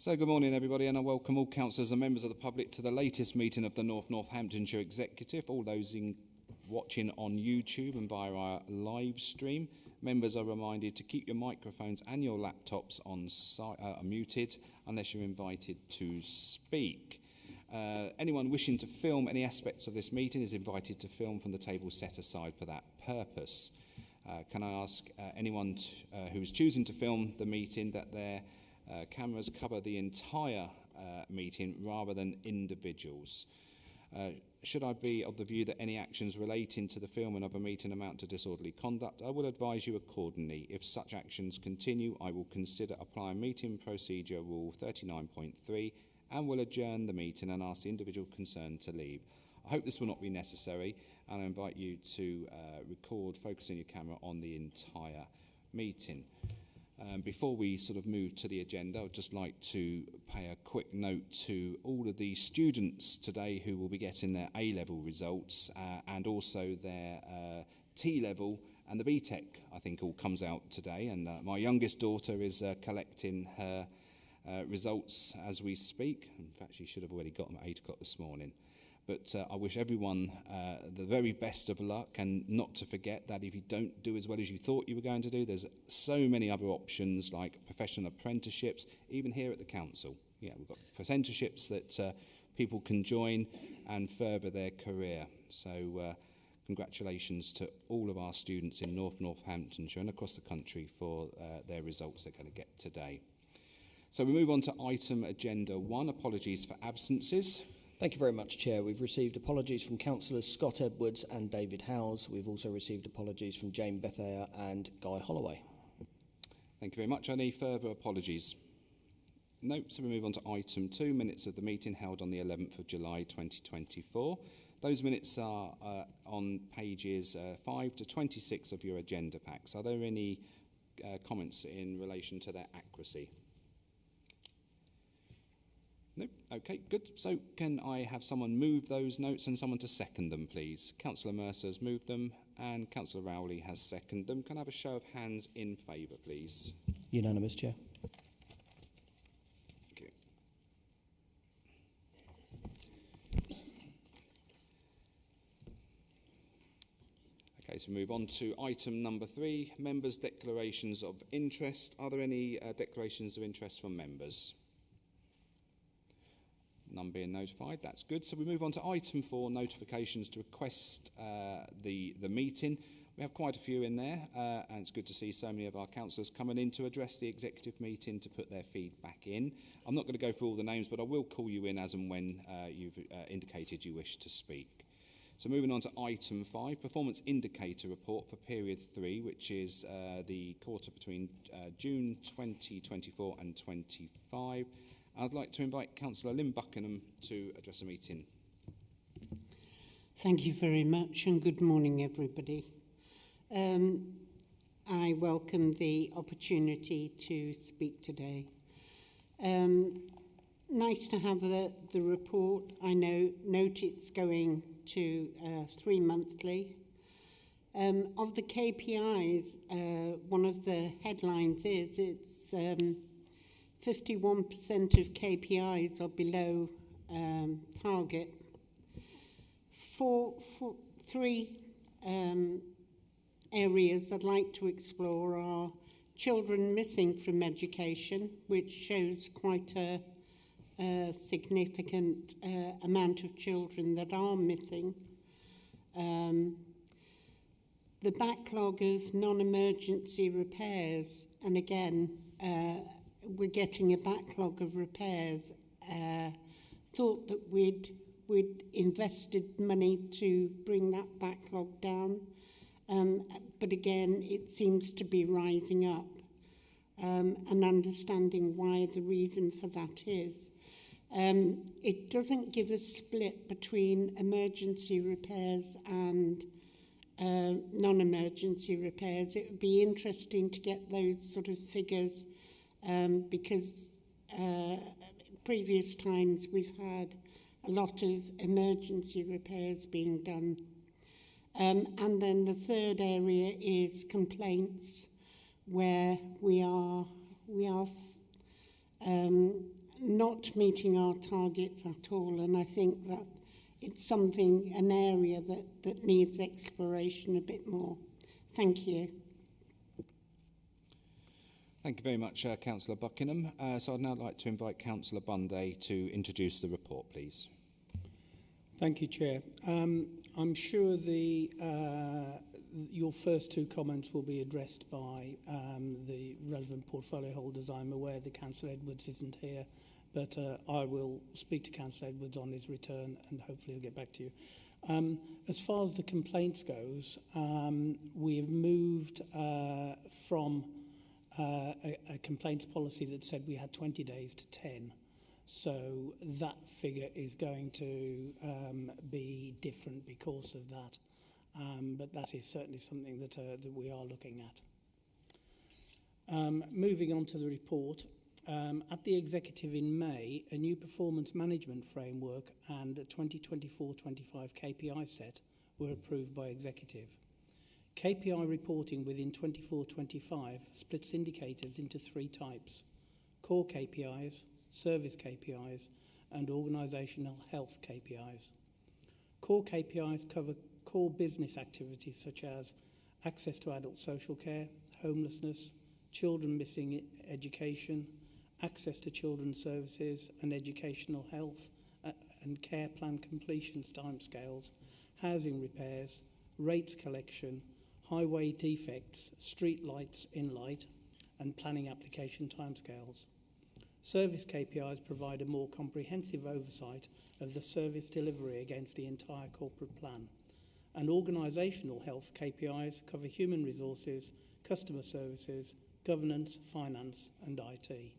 So good morning everybody, and I welcome all councillors and members of the public to the latest meeting of the North Northamptonshire Executive. All those watching on YouTube and via our live stream, members are reminded to keep your microphones and your laptops muted unless you're invited to speak. Anyone wishing to film any aspects of this meeting is invited to film from the table set aside for that purpose. Can I ask anyone who's choosing to film the meeting that their cameras cover the entire meeting rather than individuals? Should I be of the view that any actions relating to the filming of a meeting amount to disorderly conduct, I will advise you accordingly. If such actions continue, I will consider applying meeting procedure rule 39.3 and will adjourn the meeting and ask the individual concerned to leave. I hope this will not be necessary, and I invite you to record, focusing your camera on the entire meeting. Before we sort of move to the agenda, I'd just like to pay a quick note to all of the students today who will be getting their A-level results and also their T-level and the BTEC, I think, all comes out today. And my youngest daughter is collecting her results as we speak. In fact, she should have already got them at 8 o'clock this morning. But I wish everyone the very best of luck, and not to forget that if you don't do as well as you thought you were going to do, there's so many other options like professional apprenticeships, even here at the council. Yeah, we've got apprenticeships that people can join and further their career. So congratulations to all of our students in North Northamptonshire and across the country for their results they're going to get today. So we move on to item agenda 1, apologies for absences. Thank you very much, Chair. We've received apologies from Councillors Scott Edwards and David Howes. We've also received apologies from Jane Bethea and Guy Holloway. Thank you very much. Any further apologies? No, so we move on to item 2, minutes of the meeting held on the 11th of July 2024. Those minutes are on pages 5 to 26 of your agenda packs. Are there any comments in relation to their accuracy? No? Okay, good. So can I have someone move those notes and someone to second them, please? Councillor Mercer has moved them and Councillor Rowley has seconded them. Can I have a show of hands in favour, please? Unanimous, Chair. Okay. Okay, so move on to item number 3, members' declarations of interest. Are there any declarations of interest from members? None being notified, that's good. So we move on to item 4, notifications to request the meeting. We have quite a few in there, and it's good to see so many of our councillors coming in to address the executive meeting to put their feedback in. I'm not going to go through all the names, but I will call you in as and when you've indicated you wish to speak. So moving on to item 5, performance indicator report for period 3, which is the quarter between June 2024 and 25. I'd like to invite Councillor Lynn Buckingham to address the meeting. Thank you very much, and good morning, everybody. I welcome the opportunity to speak today. Nice to have the report. I note it's going to 3 monthly. Of the KPIs, one of the headlines is it's 51% of KPIs are below target. Three areas I'd like to explore are children missing from education, which shows quite a significant amount of children that are missing. The backlog of non-emergency repairs, and again, we're getting a backlog of repairs. Thought that we'd invested money to bring that backlog down, but again, it seems to be rising up. And understanding why the reason for that is. It doesn't give a split between emergency repairs and non-emergency repairs. It would be interesting to get those sort of figures. Because previous times we've had a lot of emergency repairs being done. And then the third area is complaints, where we are not meeting our targets at all, and I think that it's an area that needs exploration a bit more. Thank you. Thank you very much, Councillor Buckingham. So I'd now like to invite Councillor Bunday to introduce the report, please. Thank you, Chair. I'm sure your first two comments will be addressed by the relevant portfolio holders. I'm aware that Councillor Edwards isn't here, but I will speak to Councillor Edwards on his return and hopefully he'll get back to you. As far as the complaints goes, we have moved from a complaints policy that said we had 20 days to 10. So that figure is going to be different because of that. But that is certainly something that we are looking at. Moving on to the report. At the Executive in May, a new performance management framework and a 2024-25 KPI set were approved by Executive. KPI reporting within 24-25 splits indicators into three types: core KPIs, service KPIs, and organisational health KPIs. Core KPIs cover core business activities such as access to adult social care, homelessness, children missing education, access to children's services and educational health and care plan completions timescales, housing repairs, rates collection, highway defects, street lights in light, and planning application timescales. Service KPIs provide a more comprehensive oversight of the service delivery against the entire corporate plan. And organisational health KPIs cover human resources, customer services, governance, finance, and IT.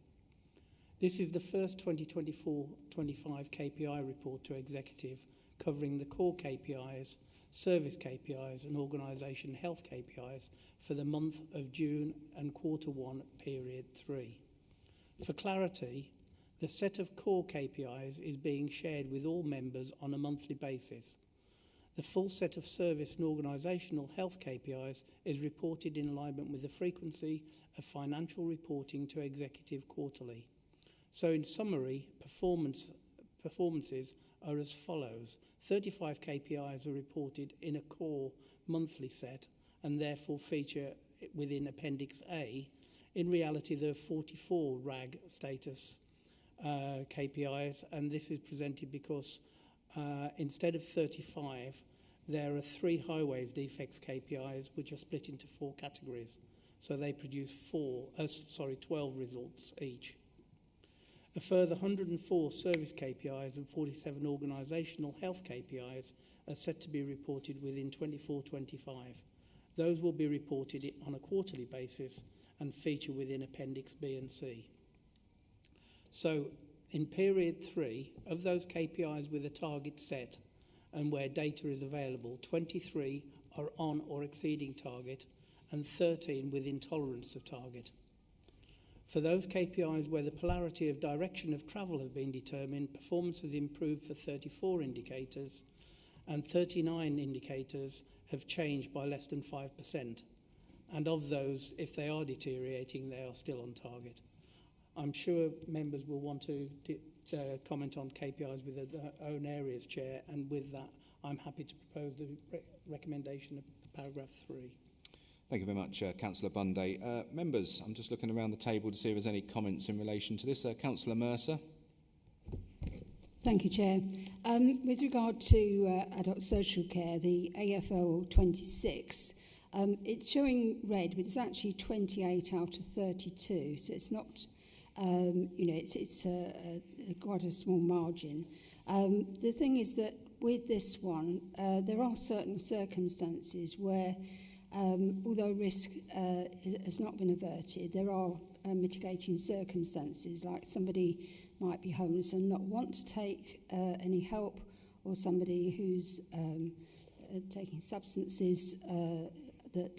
This is the first 2024-25 KPI report to Executive covering the core KPIs, service KPIs and organisation health KPIs for the month of June and Q1 period 3. For clarity, the set of core KPIs is being shared with all members on a monthly basis. The full set of service and organisational health KPIs is reported in alignment with the frequency of financial reporting to Executive quarterly. So in summary, performances are as follows. 35 KPIs are reported in a core monthly set and therefore feature within Appendix A. In reality, there are 44 RAG status KPIs, and this is presented because instead of 35, there are 3 highways defects KPIs, which are split into 4 categories. So they produce 12 results each. A further 104 service KPIs and 47 organisational health KPIs are set to be reported within 24-25. Those will be reported on a quarterly basis and feature within Appendix B and C. So in period 3, of those KPIs with a target set and where data is available, 23 are on or exceeding target and 13 within tolerance of target. For those KPIs where the polarity of direction of travel has been determined, performance has improved for 34 indicators and 39 indicators have changed by less than 5%. And of those, if they are deteriorating, they are still on target. I'm sure members will want to comment on KPIs with their own areas, Chair, and with that, I'm happy to propose the recommendation of paragraph 3. Thank you very much, Councillor Bunday. Members, I'm just looking around the table to see if there's any comments in relation to this. Councillor Mercer. Thank you, Chair. With regard to adult social care, the AFL 26, it's showing red, but it's actually 28 out of 32, so it's not, it's quite a small margin. The thing is that with this one, there are certain circumstances where although risk has not been averted, there are mitigating circumstances, like somebody might be homeless and not want to take any help, or somebody who's taking substances that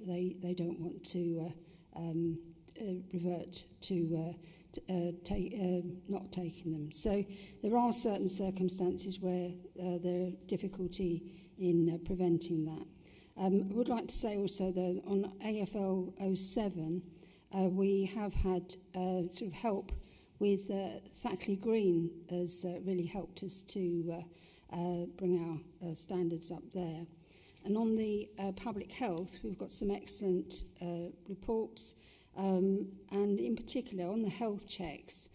they don't want to revert to not taking them. So there are certain circumstances where there are difficulty in preventing that. I would like to say also that on AFL 07, we have had sort of help with Thackley Green has really helped us to bring our standards up there. And on the public health, we've got some excellent reports, and in particular on the health checks.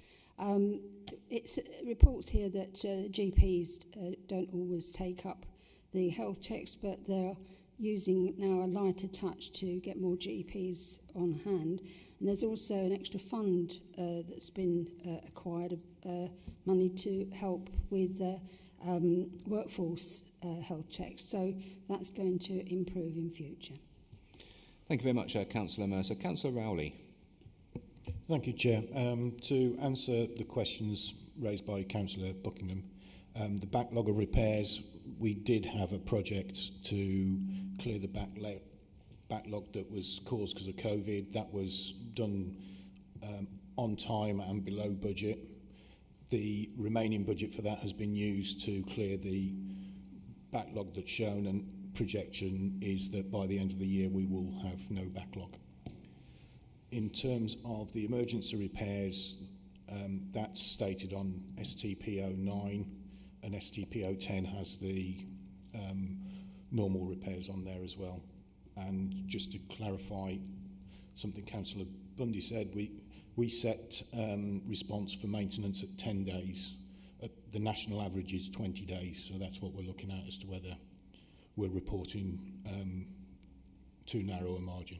It's reports here that GPs don't always take up the health checks, but they're using now a lighter touch to get more GPs on hand. And there's also an extra fund that's been acquired, money to help with workforce health checks. So that's going to improve in future. Thank you very much, Councillor Mercer. Councillor Rowley. Thank you, Chair. To answer the questions raised by Councillor Buckingham, the backlog of repairs, we did have a project to clear the backlog that was caused because of COVID. That was done on time and below budget. The remaining budget for that has been used to clear the backlog that's shown, and projection is that by the end of the year we will have no backlog. In terms of the emergency repairs, that's stated on STP 09, and STP 010 has the normal repairs on there as well. And just to clarify something Councillor Bundy said, we set response for maintenance at 10 days. The national average is 20 days, so that's what we're looking at as to whether we're reporting too narrow a margin.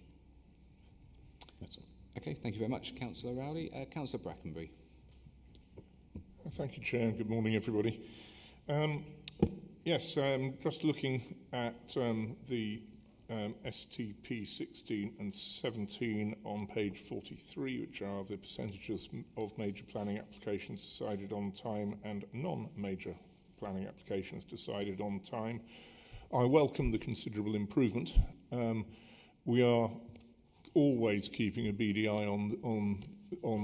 That's all. Okay, thank you very much, Councillor Rowley. Councillor Brackenbury. Thank you, Chair, and good morning, everybody. Yes, just looking at the STP 16 and 17 on page 43, which are the percentages of major planning applications decided on time and non-major planning applications decided on time. I welcome the considerable improvement. We are always keeping a beady eye on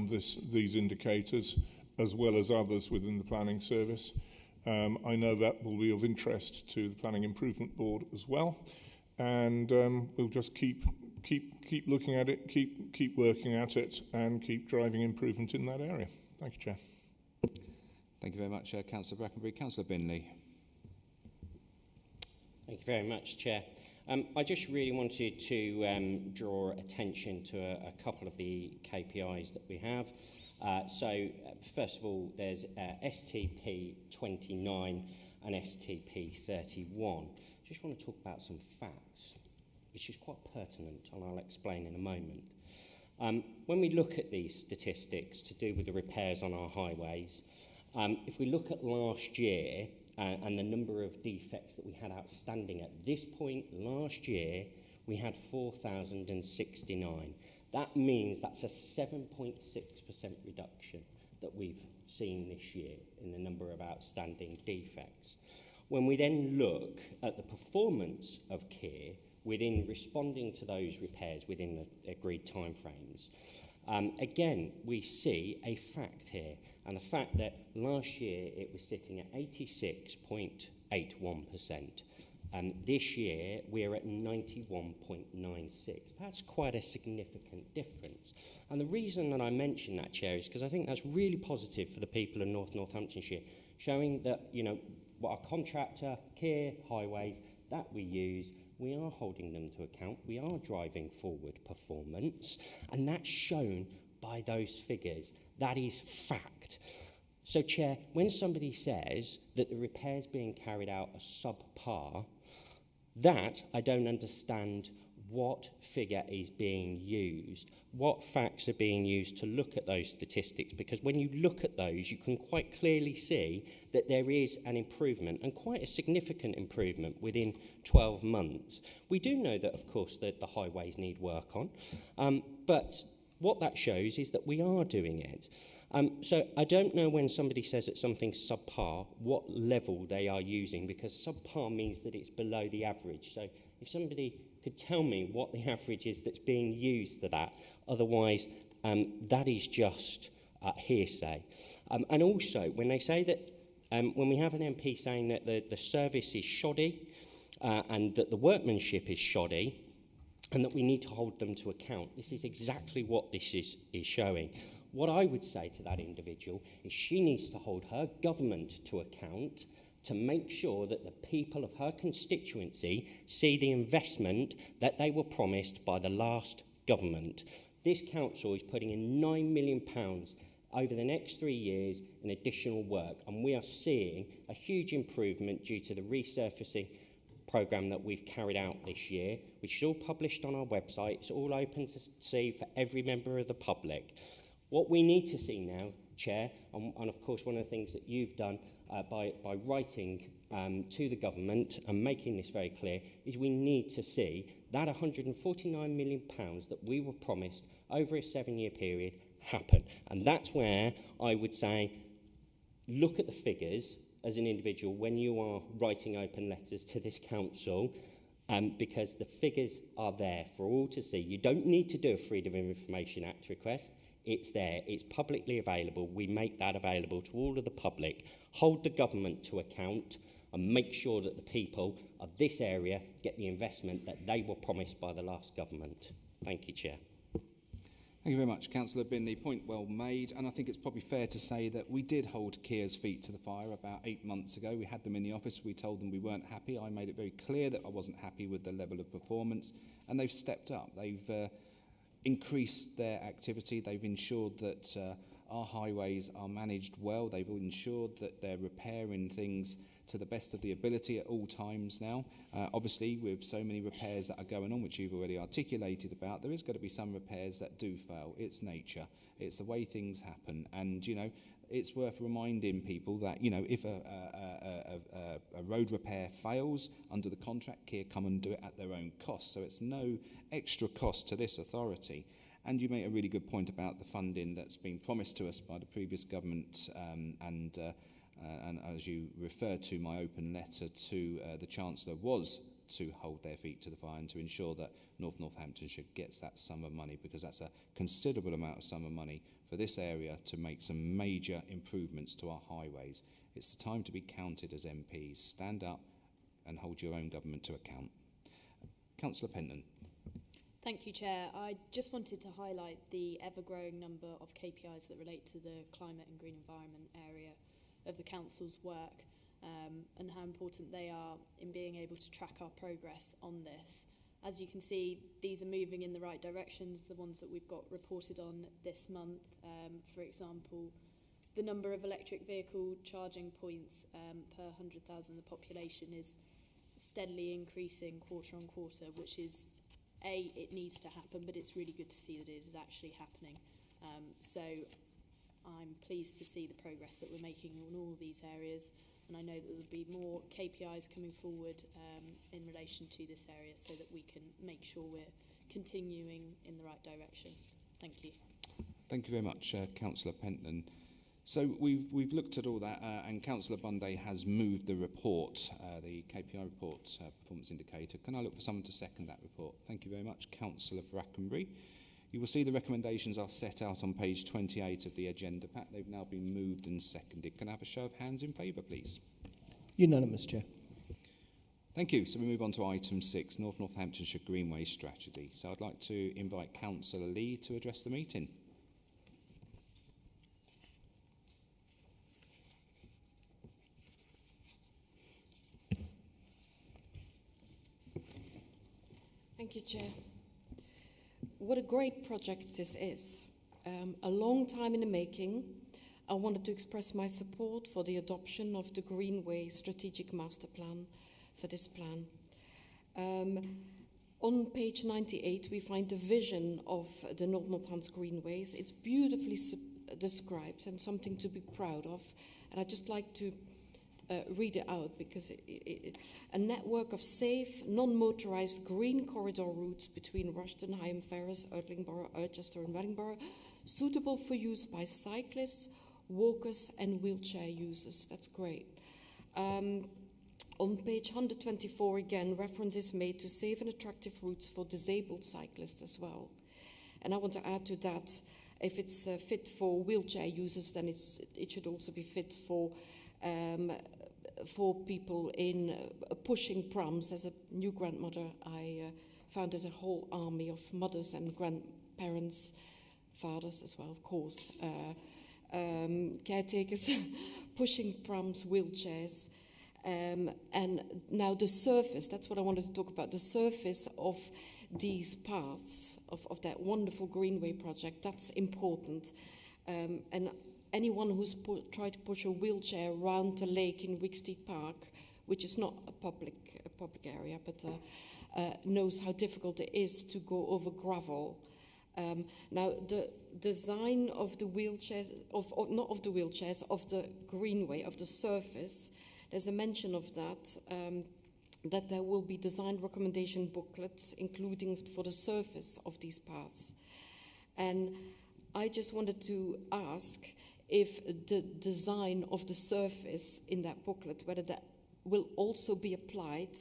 these indicators, as well as others within the planning service. I know that will be of interest to the Planning Improvement Board as well, and we'll just keep looking at it, keep working at it, and keep driving improvement in that area. Thank you, Chair. Thank you very much, Councillor Brackenbury. Councillor Binley. Thank you very much, Chair. I just really wanted to draw attention to a couple of the KPIs that we have. First of all, there's STP 29 and STP 31. Just want to talk about some facts, which is quite pertinent, and I'll explain in a moment. When we look at these statistics to do with the repairs on our highways, if we look at last year, and the number of defects that we had outstanding at this point last year, we had 4,069. That means that's a 7.6% reduction that we've seen this year in the number of outstanding defects. When we then look at the performance of Kier within responding to those repairs within the agreed timeframes, again, we see a fact here, and the fact that last year it was sitting at 86.81%, and this year we're at 91.96. That's quite a significant difference. And the reason that I mention that, Chair, is because I think that's really positive for the people of North Northamptonshire, showing that, you know, what our contractor, Kier Highways, that we use, we are holding them to account, we are driving forward performance, and that's shown by those figures. That is fact. So, Chair, when somebody says that the repairs being carried out are subpar, that I don't understand what figure is being used, what facts are being used to look at those statistics, because when you look at those, you can quite clearly see that there is an improvement, and quite a significant improvement within 12 months. We do know that, of course, that the highways need work on, but what that shows is that we are doing it. So I don't know when somebody says that something's subpar, what level they are using, because subpar means that it's below the average. So if somebody could tell me what the average is that's being used for that, otherwise that is just hearsay. And also, when they say that, when we have an MP saying that the service is shoddy and that the workmanship is shoddy, and that we need to hold them to account. This is exactly what this is showing. What I would say to that individual is she needs to hold her government to account to make sure that the people of her constituency see the investment that they were promised by the last government. This council is putting in £9 million over the next 3 years in additional work, and we are seeing a huge improvement due to the resurfacing programme that we've carried out this year, which is all published on our website. It's all open to see for every member of the public. What we need to see now, Chair, and of course one of the things that you've done by writing to the government and making this very clear, is we need to see that £149 million that we were promised over a 7-year period happen. And that's where I would say, look at the figures as an individual when you are writing open letters to this council, because the figures are there for all to see. You don't need to do a Freedom of Information Act request. It's there. It's publicly available. We make that available to all of the public. Hold the government to account and make sure that the people of this area get the investment that they were promised by the last government. Thank you, Chair. Thank you very much, Councillor Binley. Point well made. And I think it's probably fair to say that we did hold Keir's feet to the fire about 8 months ago. We had them in the office. We told them we weren't happy. I made it very clear that I wasn't happy with the level of performance. And they've stepped up. They've increased their activity. They've ensured that our highways are managed well. They've ensured that they're repairing things to the best of the ability at all times now. Obviously, with so many repairs that are going on, which you've already articulated about, there is going to be some repairs that do fail. It's nature. It's the way things happen. And, you know, it's worth reminding people that, you know, if a road repair fails under the contract, Keir come and do it at their own cost. So it's no extra cost to this authority. And you make a really good point about the funding that's been promised to us by the previous government, and as you referred to, my open letter to the Chancellor was to hold their feet to the fire and to ensure that Northamptonshire gets that sum of money, because that's a considerable amount of sum of money for this area to make some major improvements to our highways. It's the time to be counted as MPs. Stand up and hold your own government to account. Councillor Penton. Thank you, Chair. I just wanted to highlight the ever-growing number of KPIs that relate to the climate and green environment area of the Council's work, and how important they are in being able to track our progress on this. As you can see, these are moving in the right directions, the ones that we've got reported on this month. For example, the number of electric vehicle charging points per 100,000 of the population is steadily increasing quarter on quarter, which is, it needs to happen, but it's really good to see that it is actually happening. So I'm pleased to see the progress that we're making in all these areas, and I know that there'll be more KPIs coming forward in relation to this area so that we can make sure we're continuing in the right direction. Thank you. Thank you very much, Councillor Penton. So we've looked at all that, and Councillor Bunday has moved the report, the KPI report, performance indicator. Can I look for someone to second that report? Thank you very much, Councillor Brackenbury. You will see the recommendations are set out on page 28 of the agenda pack. They've now been moved and seconded. Can I have a show of hands in favour, please? Unanimous, Chair. Thank you. So we move on to item 6, Northamptonshire Greenway Strategy. So I'd like to invite Councillor Lee to address the meeting. Thank you, Chair. What a great project this is. A long time in the making. I wanted to express my support for the adoption of the Greenway Strategic Master Plan for this plan. On page 98, we find the vision of the Northants Greenways. It's beautifully described and something to be proud of. And I'd just like to read it out, because a network of safe, non-motorized green corridor routes between Rushden, Higham Ferris, Erdlingborough, Irchester and Wellingborough, suitable for use by cyclists, walkers and wheelchair users. That's great. On page 124, again, reference is made to safe and attractive routes for disabled cyclists as well. And I want to add to that, if it's fit for wheelchair users, then it should also be fit for people in pushing prams. As a new grandmother, I found there's a whole army of mothers and grandparents fathers as well, of course, caretakers pushing prams, wheelchairs. And now the surface, that's what I wanted to talk about, the surface of these paths, of that wonderful Greenway project, that's important. And anyone who's tried to push a wheelchair around the lake in Wicksteed Park, which is not a public area, but knows how difficult it is to go over gravel. Now, the design of the wheelchairs, not of the wheelchairs, of the Greenway, of the surface, there's a mention of that there will be design recommendation booklets, including for the surface of these paths. And I just wanted to ask if the design of the surface in that booklet, whether that will also be applied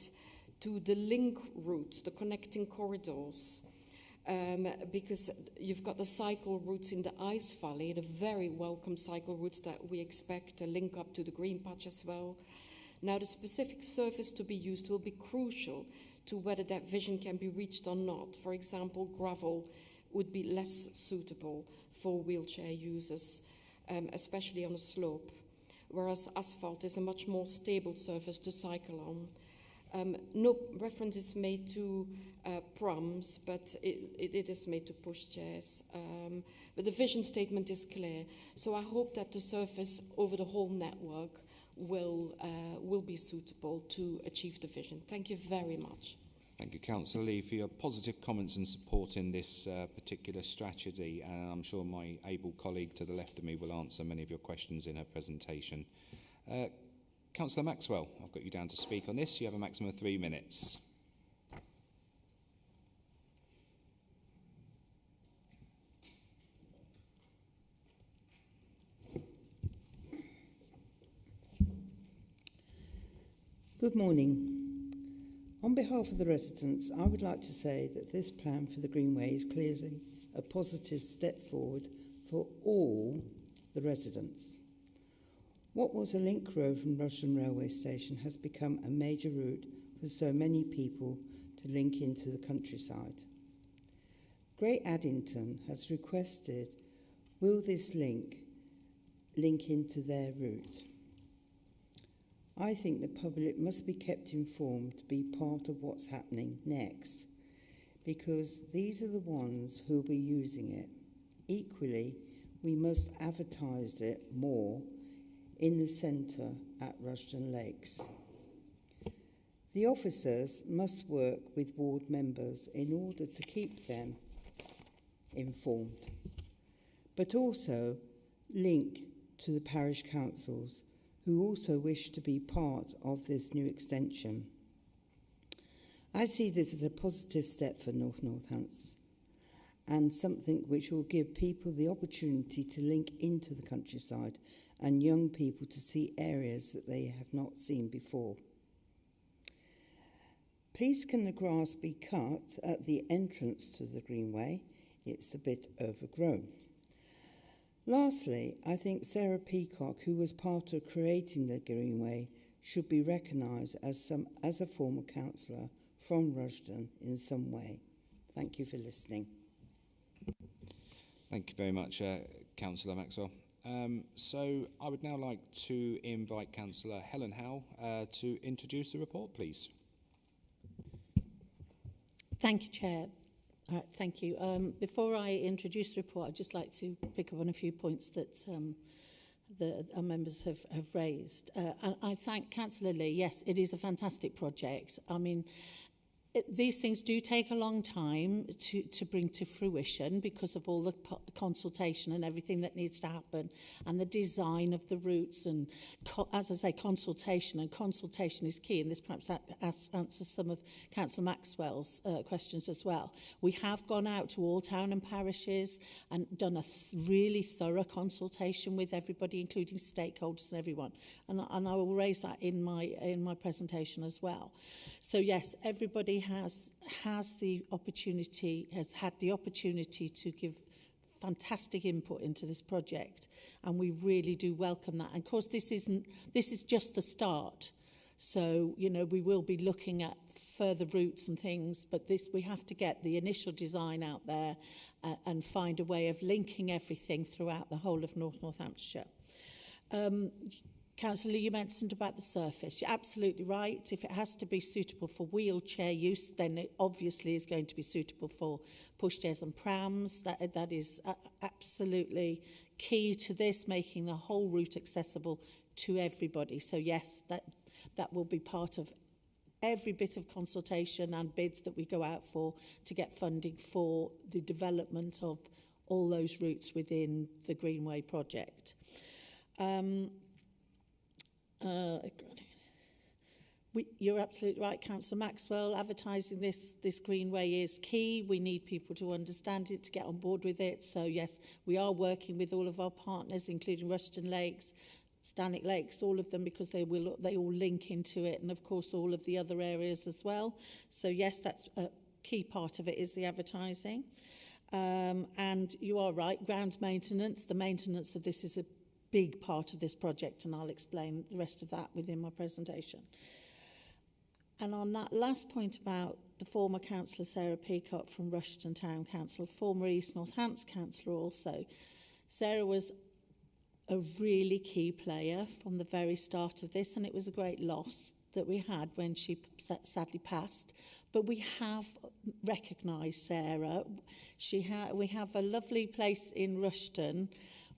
to the link routes, the connecting corridors, because you've got the cycle routes in the Ice Valley, the very welcome cycle routes that we expect to link up to the Green Patch as well. Now, the specific surface to be used will be crucial to whether that vision can be reached or not. For example, gravel would be less suitable for wheelchair users, especially on a slope, whereas asphalt is a much more stable surface to cycle on. No reference is made to prams, but it is made to pushchairs. But the vision statement is clear. So I hope that the surface over the whole network will be suitable to achieve the vision. Thank you very much. Thank you, Councillor Lee, for your positive comments and support in this particular strategy. And I'm sure my able colleague to the left of me will answer many of your questions in her presentation. Councillor Maxwell, I've got you down to speak on this. You have a maximum of 3 minutes. Good morning. On behalf of the residents, I would like to say that this plan for the Greenway is clearly a positive step forward for all the residents. What was a link road from Rushden Railway Station has become a major route for so many people to link into the countryside. Great Addington has requested, will this link into their route? I think the public must be kept informed to be part of what's happening next, because these are the ones who will be using it. Equally, we must advertise it more in the centre at Rushden Lakes. The officers must work with ward members in order to keep them informed, but also link to the parish councils who also wish to be part of this new extension. I see this as a positive step for North Northants and something which will give people the opportunity to link into the countryside and young people to see areas that they have not seen before. Please can the grass be cut at the entrance to the Greenway? It's a bit overgrown. Lastly, I think Sarah Peacock, who was part of creating the Greenway, should be recognised as a former councillor from Rushden in some way. Thank you for listening. Thank you very much, Councillor Maxwell. So I would now like to invite Councillor Helen Howe to introduce the report, please. Thank you, Chair. Thank you. Before I introduce the report, I'd just like to pick up on a few points that our members have raised. And I thank Councillor Lee. Yes, it is a fantastic project. I mean, these things do take a long time to bring to fruition because of all the consultation and everything that needs to happen and the design of the routes and, as I say, consultation. And consultation is key, and this perhaps answers some of Councillor Maxwell's questions as well. We have gone out to all town and parishes and done a really thorough consultation with everybody, including stakeholders and everyone. And I will raise that in my presentation as well. So yes, everybody has had the opportunity to give fantastic input into this project, and we really do welcome that. And of course, this is just the start. So, you know, we will be looking at further routes and things, but we have to get the initial design out there and find a way of linking everything throughout the whole of North Northamptonshire. Councillor, you mentioned about the surface. You're absolutely right. If it has to be suitable for wheelchair use, then it obviously is going to be suitable for pushchairs and prams. That is absolutely key to this, making the whole route accessible to everybody. So yes, that will be part of every bit of consultation and bids that we go out for to get funding for the development of all those routes within the Greenway project. You're absolutely right, Councillor Maxwell. Advertising this Greenway is key. We need people to understand it, to get on board with it. So yes, we are working with all of our partners, including Rushton Lakes, Stannick Lakes, all of them, because they all link into it, and of course all of the other areas as well. So yes, that's a key part of it, is the advertising. And you are right, grounds maintenance. The maintenance of this is a big part of this project, and I'll explain the rest of that within my presentation. And on that last point about the former councillor Sarah Peacock from Rushton Town Council, former East North Hants councillor also, Sarah was a really key player from the very start of this, and it was a great loss that we had when she sadly passed. But we have recognised Sarah. We have a lovely place in Rushton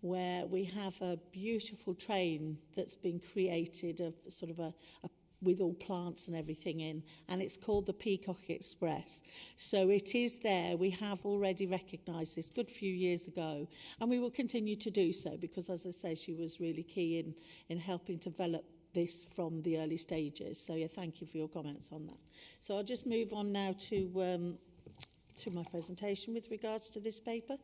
where we have a beautiful train that's been created of sort of a with all plants and everything in, and it's called the Peacock Express. So it is there. We have already recognised this a good few years ago, and we will continue to do so because, as I say, she was really key in helping develop this from the early stages. So yeah, thank you for your comments on that. So I'll just move on now to my presentation with regards to this paper.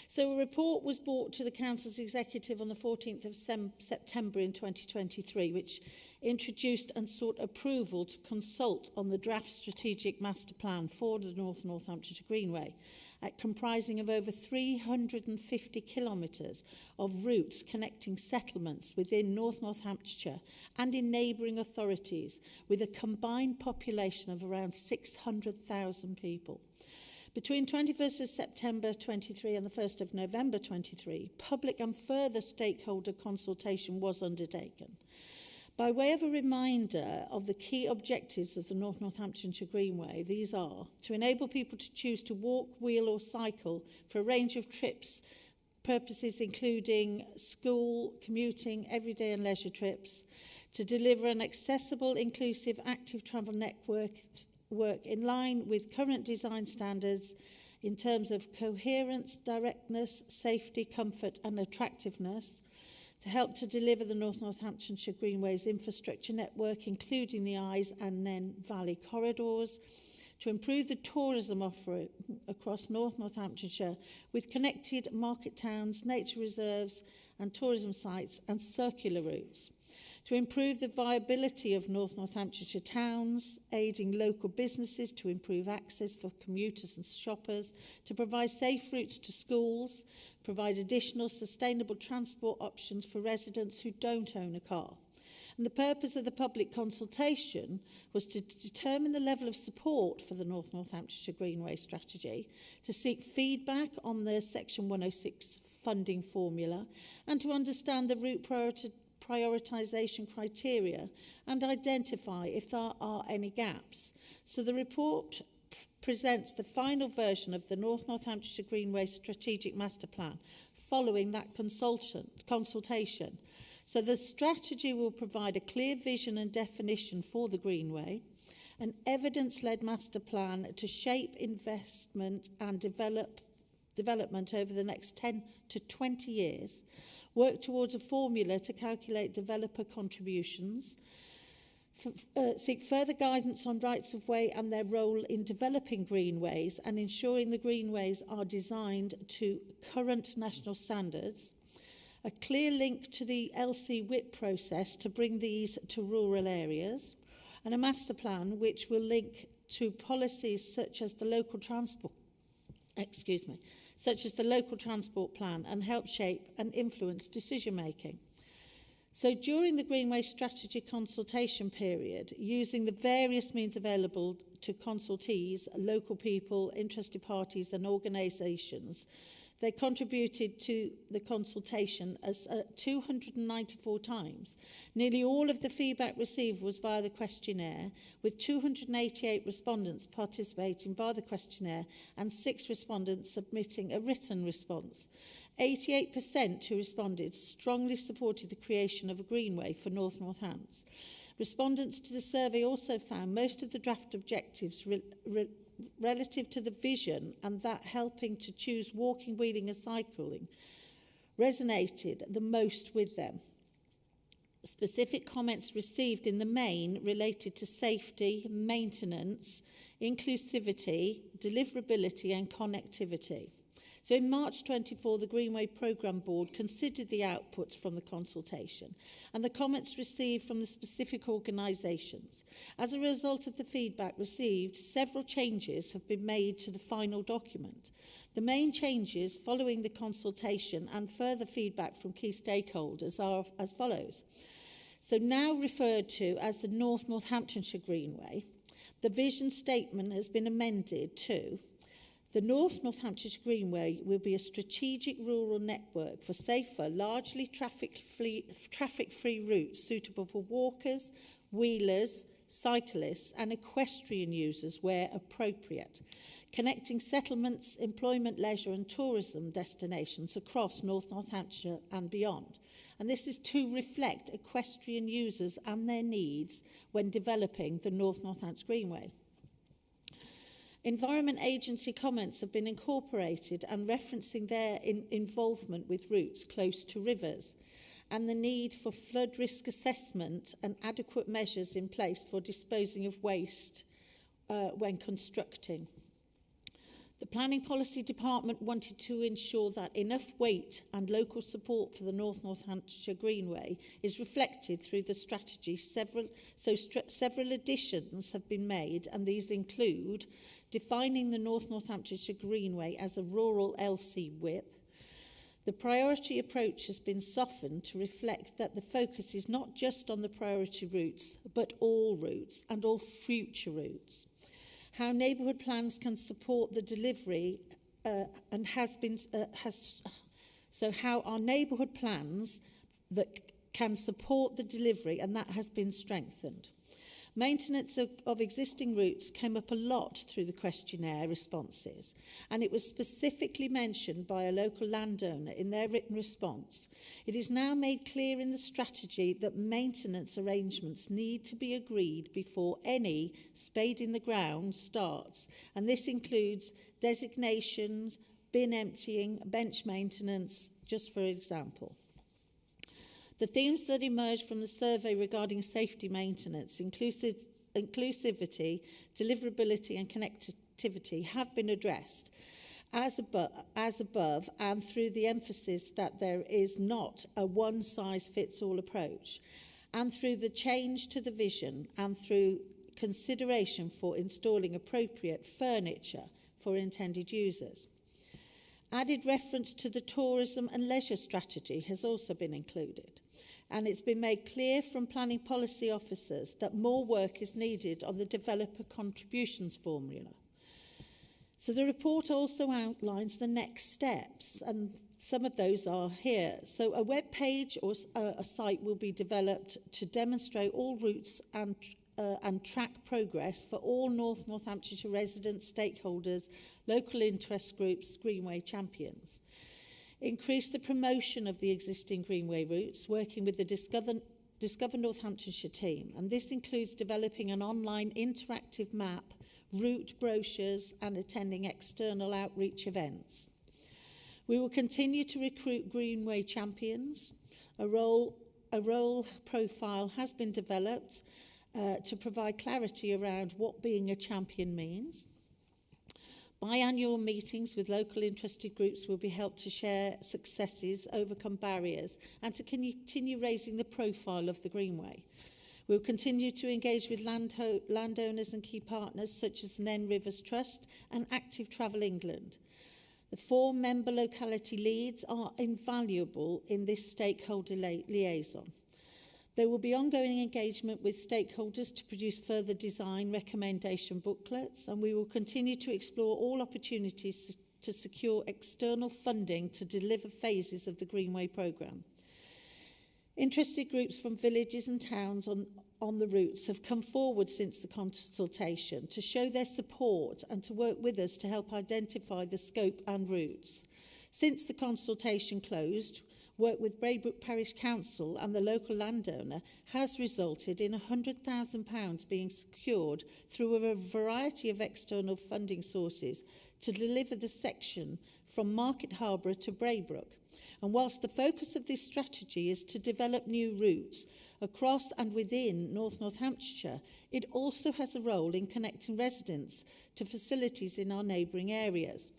So a report was brought to the Council's Executive on the 14th of September in 2023, which introduced and sought approval to consult on the draft strategic master plan for the North Northamptonshire Greenway, comprising of over 350 kilometres of routes connecting settlements within North Northamptonshire and in neighbouring authorities, with a combined population of around 600,000 people. Between 21st of September 23 and the 1st of November 23, public and further stakeholder consultation was undertaken. By way of a reminder of the key objectives of the North Northamptonshire Greenway, these are to enable people to choose to walk, wheel or cycle for a range of trips, purposes including school, commuting, everyday and leisure trips, to deliver an accessible, inclusive, active travel network in line with current design standards in terms of coherence, directness, safety, comfort and attractiveness, to help to deliver the North Northamptonshire Greenways infrastructure network, including the Eyes and Nen Valley corridors, to improve the tourism offer across North Northamptonshire with connected market towns, nature reserves and tourism sites and circular routes, to improve the viability of North Northamptonshire towns, aiding local businesses to improve access for commuters and shoppers, to provide safe routes to schools, provide additional sustainable transport options for residents who don't own a car. And the purpose of the public consultation was to determine the level of support for the North Northamptonshire Greenway strategy, to seek feedback on the Section 106 funding formula, and to understand the route prioritisation criteria and identify if there are any gaps. So the report presents the final version of the North Northamptonshire Greenway Strategic Master Plan following that consultation. So the strategy will provide a clear vision and definition for the Greenway, an evidence-led master plan to shape investment and development over the next 10 to 20 years, work towards a formula to calculate developer contributions, seek further guidance on rights of way and their role in developing greenways and ensuring the greenways are designed to current national standards, a clear link to the LC WIP process to bring these to rural areas, and a master plan which will link to policies such as the local transport plan and help shape and influence decision-making. So during the Greenway Strategy consultation period, using the various means available to consultees, local people, interested parties and organisations, they contributed to the consultation as 294 times. Nearly all of the feedback received was via the questionnaire, with 288 respondents participating via the questionnaire and 6 respondents submitting a written response. 88% who responded strongly supported the creation of a greenway for North Northants. Respondents to the survey also found most of the draft objectives relative to the vision and that helping to choose walking, wheeling and cycling resonated the most with them. Specific comments received in the main related to safety, maintenance, inclusivity, deliverability and connectivity. So in March 24, the Greenway Programme Board considered the outputs from the consultation and the comments received from the specific organisations. As a result of the feedback received, several changes have been made to the final document. The main changes following the consultation and further feedback from key stakeholders are as follows. So now referred to as the North Northamptonshire Greenway, the vision statement has been amended to: the North Northamptonshire Greenway will be a strategic rural network for safer, largely traffic-free routes suitable for walkers, wheelers, cyclists and equestrian users where appropriate, connecting settlements, employment, leisure and tourism destinations across North Northamptonshire and beyond. And this is to reflect equestrian users and their needs when developing the North Northamptonshire Greenway. Environment Agency comments have been incorporated and referencing their involvement with routes close to rivers and the need for flood risk assessment and adequate measures in place for disposing of waste when constructing. The Planning Policy Department wanted to ensure that enough weight and local support for the North Northamptonshire Greenway is reflected through the strategy. Several additions have been made, and these include defining the North Northamptonshire Greenway as a rural LC WIP. The priority approach has been softened to reflect that the focus is not just on the priority routes, but all routes and all future routes. How neighbourhood plans can support the delivery so how our neighbourhood plans that can support the delivery, and that has been strengthened. Maintenance of existing routes came up a lot through the questionnaire responses, and it was specifically mentioned by a local landowner in their written response. It is now made clear in the strategy that maintenance arrangements need to be agreed before any spade in the ground starts, and this includes designations, bin emptying, bench maintenance, just for example. The themes that emerged from the survey regarding safety maintenance, inclusivity, deliverability and connectivity have been addressed as above and through the emphasis that there is not a one-size-fits-all approach, and through the change to the vision and through consideration for installing appropriate furniture for intended users. Added reference to the tourism and leisure strategy has also been included, and it's been made clear from planning policy officers that more work is needed on the developer contributions formula. So the report also outlines the next steps, and some of those are here. So a web page or a site will be developed to demonstrate all routes and track progress for all North Northamptonshire residents, stakeholders, local interest groups, Greenway champions. Increase the promotion of the existing Greenway routes, working with the Discover Northamptonshire team, and this includes developing an online interactive map, route brochures and attending external outreach events. We will continue to recruit Greenway champions. A role profile has been developed to provide clarity around what being a champion means. Biannual meetings with local interested groups will be held to share successes, overcome barriers, and to continue raising the profile of the Greenway. We'll continue to engage with landowners and key partners such as Nen Rivers Trust and Active Travel England. The 4 member locality leads are invaluable in this stakeholder liaison. There will be ongoing engagement with stakeholders to produce further design recommendation booklets, and we will continue to explore all opportunities to secure external funding to deliver phases of the Greenway programme. Interested groups from villages and towns on the routes have come forward since the consultation to show their support and to work with us to help identify the scope and routes. Since the consultation closed, work with Braybrook Parish Council and the local landowner has resulted in £100,000 being secured through a variety of external funding sources to deliver the section from Market Harborough to Braybrook. And whilst the focus of this strategy is to develop new routes across and within North Northamptonshire, it also has a role in connecting residents to facilities in our neighbouring areas.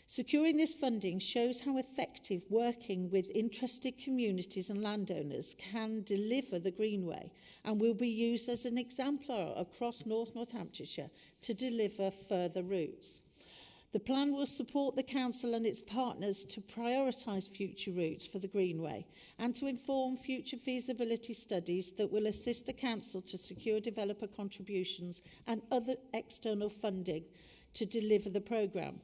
Securing this funding shows how effective working with interested communities and landowners can deliver the Greenway, and will be used as an exemplar across North Northamptonshire to deliver further routes. The plan will support the Council and its partners to prioritise future routes for the Greenway and to inform future feasibility studies that will assist the Council to secure developer contributions and other external funding to deliver the programme.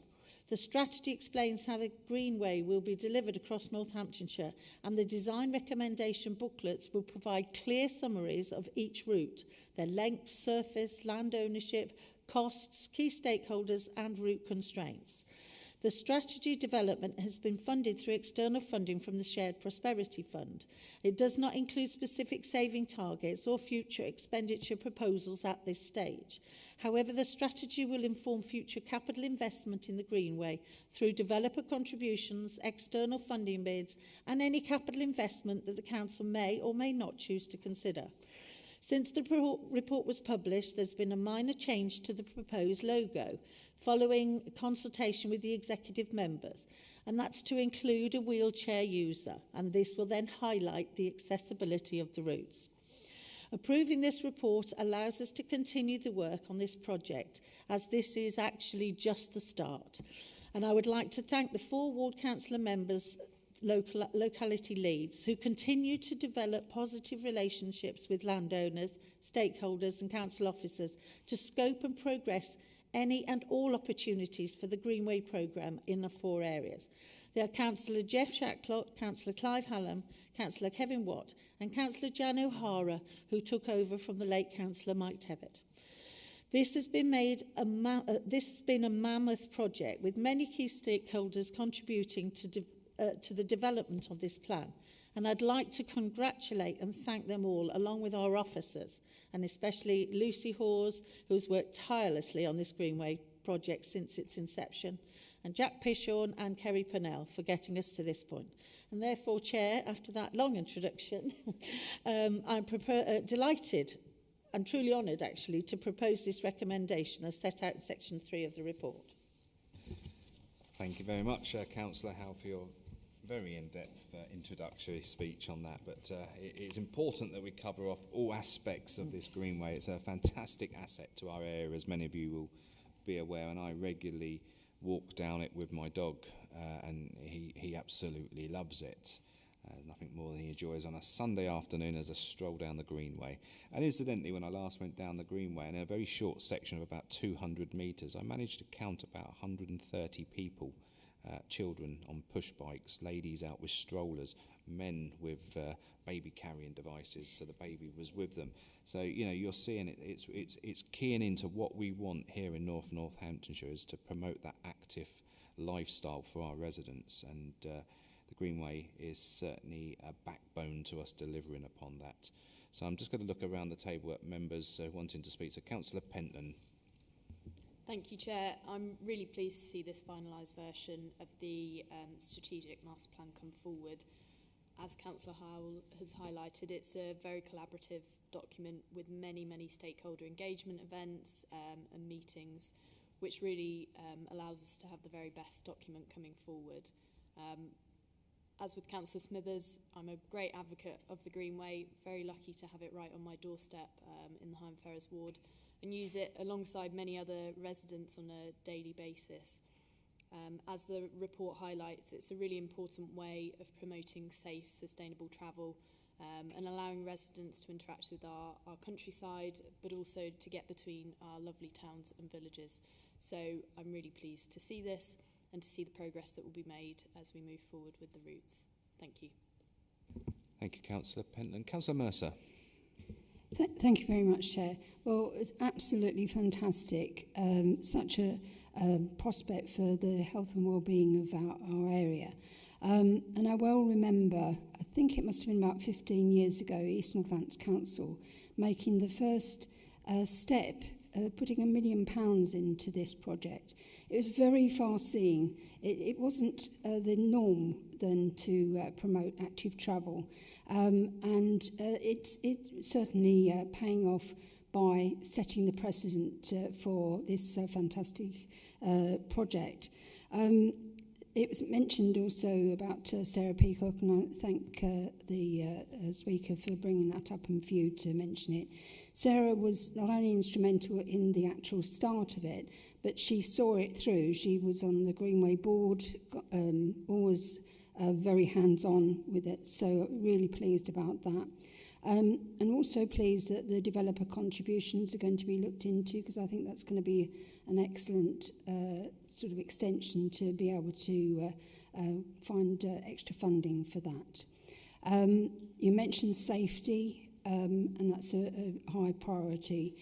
The strategy explains how the Greenway will be delivered across Northamptonshire, and the design recommendation booklets will provide clear summaries of each route, their length, surface, land ownership, costs, key stakeholders and route constraints. The strategy development has been funded through external funding from the Shared Prosperity Fund. It does not include specific saving targets or future expenditure proposals at this stage. However, the strategy will inform future capital investment in the Greenway through developer contributions, external funding bids and any capital investment that the Council may or may not choose to consider. Since the report was published, there's been a minor change to the proposed logo following consultation with the executive members, and that's to include a wheelchair user, and this will then highlight the accessibility of the routes. Approving this report allows us to continue the work on this project, as this is actually just the start. And I would like to thank the 4 ward councillor members, locality leads, who continue to develop positive relationships with landowners, stakeholders and council officers to scope and progress any and all opportunities for the Greenway programme in the 4 areas. They are Councillor Jeff Shacklock, Councillor Clive Hallam, Councillor Kevin Watt and Councillor Jan O'Hara, who took over from the late Councillor Mike Tebbett. This has been a mammoth project with many key stakeholders contributing to the development of this plan, and I'd like to congratulate and thank them all, along with our officers, and especially Lucy Hawes, who's worked tirelessly on this Greenway project since its inception, and Jack Pishorn and Kerry Purnell for getting us to this point. And therefore, Chair, after that long introduction, I'm delighted and truly honoured, actually, to propose this recommendation as set out in section 3 of the report. Thank you very much, Councillor Howe, for your very in-depth introductory speech on that, but it's important that we cover off all aspects of this Greenway. It's a fantastic asset to our area, as many of you will be aware, and I regularly walk down it with my dog, and he absolutely loves it. Nothing more than he enjoys on a Sunday afternoon as a stroll down the Greenway. And incidentally, when I last went down the Greenway, in a very short section of about 200 metres, I managed to count about 130 people, children on push bikes, ladies out with strollers, men with baby carrying devices, so the baby was with them. So, you know, you're seeing it's keying into what we want here in North Northamptonshire, is to promote that active lifestyle for our residents, and the Greenway is certainly a backbone to us delivering upon that. So I'm just going to look around the table at members wanting to speak. So Councillor Pentland. Thank you, Chair. I'm really pleased to see this finalised version of the strategic master plan come forward. As Councillor Howell has highlighted, it's a very collaborative document with many stakeholder engagement events and meetings, which really allows us to have the very best document coming forward. As with Councillor Smithers, I'm a great advocate of the Greenway, very lucky to have it right on my doorstep in the Higham Ferrers ward, and use it alongside many other residents on a daily basis. As the report highlights, it's a really important way of promoting safe, sustainable travel and allowing residents to interact with our countryside, but also to get between our lovely towns and villages. So I'm really pleased to see this and to see the progress that will be made as we move forward with the routes. Thank you. Thank you, Councillor Pentland. Councillor Mercer. Thank you very much, Chair. Well, it's absolutely fantastic. Such a prospect for the health and well-being of our area. And I well remember, I think it must have been about 15 years ago, East Northampton Council making the first step, putting £1 million into this project. It was very far-seeing. It wasn't the norm then to promote active travel. And it's certainly paying off by setting the precedent for this fantastic project. It was mentioned also about Sarah Peacock, and I thank the speaker for bringing that up and for you to mention it. Sarah was not only instrumental in the actual start of it, but she saw it through. She was on the Greenway board, always very hands-on with it, so really pleased about that. And also pleased that the developer contributions are going to be looked into, because I think that's going to be an excellent sort of extension to be able to find extra funding for that. You mentioned safety, and that's a high priority.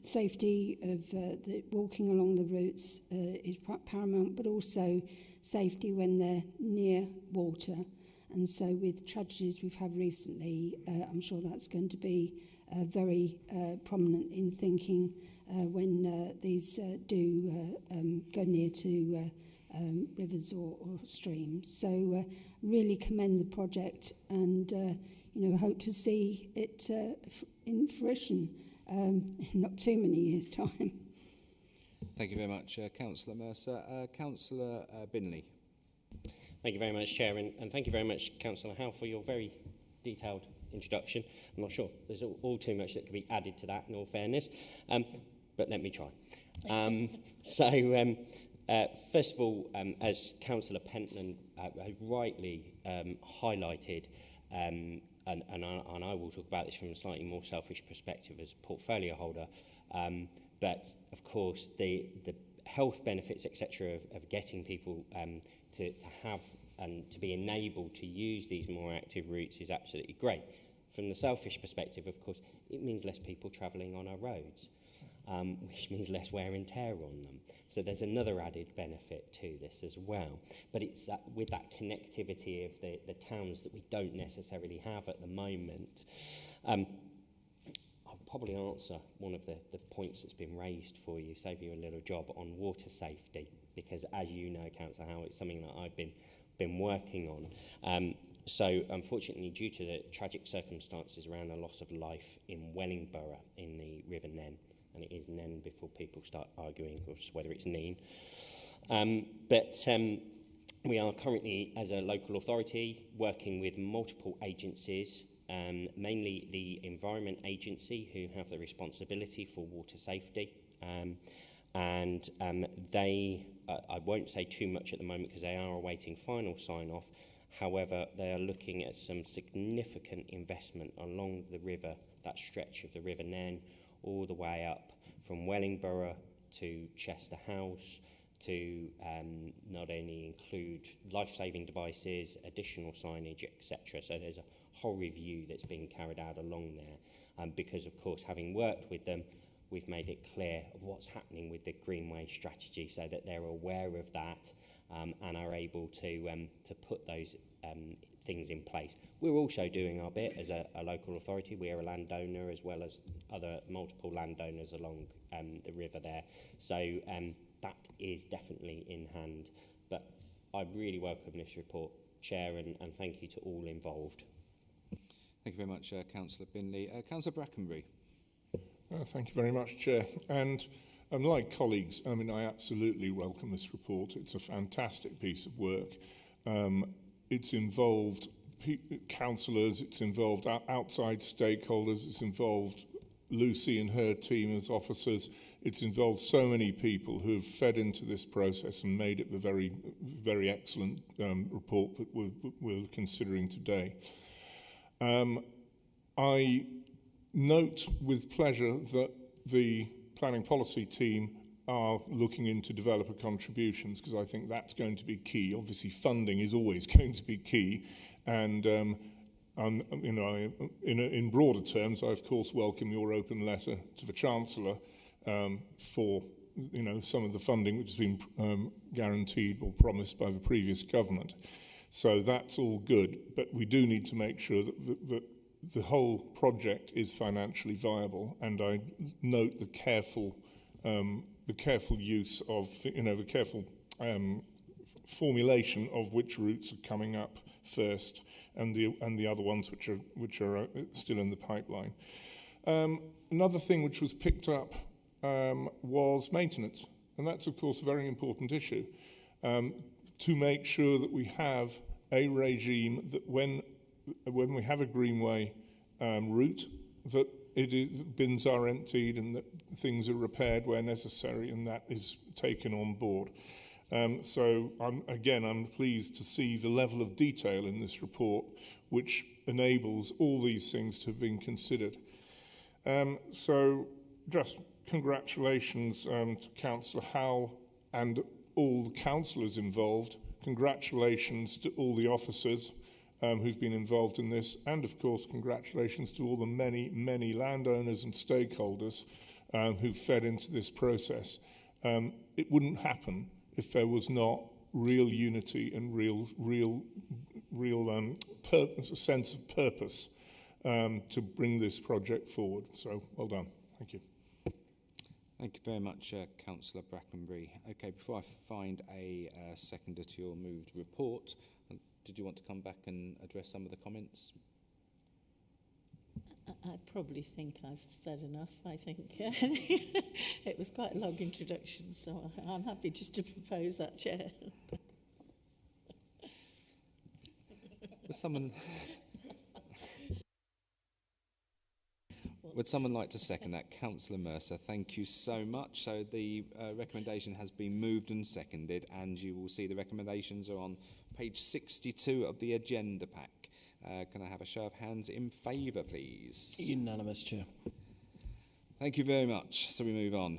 Safety of the walking along the routes is paramount, but also safety when they're near water. And so with tragedies we've had recently, I'm sure that's going to be very prominent in thinking when these do go near to rivers or streams. So really commend the project, and hope to see it in fruition in not too many years' time. Thank you very much, Councillor Mercer. Councillor Binley. Thank you very much, Chair, and thank you very much, Councillor Howe, for your very detailed introduction. I'm not sure there's all too much that could be added to that, in all fairness, but let me try. First of all, as Councillor Pentland rightly highlighted, and I will talk about this from a slightly more selfish perspective as a portfolio holder, but of course the health benefits, etc., of getting people to have and to be enabled to use these more active routes is absolutely great. From the selfish perspective, of course, it means less people travelling on our roads, which means less wear and tear on them. So there's another added benefit to this as well. But it's with that connectivity of the towns that we don't necessarily have at the moment. I'll probably answer one of the points that's been raised for you, save you a little job on water safety, because as you know, Councillor Howe, it's something that I've been working on. So unfortunately, due to the tragic circumstances around the loss of life in Wellingborough in the River Nen, and it is Nen before people start arguing whether it's Neen, we are currently, as a local authority, working with multiple agencies, mainly the Environment Agency, who have the responsibility for water safety. They, I won't say too much at the moment because they are awaiting final sign-off. However, they are looking at some significant investment along the river, that stretch of the River Nen, all the way up from Wellingborough to Chester House, to not only include life-saving devices, additional signage, etc. So there's a whole review that's being carried out along there. Because, of course, having worked with them, we've made it clear of what's happening with the Greenway strategy so that they're aware of that and are able to put those things in place. We're also doing our bit as a local authority. We are a landowner as well as other multiple landowners along the river there. So that is definitely in hand. But I really welcome this report, Chair, and thank you to all involved. Thank you very much, Councillor Binley. Councillor Brackenbury. Thank you very much, Chair. And like colleagues, I mean, I absolutely welcome this report. It's a fantastic piece of work. It's involved councillors, it's involved outside stakeholders, it's involved Lucy and her team as officers. It's involved so many people who have fed into this process and made it the very, very excellent report that we're considering today. I note with pleasure that the planning policy team are looking into developer contributions, because I think that's going to be key. Obviously, funding is always going to be key, and in broader terms, I of course welcome your open letter to the Chancellor for some of the funding which has been guaranteed or promised by the previous government. So that's all good, but we do need to make sure that the whole project is financially viable, and I note the careful use of the careful formulation of which routes are coming up first, and the other ones which are still in the pipeline. Another thing which was picked up was maintenance, and that's of course a very important issue, to make sure that we have a regime that when we have a greenway route, that bins are emptied and that things are repaired where necessary, and that is taken on board. So I'm pleased to see the level of detail in this report which enables all these things to have been considered. So just congratulations to Councillor Howell and all the councillors involved. Congratulations to all the officers who've been involved in this, and of course congratulations to all the many, many landowners and stakeholders who've fed into this process. It wouldn't happen if there was not real unity and real sense of purpose to bring this project forward. So well done. Thank you. Thank you very much, Councillor Brackenbury. Okay, before I find a seconder to your moved report, did you want to come back and address some of the comments? I probably think I've said enough. I think it was quite a long introduction, so I'm happy just to propose that, Chair. Would someone like to second that? Councillor Mercer, thank you so much. So the recommendation has been moved and seconded, and you will see the recommendations are on page 62 of the agenda pack. Can I have a show of hands in favour, please? Unanimous, Chair. Thank you very much. So we move on.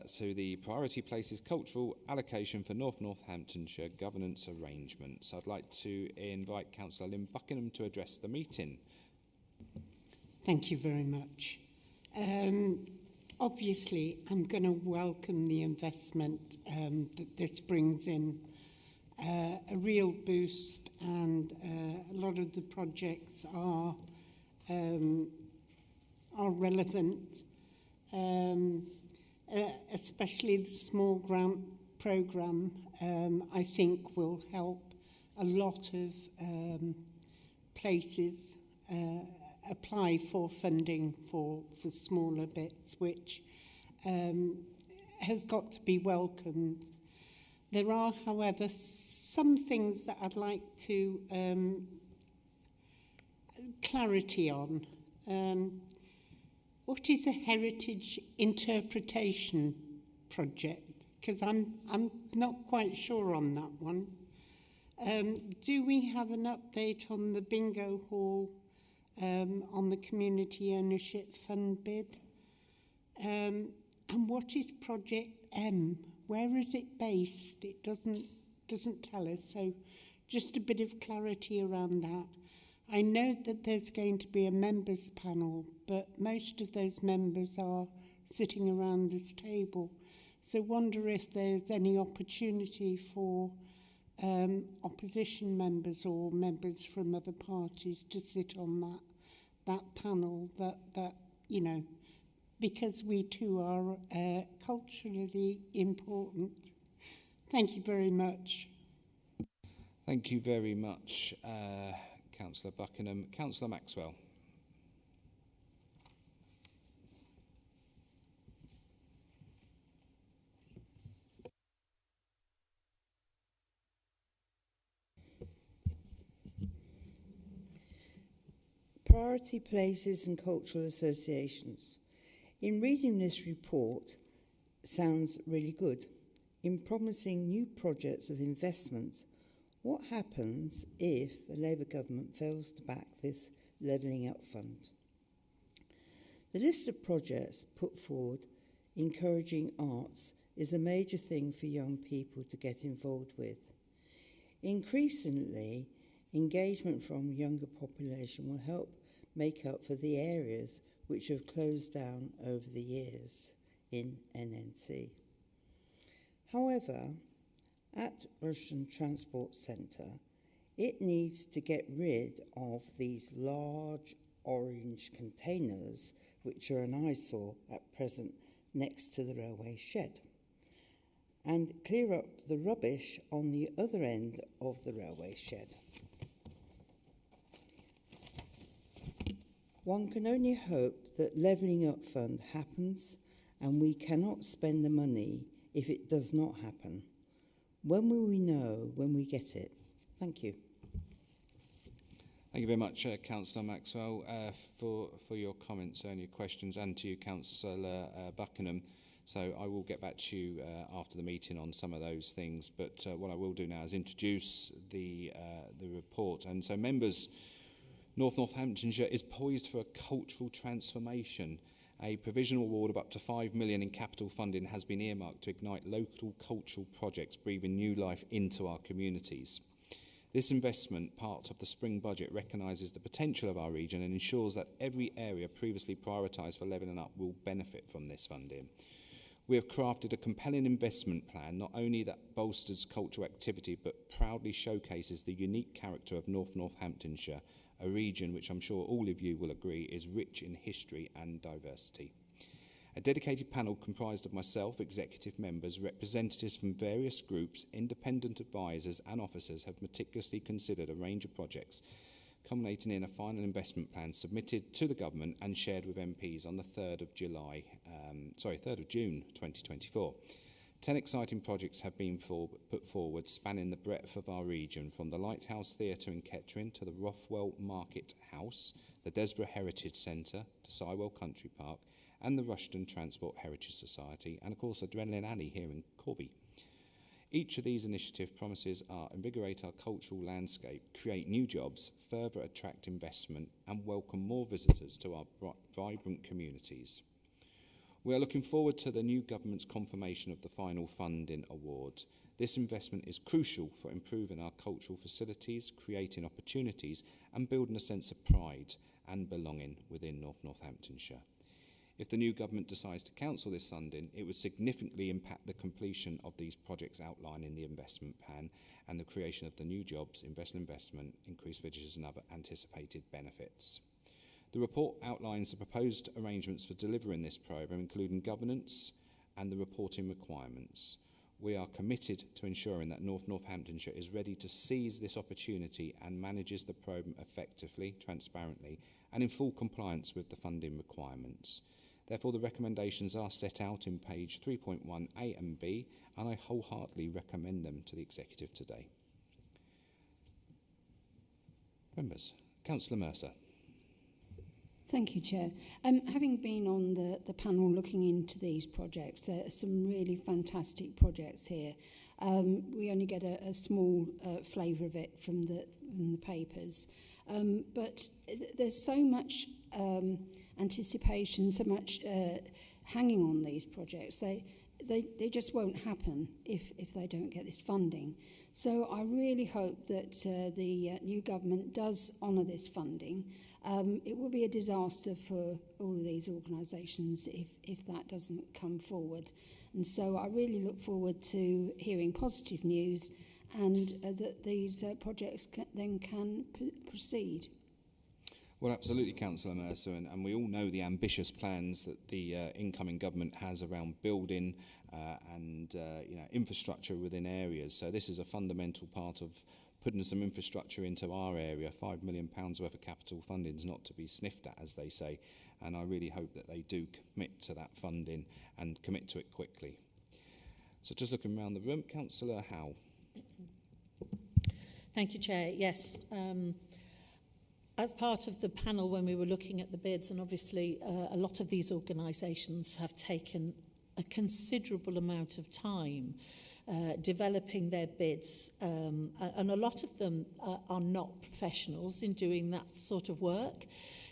So the priority places cultural allocation for North Northamptonshire governance arrangements. I'd like to invite Councillor Lynn Buckingham to address the meeting. Thank you very much. Obviously, I'm going to welcome the investment that this brings in. A real boost, and a lot of the projects are relevant, especially the small grant programme. I think will help a lot of places apply for funding for smaller bits, which has got to be welcomed. There are, however, some things that I'd like to clarity on. What is a heritage interpretation project? Because I'm not quite sure on that one. Do we have an update on the bingo hall, on the community ownership fund bid? And what is Project M? Where is it based? It doesn't tell us, so just a bit of clarity around that. I know that there's going to be a members panel, but most of those members are sitting around this table. So wonder if there's any opportunity for opposition members or members from other parties to sit on that panel, that you know, because we too are culturally important. Thank you very much. Thank you very much, Councillor Buckingham. Councillor Maxwell. Priority places and cultural associations. In reading this report, sounds really good. In promising new projects of investments, What happens if the Labour government fails to back this Levelling Up Fund? The list of projects put forward encouraging arts is a major thing for young people to get involved with. Increasingly, engagement from younger population will help make up for the areas which have closed down over the years in NNC. However, at Rushden Transport Centre, it needs to get rid of these large orange containers which are an eyesore at present next to the railway shed, and clear up the rubbish on the other end of the railway shed. One can only hope that Levelling Up Fund happens, and we cannot spend the money if it does not happen. When will we know when we get it? Thank you. Thank you very much, Councillor Maxwell, for your comments and your questions, and to you, Councillor Buckingham. So I will get back to you after the meeting on some of those things. But what I will do now is introduce the report. And so, members, Northamptonshire is poised for a cultural transformation. A provisional award of up to £5 million in capital funding has been earmarked to ignite local cultural projects, breathing new life into our communities. This investment, part of the spring budget, recognises the potential of our region and ensures that every area previously prioritised for Levelling Up will benefit from this funding. We have crafted a compelling investment plan, not only that bolsters cultural activity, but proudly showcases the unique character of Northamptonshire, a region which I'm sure all of you will agree is rich in history and diversity. A dedicated panel comprised of myself, executive members, representatives from various groups, independent advisors and officers have meticulously considered a range of projects, culminating in a final investment plan submitted to the government and shared with MPs on the 3rd of June 2024. 10 exciting projects have been put forward, spanning the breadth of our region, from the Lighthouse Theatre in Kettering to the Rothwell Market House, the Desborough Heritage Centre to Sywell Country Park, and the Rushden Transport Heritage Society, and of course Adrenaline Alley here in Corby. Each of these initiatives promises to invigorate our cultural landscape, create new jobs, further attract investment, and welcome more visitors to our vibrant communities. We are looking forward to the new government's confirmation of the final funding award. This investment is crucial for improving our cultural facilities, creating opportunities, and building a sense of pride and belonging within Northamptonshire. If the new government decides to cancel this funding, it would significantly impact the completion of these projects outlined in the investment plan and the creation of the new jobs, investment, increased visitors and other anticipated benefits. The report outlines the proposed arrangements for delivering this programme, including governance and the reporting requirements. We are committed to ensuring that Northamptonshire is ready to seize this opportunity and manages the programme effectively, transparently, and in full compliance with the funding requirements. Therefore, the recommendations are set out in page 3.1a and b, and I wholeheartedly recommend them to the Executive today. Members, Councillor Mercer. Thank you, Chair. Having been on the panel looking into these projects, there are some really fantastic projects here. We only get a small flavour of it from the papers. But there's so much anticipation, so much hanging on these projects. They just won't happen if they don't get this funding. So I really hope that the new government does honour this funding. It will be a disaster for all of these organisations if that doesn't come forward. And so I really look forward to hearing positive news and that these projects can proceed. Well, absolutely, Councillor Mercer, and we all know the ambitious plans that the incoming government has around building and infrastructure within areas. So this is a fundamental part of putting some infrastructure into our area. £5 million worth of capital funding is not to be sniffed at, as they say, and I really hope that they do commit to that funding and commit to it quickly. So just looking around the room, Councillor Howe. Thank you, Chair. Yes. As part of the panel, when we were looking at the bids, and obviously a lot of these organisations have taken a considerable amount of time developing their bids, and a lot of them are not professionals in doing that sort of work.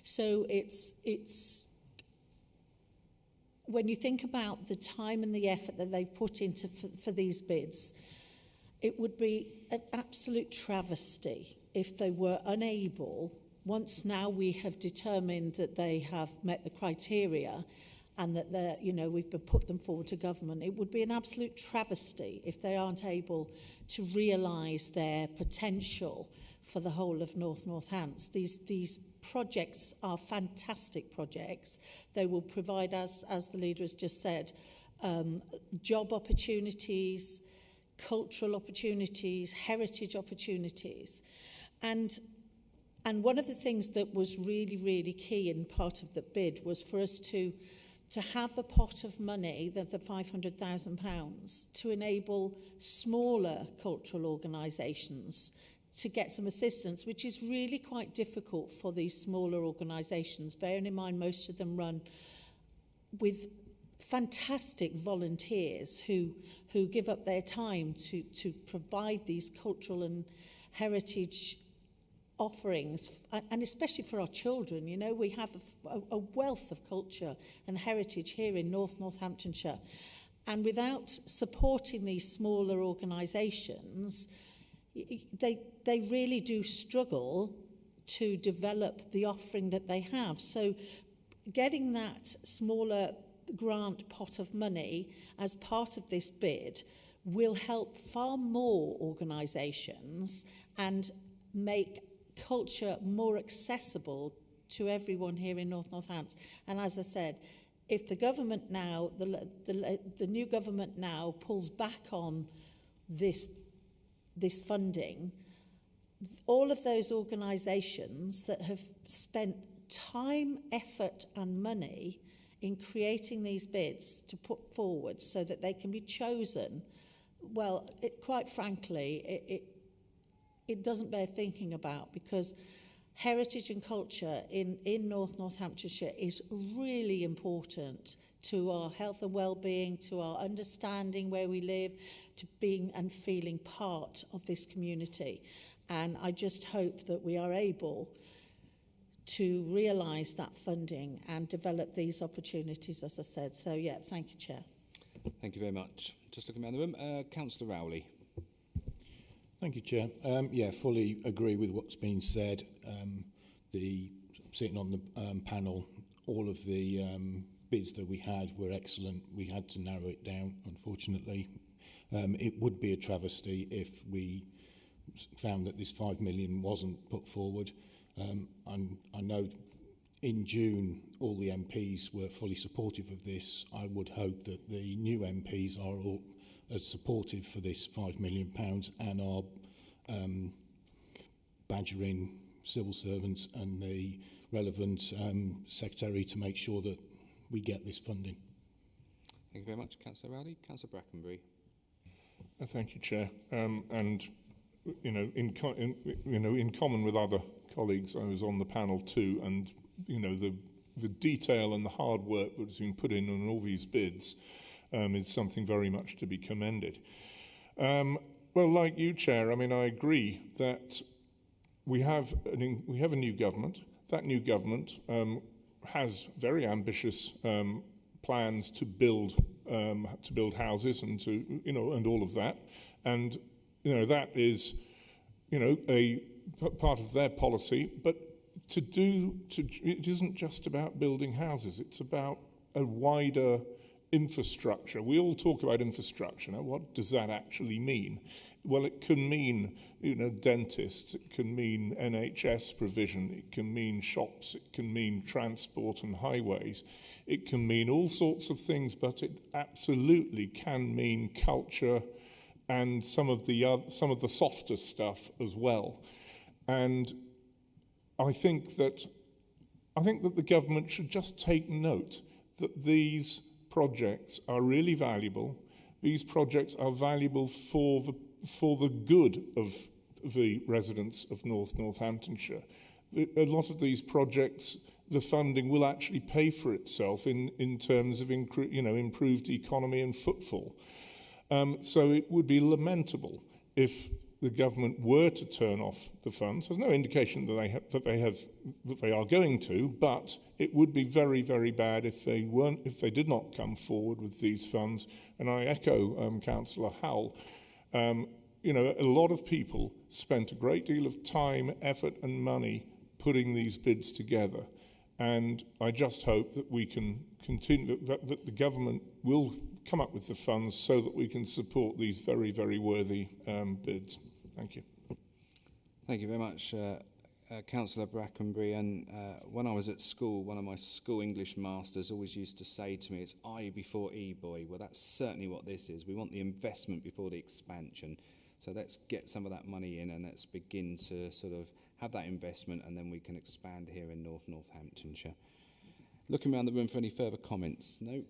So it's when you think about the time and the effort that they've put into for these bids, it would be an absolute travesty if they were unable, once now we have determined that they have met the criteria and that they're, you know, we've put them forward to government, it would be an absolute travesty if they aren't able to realise their potential for the whole of North Hants. These projects are fantastic projects. They will provide us, as the leader has just said, job opportunities, cultural opportunities, heritage opportunities. And one of the things that was really, really key in part of the bid was for us to have a pot of money, the £500,000, to enable smaller cultural organisations to get some assistance, which is really quite difficult for these smaller organisations, bearing in mind most of them run with fantastic volunteers who give up their time to provide these cultural and heritage offerings, and especially for our children. You know, we have a wealth of culture and heritage here in Northamptonshire, and without supporting these smaller organisations, they really do struggle to develop the offering that they have. So getting that smaller grant pot of money as part of this bid will help far more organisations and make culture more accessible to everyone here in North Hants. And as I said, if the government now, the new government now pulls back on this funding, all of those organisations that have spent time, effort and money in creating these bids to put forward so that they can be chosen, well, quite frankly, it doesn't bear thinking about, because heritage and culture in Northamptonshire is really important to our health and well-being, to our understanding where we live, to being and feeling part of this community. And I just hope that we are able to realise that funding and develop these opportunities, as I said. So, yeah, thank you, Chair. Thank you very much. Just looking around the room, Councillor Rowley. Thank you, Chair. Yeah, fully agree with what's been said. Sitting on the panel, all of the bids that we had were excellent. We had to narrow it down, unfortunately. It would be a travesty if we found that this 5 million wasn't put forward. And I know in June all the MPs were fully supportive of this. I would hope that the new MPs are all as supportive for this £5 million and are badgering civil servants and the relevant secretary to make sure that we get this funding. Thank you very much, Councillor Rowley. Councillor Brackenbury. Thank you, Chair. And you know, in common with other colleagues, I was on the panel too, and you know, the detail and the hard work that's been put in on all these bids is something very much to be commended. Well, like you, Chair, I mean, I agree that we have a new government. That new government has very ambitious plans to build houses and to, you know, and all of that. And you know, that is, you know, a part of their policy. But it isn't just about building houses. It's about a wider infrastructure. We all talk about infrastructure. Now, what does that actually mean? Well, it can mean, you know, dentists. It can mean NHS provision. It can mean shops. It can mean transport and highways. It can mean all sorts of things, but it absolutely can mean culture and some of the softer stuff as well. And I think that the government should just take note that these projects are really valuable. These projects are valuable for the good of the residents of Northamptonshire. A lot of these projects, the funding will actually pay for itself in terms of improved economy and footfall. So it would be lamentable if the government were to turn off the funds. There's no indication that they are going to, but it would be very, very bad if they did not come forward with these funds. And I echo Councillor Howell. You know, a lot of people spent a great deal of time, effort, and money putting these bids together. And I just hope that we can continue, that the government will come up with the funds so that we can support these very, very worthy bids. Thank you. Thank you very much, Councillor Brackenbury. And when I was at school, one of my school English masters always used to say to me, it's I before E, boy. Well, that's certainly what this is. We want the investment before the expansion. So let's get some of that money in and let's begin to sort of have that investment, and then we can expand here in Northamptonshire. Looking around the room for any further comments? No?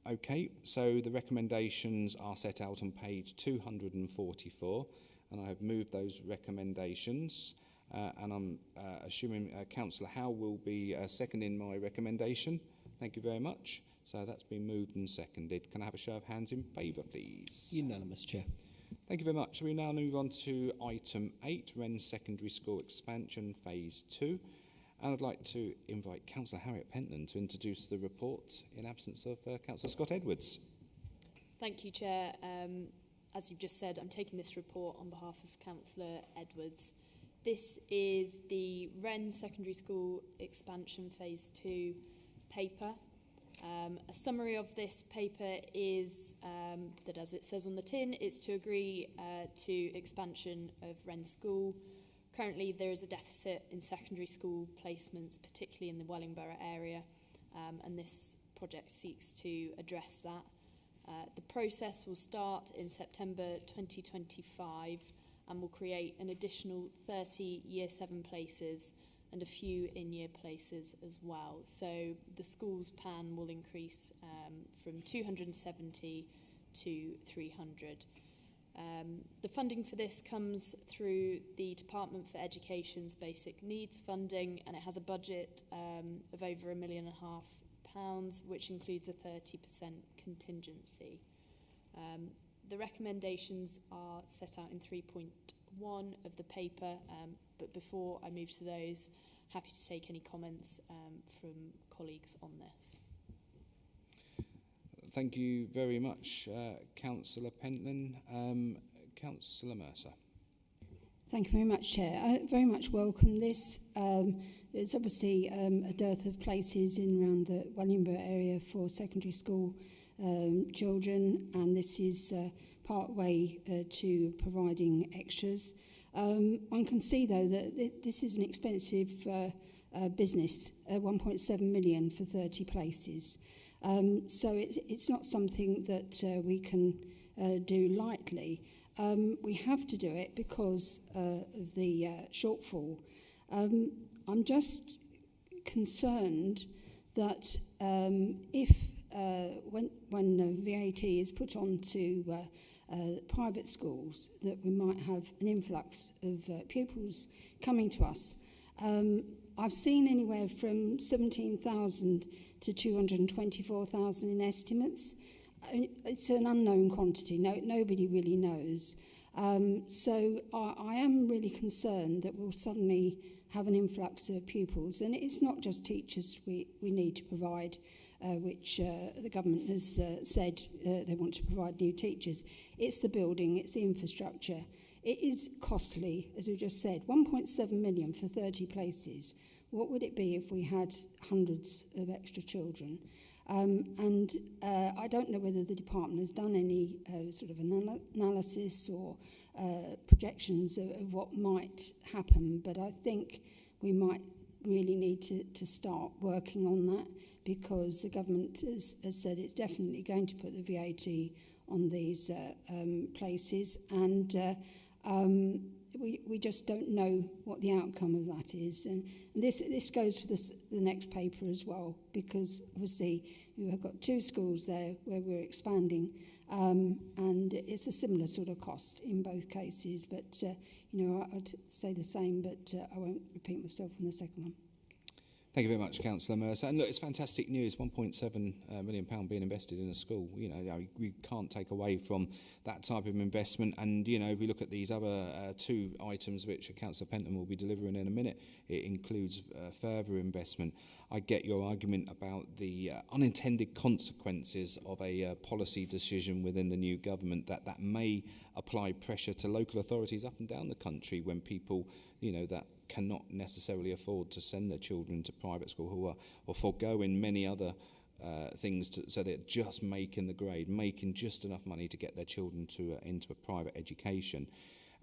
Okay, so the recommendations are set out on page 244, and I have moved those recommendations, and I'm assuming Councillor Howe will be seconding my recommendation. Thank you very much. So that's been moved and seconded. Can I have a show of hands in favour, please? Unanimous, Chair. Thank you very much. We now move on to item 8, Wren Secondary School Expansion Phase 2. And I'd like to invite Councillor Harriet Pentland to introduce the report in absence of Councillor Scott Edwards. Thank you, Chair. As you've just said, I'm taking this report on behalf of Councillor Edwards. This is the Wren Secondary School Expansion Phase 2 paper. A summary of this paper is that, as it says on the tin, it's to agree to expansion of Wren School. Currently, there is a deficit in secondary school placements, particularly in the Wellingborough area, and this project seeks to address that. The process will start in September 2025 and will create an additional 30 Year 7 places and a few in-year places as well. So the school's PAN will increase from 270 to 300. The funding for this comes through the Department for Education's Basic Needs funding, and it has a budget of over £1.5 million, which includes a 30% contingency. The recommendations are set out in 3.1 of the paper, but before I move to those, happy to take any comments from colleagues on this. Thank you very much, Councillor Pentland. Councillor Mercer. Thank you very much, Chair. I very much welcome this. There's obviously a dearth of places in around the Wellingborough area for secondary school children, and this is part way to providing extras. One can see, though, that this is an expensive business, 1.7 million for 30 places. So it's not something that we can do lightly. We have to do it because of the shortfall. I'm just concerned that if when VAT is put onto private schools, that we might have an influx of pupils coming to us. I've seen anywhere from 17,000 to 224,000 in estimates. It's an unknown quantity. Nobody really knows. So I am really concerned that we'll suddenly have an influx of pupils. And it's not just teachers we need to provide, which the government has said they want to provide new teachers. It's the building, it's the infrastructure. It is costly, as we just said, 1.7 million for 30 places. What would it be if we had hundreds of extra children? And I don't know whether the department has done any sort of analysis or projections of what might happen, but I think we might really need to start working on that, because the government has said it's definitely going to put the VAT on these places, and we just don't know what the outcome of that is. And this goes for the next paper as well, because obviously we've got 2 schools there where we're expanding, and it's a similar sort of cost in both cases. But, you know, I'd say the same, but I won't repeat myself on the second one. Thank you very much, Councillor Mercer. And look, it's fantastic news, £1.7 million being invested in a school. You know, we can't take away from that type of investment. And, you know, if we look at these other two items which Councillor Penton will be delivering in a minute, it includes further investment. I get your argument about the unintended consequences of a policy decision within the new government that may apply pressure to local authorities up and down the country when people, you know, that cannot necessarily afford to send their children to private school, who are foregoing many other things, so they're just making the grade, making just enough money to get their children to into a private education.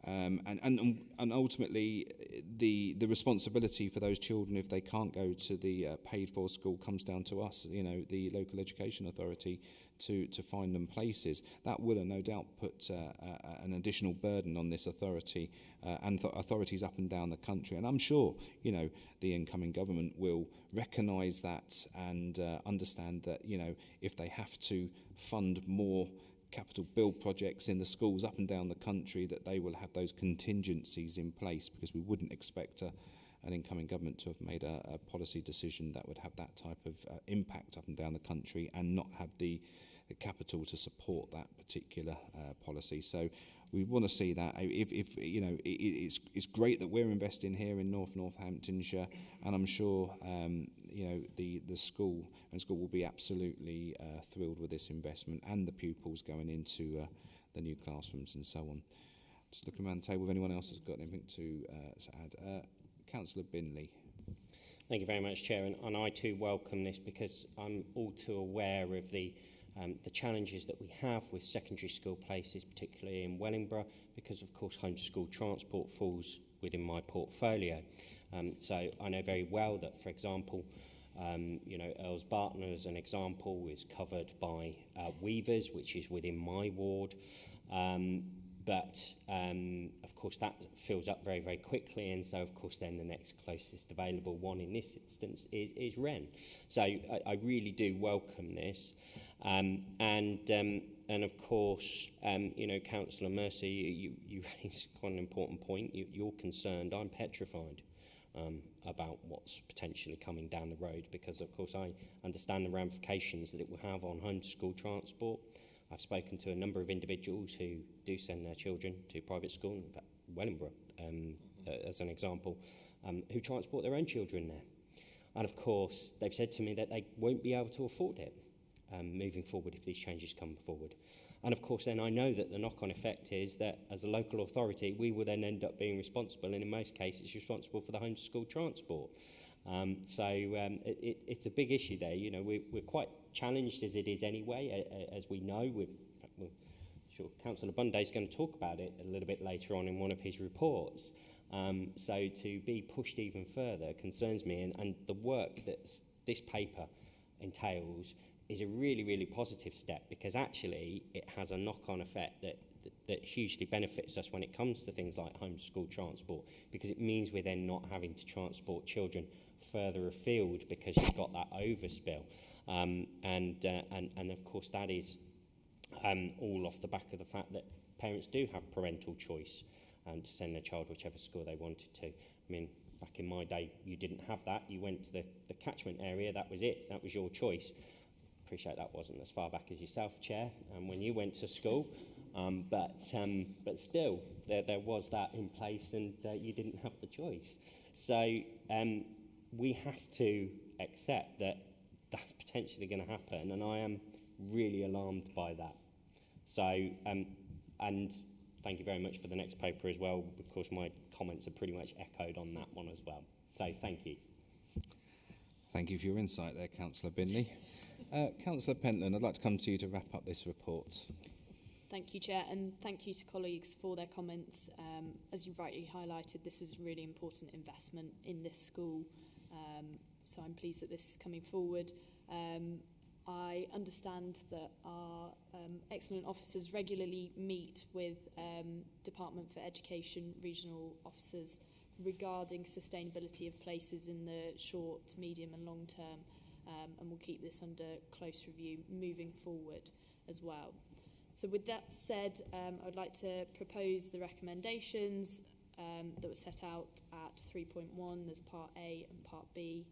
And ultimately, the responsibility for those children, if they can't go to the paid-for school, comes down to us, you know, the local education authority, to find them places. That will no doubt put an additional burden on this authority and authorities up and down the country. And I'm sure, you know, the incoming government will recognise that and understand that, you know, if they have to fund more capital build projects in the schools up and down the country, that they will have those contingencies in place, because we wouldn't expect an incoming government to have made a policy decision that would have that type of impact up and down the country and not have the capital to support that particular policy. So we want to see that. If you know, it's great that we're investing here in Northamptonshire, and I'm sure you know, the school will be absolutely thrilled with this investment and the pupils going into the new classrooms and so on. Just looking around the table if anyone else has got anything to add. Councillor Binley. Thank you very much, Chair, and I too welcome this, because I'm all too aware of the challenges that we have with secondary school places, particularly in Wellingborough, because of course home to school transport falls within my portfolio. So I know very well that, for example, you know, Earls Barton as an example is covered by Weavers, which is within my ward. But of course that fills up very, very quickly, and so of course then the next closest available one in this instance is Wren. So I really do welcome this, and of course you know, Councillor Mercer, you raised quite an important point. You're concerned. I'm petrified about what's potentially coming down the road, because of course I understand the ramifications that it will have on home to school transport. I've spoken to a number of individuals who do send their children to private school, in fact, Wellingborough, as an example, who transport their own children there. And of course, they've said to me that they won't be able to afford it moving forward if these changes come forward. And of course, then I know that the knock-on effect is that as a local authority, we will then end up being responsible, and in most cases, responsible for the home to school transport. It's a big issue there. You know, we're quite challenged as it is anyway, as we know. In fact, I'm sure Councillor Bunday is going to talk about it a little bit later on in one of his reports. So to be pushed even further concerns me, and the work that this paper entails is a really, really positive step, because actually it has a knock-on effect that hugely benefits us when it comes to things like home to school transport, because it means we're then not having to transport children further afield because you've got that overspill, and of course that is all off the back of the fact that parents do have parental choice to send their child whichever school they wanted to. I mean, back in my day, you didn't have that. You went to the catchment area, that was it, that was your choice. Appreciate that wasn't as far back as yourself, Chair, when you went to school, but still there was that in place, and you didn't have the choice. So we have to accept that that's potentially going to happen, and I am really alarmed by that. So and thank you very much for the next paper as well. Of course, my comments are pretty much echoed on that one as well. So thank you. Thank you for your insight there, Councillor Binley. Councillor Pentland, I'd like to come to you to wrap up this report. Thank you, Chair, and thank you to colleagues for their comments. As you rightly highlighted, this is a really important investment in this school, so I'm pleased that this is coming forward. I understand that our excellent officers regularly meet with Department for Education regional officers regarding sustainability of places in the short, medium and long term, and we'll keep this under close review moving forward as well. So with that said, I'd like to propose the recommendations that were set out at 3.1. There's Part A and Part B.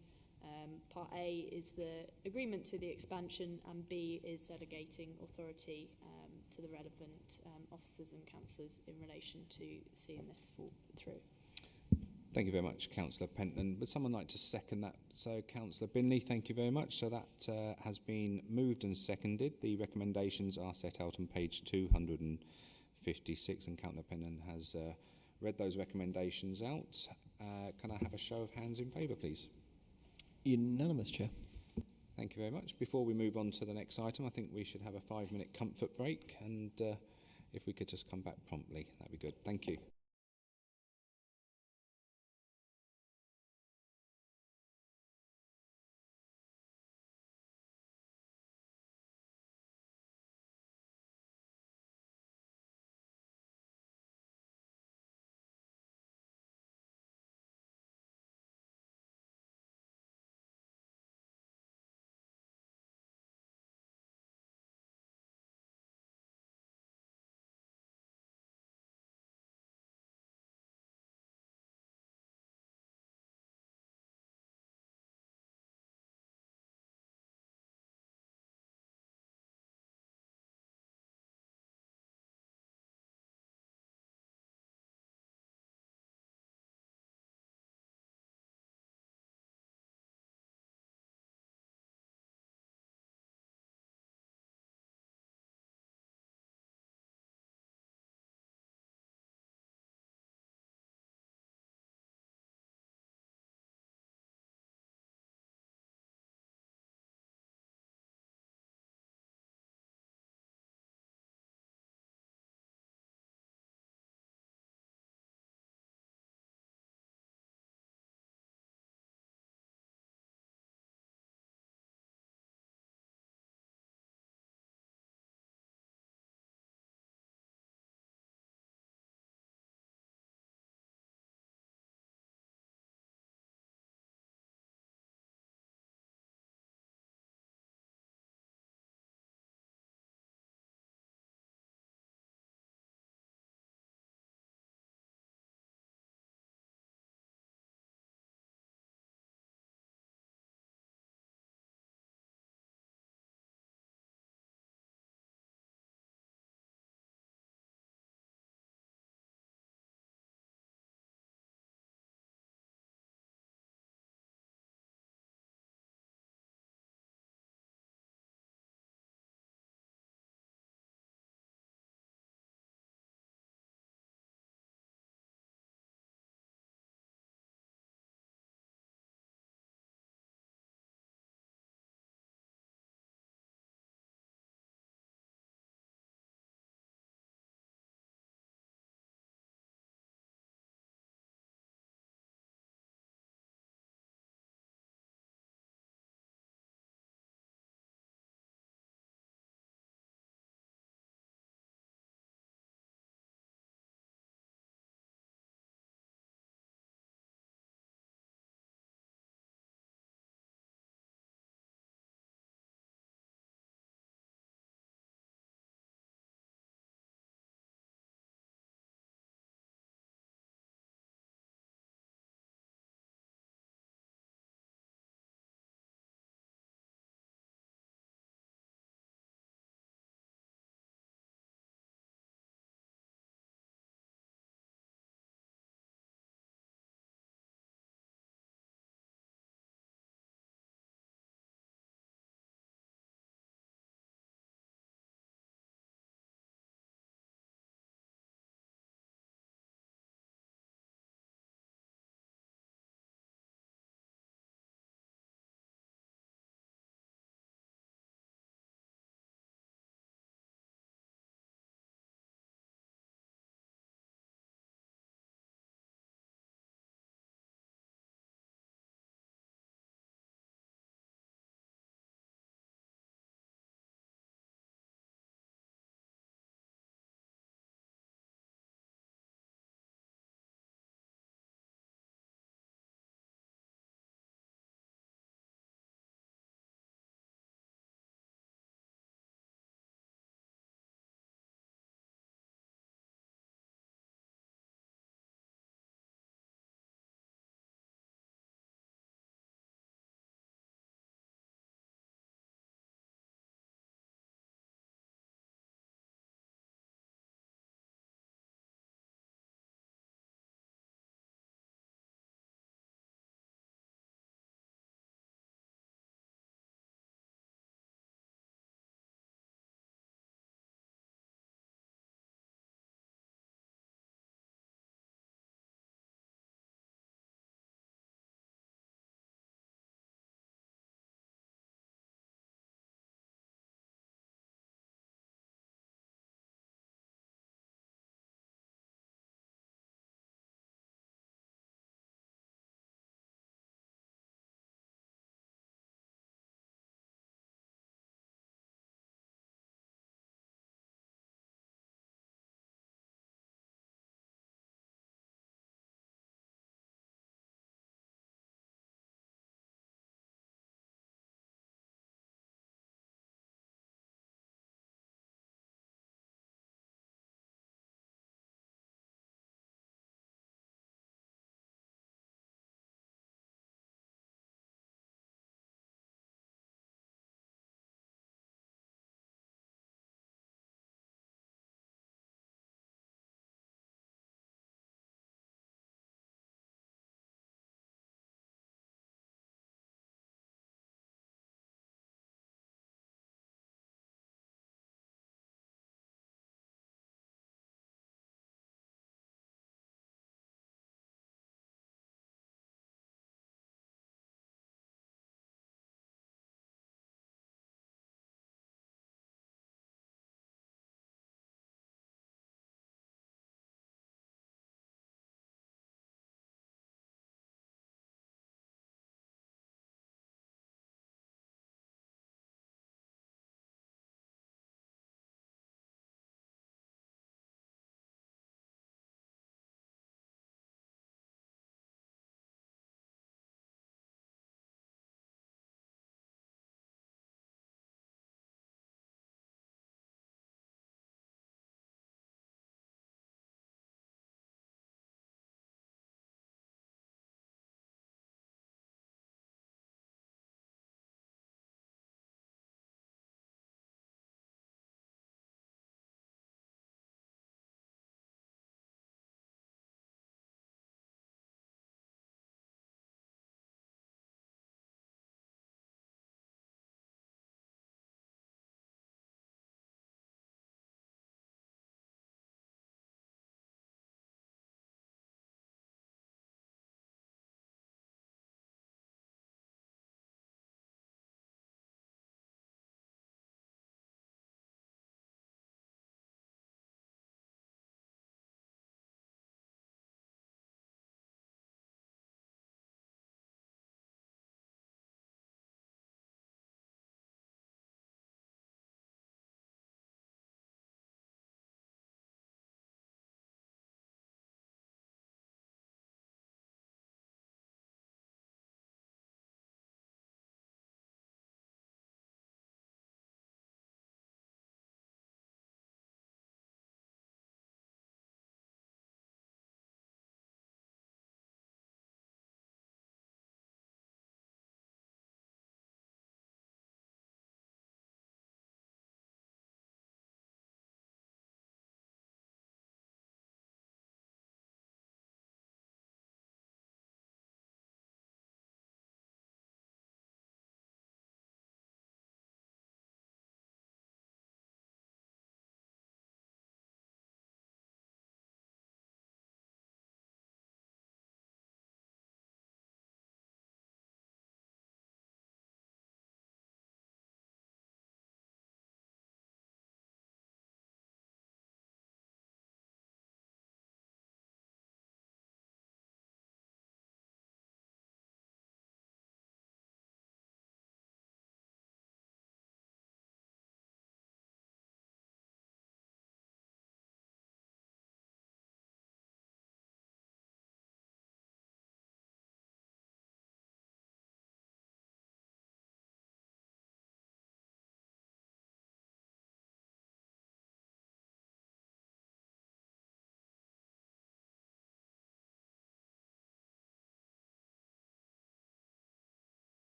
Part A is the agreement to the expansion, and B is delegating authority to the relevant officers and councillors in relation to seeing this fall through. Thank you very much, Councillor Pentland. Would someone like to second that? So, Councillor Binley, thank you very much. So that has been moved and seconded. The recommendations are set out on page 256, and Councillor Pentland has read those recommendations out. Can I have a show of hands in favour, please? Unanimous, Chair. Thank you very much. Before we move on to the next item, I think we should have a 5-minute comfort break, and if we could just come back promptly, that'd be good. Thank you.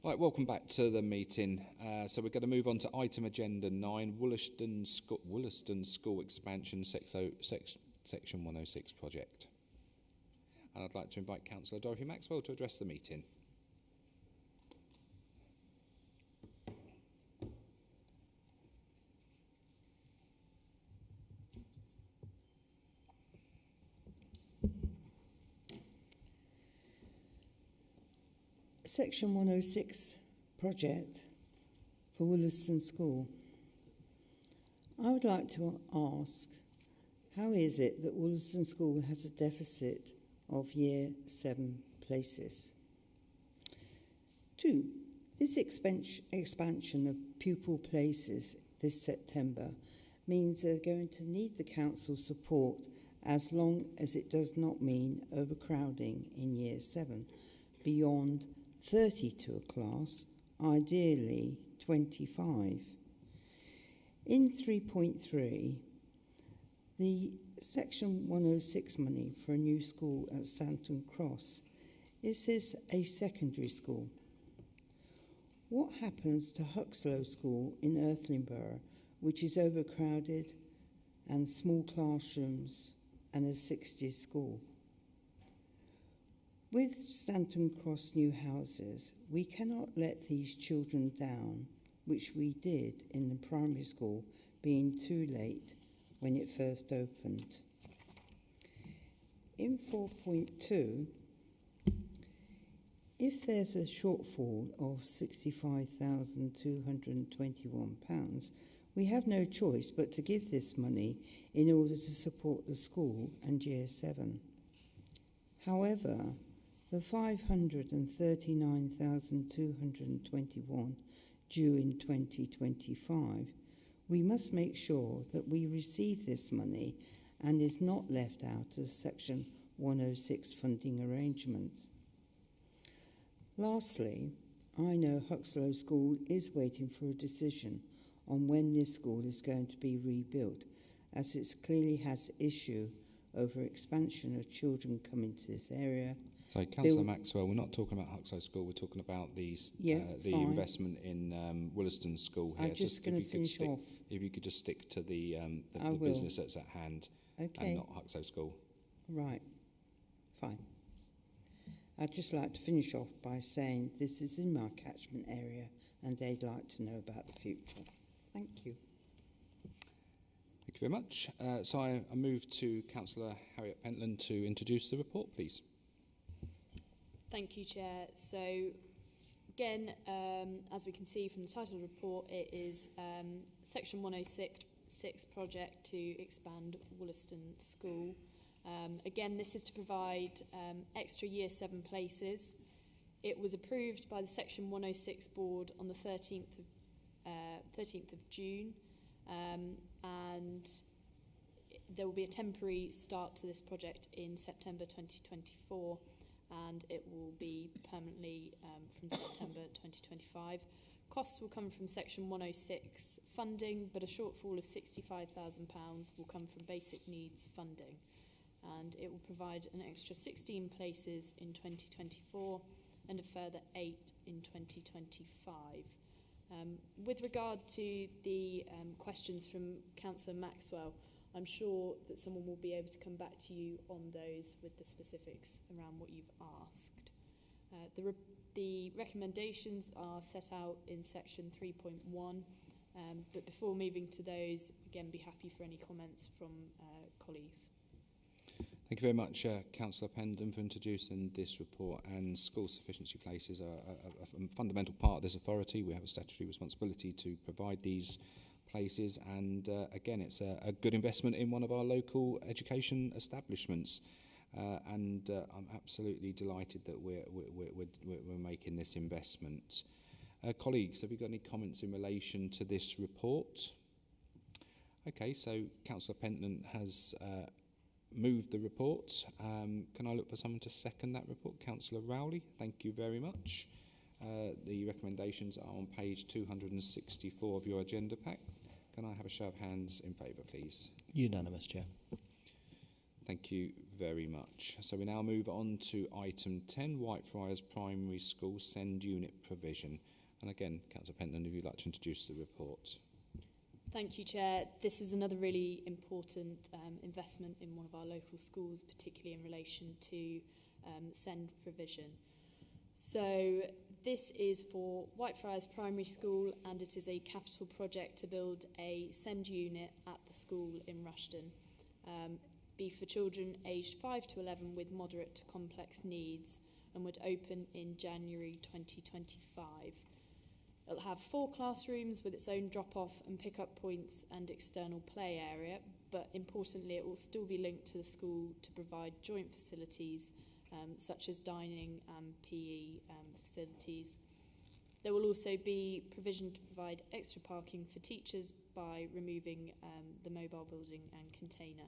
Right, welcome back to the meeting. So we're going to move on to item agenda 9, Wollaston School Expansion Section 106 project. And I'd like to invite Councillor Dorothy Maxwell to address the meeting. Section 106 project for Wollaston School. I would like to ask, how is it that Wollaston School has a deficit of Year 7 places? 2. This expansion of pupil places this September means they're going to need the council's support as long as it does not mean overcrowding in Year 7 beyond 30 to a class, ideally 25. In 3.3, the Section 106 money for a new school at Stanton Cross, it says a secondary school. What happens to Huxlow School in Earthlinborough, which is overcrowded and small classrooms and a 60s school? With Stanton Cross new houses, we cannot let these children down, which we did in the primary school, being too late when it first opened. In 4.2, if there's a shortfall of £65,221, we have no choice but to give this money in order to support the school and Year 7. However, the £539,221 due in 2025, we must make sure that we receive this money and is not left out of Section 106 funding arrangements. Lastly, I know Huxlow School is waiting for a decision on when this school is going to be rebuilt, as it clearly has issue over expansion of children coming to this area. So, Councillor Maxwell, we're not talking about Huxlow School, we're talking about the investment in Wollaston School here. I'm just going to finish off. If you could just stick to the business that's at hand, and not Huxlow School. Right, fine. I'd just like to finish off by saying this is in my catchment area and they'd like to know about the future. Thank you. Thank you very much. So I move to Councillor Harriet Pentland to introduce the report, please. Thank you, Chair. So, again, as we can see from the title of the report, it is Section 106 project to expand Wollaston School. Again, this is to provide extra Year 7 places. It was approved by the Section 106 board on the 13th of June, and there will be a temporary start to this project in September 2024. And it will be permanently from September 2025. Costs will come from Section 106 funding, but a shortfall of £65,000 will come from basic needs funding. And it will provide an extra 16 places in 2024 and a further 8 in 2025. With regard to the questions from Councillor Maxwell, I'm sure that someone will be able to come back to you on those with the specifics around what you've asked. The recommendations are set out in section 3.1, but before moving to those, again, be happy for any comments from colleagues. Thank you very much, Councillor Pendon, for introducing this report. And school sufficiency places are a fundamental part of this authority. We have a statutory responsibility to provide these places, and again, it's a good investment in one of our local education establishments. And I'm absolutely delighted that we're making this investment. Colleagues, have you got any comments in relation to this report? Okay, so Councillor Pentland has moved the report. Can I look for someone to second that report? Councillor Rowley, thank you very much. The recommendations are on page 264 of your agenda pack. Can I have a show of hands in favour, please? Unanimous, Chair. Thank you very much. So we now move on to item 10, Whitefriars Primary School SEND unit provision. And again, Councillor Pentland, if you'd like to introduce the report. Thank you, Chair. This is another really important investment in one of our local schools, particularly in relation to SEND provision. So this is for Whitefriars Primary School, and it is a capital project to build a SEND unit at the school in Rushden. Be for children aged 5 to 11 with moderate to complex needs, and would open in January 2025. It'll have 4 classrooms with its own drop-off and pick-up points and external play area, but importantly it will still be linked to the school to provide joint facilities such as dining and PE facilities. There will also be provision to provide extra parking for teachers by removing the mobile building and container.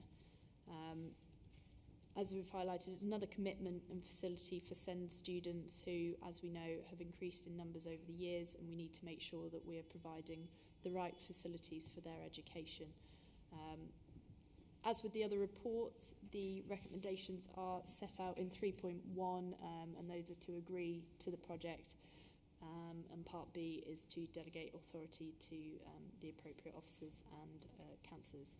As we've highlighted, it's another commitment and facility for SEND students who, as we know, have increased in numbers over the years, and we need to make sure that we are providing the right facilities for their education. As with the other reports, the recommendations are set out in 3.1, and those are to agree to the project, and Part B is to delegate authority to the appropriate officers and councillors.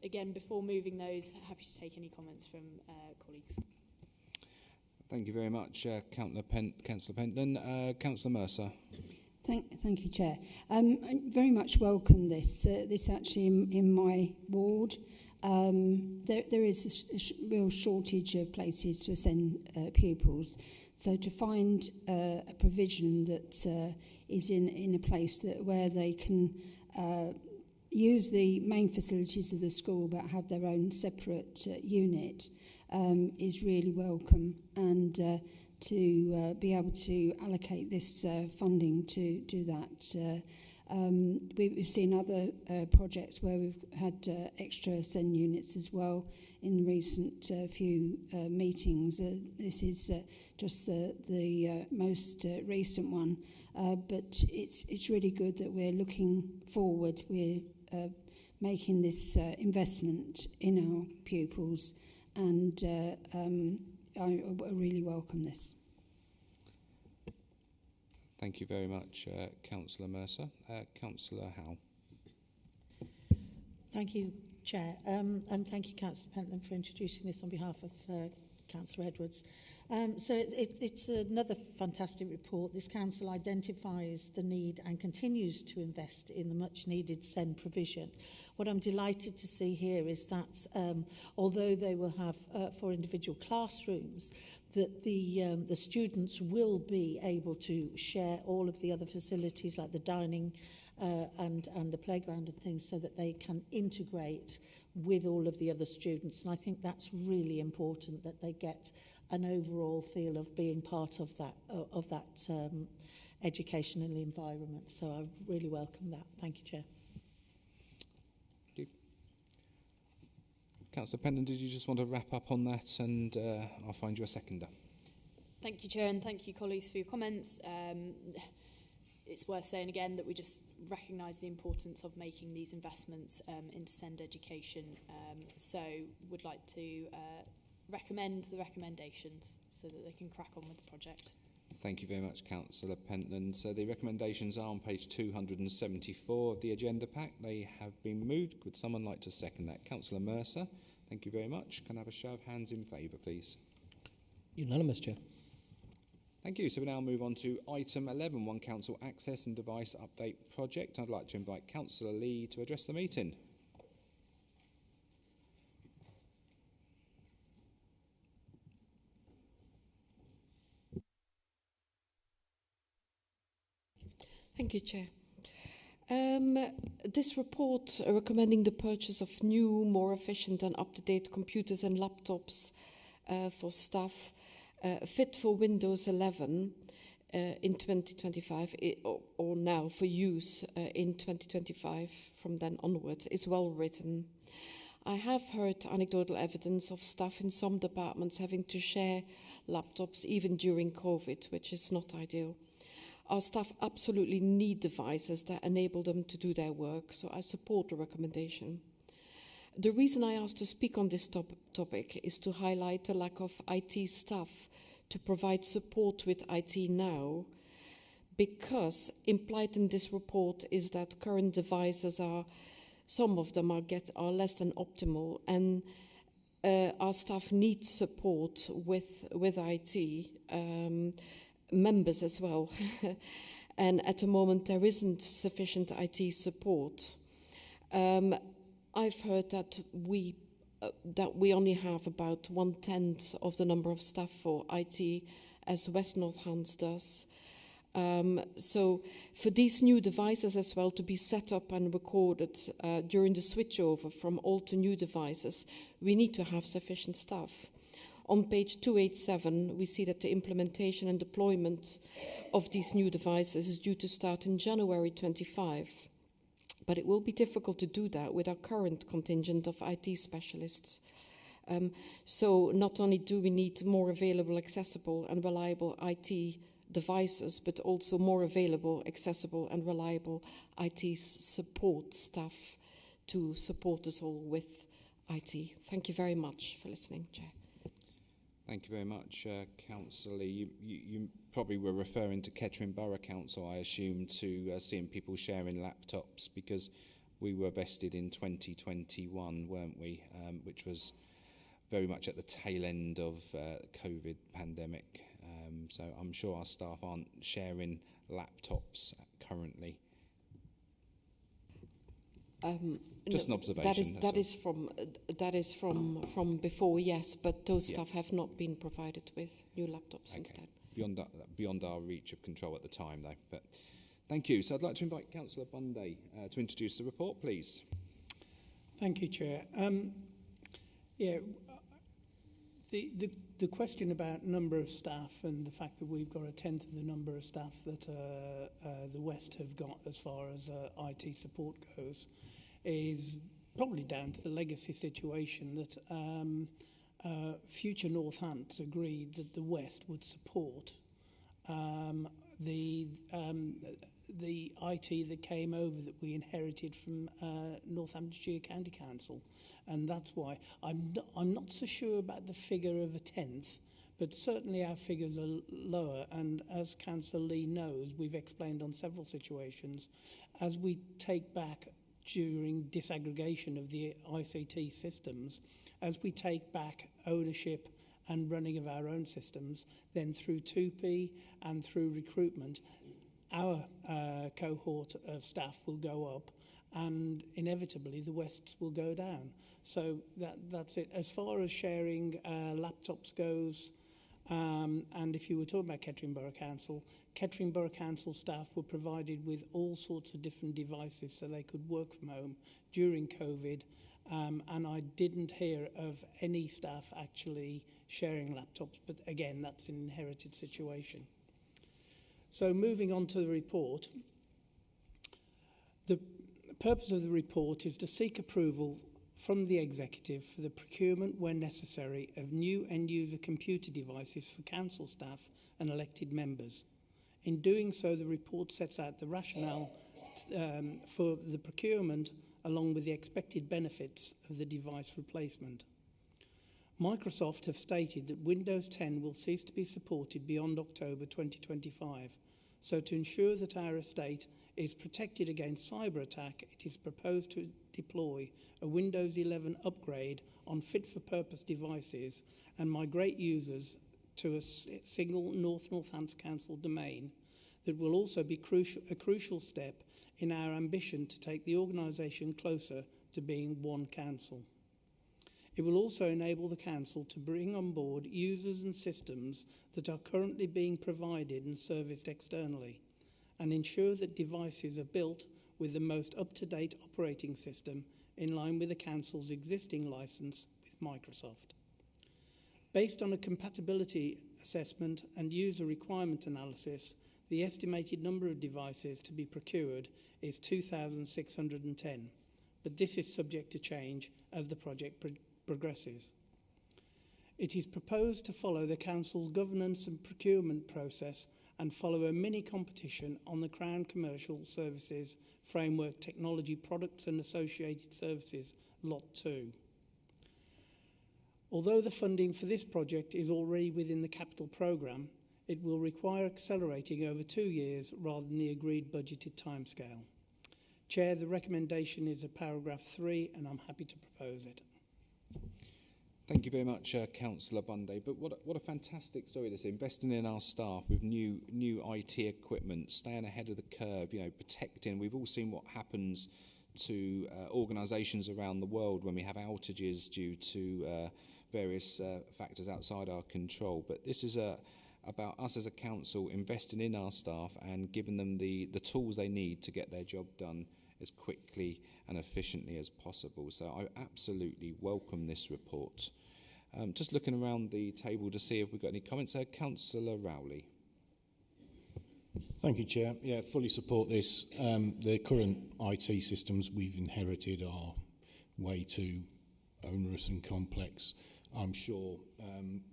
Again, before moving those, happy to take any comments from colleagues. Thank you very much, Councillor Pentland. Councillor Mercer. Thank you, Chair. I very much welcome this. This actually in my ward. There is a real shortage of places to send pupils. So to find a provision that is in a place where they can use the main facilities of the school but have their own separate unit is really welcome, and to be able to allocate this funding to do that. We've seen other projects where we've had extra SEND units as well in recent few meetings. This is just the most recent one, but it's really good that we're looking forward. We're making this investment in our pupils, and I really welcome this. Thank you very much, Councillor Mercer. Councillor Howe. Thank you, Chair, and thank you, Councillor Pentland, for introducing this on behalf of Councillor Edwards. So it's another fantastic report. This council identifies the need and continues to invest in the much-needed SEND provision. What I'm delighted to see here is that although they will have 4 individual classrooms, that the students will be able to share all of the other facilities like the dining and the playground and things, so that they can integrate with all of the other students. And I think that's really important, that they get an overall feel of being part of that educational environment. So I really welcome that. Thank you, Chair. Thank you. Councillor Pentland, did you just want to wrap up on that, and I'll find you a seconder. Thank you, Chair, and thank you, colleagues, for your comments. It's worth saying again that we just recognise the importance of making these investments into SEND education. So would like to recommend the recommendations so that they can crack on with the project. Thank you very much, Councillor Pentland. So the recommendations are on page 274 of the agenda pack. They have been removed. Would someone like to second that? Councillor Mercer, thank you very much. Can I have a show of hands in favour, please? Unanimous, Chair. Thank you. So we now move on to item 11, One Council Access and Device Update Project. I'd like to invite Councillor Lee to address the meeting. Thank you, Chair. This report recommending the purchase of new, more efficient and up-to-date computers and laptops for staff fit for Windows 11 in 2025 or now for use in 2025 from then onwards is well written. I have heard anecdotal evidence of staff in some departments having to share laptops even during COVID, which is not ideal. Our staff absolutely need devices that enable them to do their work, so I support the recommendation. The reason I asked to speak on this topic is to highlight the lack of IT staff to provide support with IT now, because implied in this report is that current devices some of them are less than optimal, and our staff need support with IT, members as well. And at the moment there isn't sufficient IT support. I've heard that we only have about 1/10 of the number of staff for IT as West Northants does. So for these new devices as well to be set up and recorded during the switchover from old to new devices, we need to have sufficient staff. On page 287, we see that the implementation and deployment of these new devices is due to start in January 25. But it will be difficult to do that with our current contingent of IT specialists. So not only do we need more available, accessible and reliable IT devices, but also more available, accessible and reliable IT support staff to support us all with IT. Thank you very much for listening, Chair. Thank you very much, Councillor Lee. You probably were referring to Kettering Borough Council, I assume, to seeing people sharing laptops, because we were vested in 2021, weren't we? Which was very much at the tail end of COVID pandemic. So I'm sure our staff aren't sharing laptops currently. Just an observation. That is from before, yes, but those staff have not been provided with new laptops instead. Beyond our reach of control at the time, though. But thank you. So I'd like to invite Councillor Bunday to introduce the report, please. Thank you, Chair. The question about number of staff and the fact that we've got 1/10 of the number of staff that the West have got as far as IT support goes is probably down to the legacy situation that future Northants agreed that the West would support the IT that came over that we inherited from Northamptonshire County Council. And that's why I'm not so sure about the figure of 1/10, but certainly our figures are lower. And as Councillor Lee knows, we've explained on several situations, as we take back during disaggregation of the ICT systems, as we take back ownership and running of our own systems, then through 2P and through recruitment, our cohort of staff will go up, and inevitably the Wests will go down. So that's it. As far as sharing laptops goes, and if you were talking about Kettering Borough Council staff were provided with all sorts of different devices so they could work from home during COVID, and I didn't hear of any staff actually sharing laptops, but again, that's an inherited situation. So moving on to the report, the purpose of the report is to seek approval from the Executive for the procurement, where necessary, of new end-user computer devices for council staff and elected members. In doing so, the report sets out the rationale for the procurement along with the expected benefits of the device replacement. Microsoft have stated that Windows 10 will cease to be supported beyond October 2025. So to ensure that our estate is protected against cyber attack, it is proposed to deploy a Windows 11 upgrade on fit-for-purpose devices and migrate users to a single North Northants Council domain. That will also be a crucial step in our ambition to take the organisation closer to being one council. It will also enable the council to bring on board users and systems that are currently being provided and serviced externally, and ensure that devices are built with the most up-to-date operating system in line with the council's existing licence with Microsoft. Based on a compatibility assessment and user requirement analysis, the estimated number of devices to be procured is 2,610, but this is subject to change as the project progresses. It is proposed to follow the Council's governance and procurement process and follow a mini-competition on the Crown Commercial Services Framework Technology Products and Associated Services Lot 2. Although the funding for this project is already within the capital programme, it will require accelerating over 2 years rather than the agreed budgeted timescale. Chair, the recommendation is a paragraph 3 and I'm happy to propose it. Thank you very much, Councillor Bunday. But what a fantastic story this is. Investing in our staff with new IT equipment, staying ahead of the curve, protecting. We've all seen what happens to organisations around the world when we have outages due to various factors outside our control. But this is about us as a council investing in our staff and giving them the tools they need to get their job done as quickly and efficiently as possible. So I absolutely welcome this report. Just looking around the table to see if we've got any comments. Councillor Rowley. Thank you, Chair. Yeah, fully support this. The current IT systems we've inherited are way too onerous and complex. I'm sure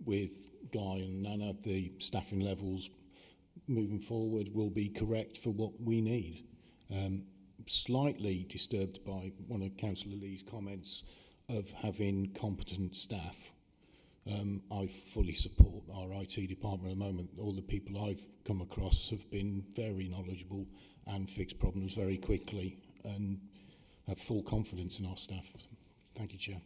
with Guy and Nana, the staffing levels moving forward will be correct for what we need. Slightly disturbed by one of Councillor Lee's comments of having competent staff. I fully support our IT department at the moment. All the people I've come across have been very knowledgeable and fixed problems very quickly and have full confidence in our staff. Thank you, Chair.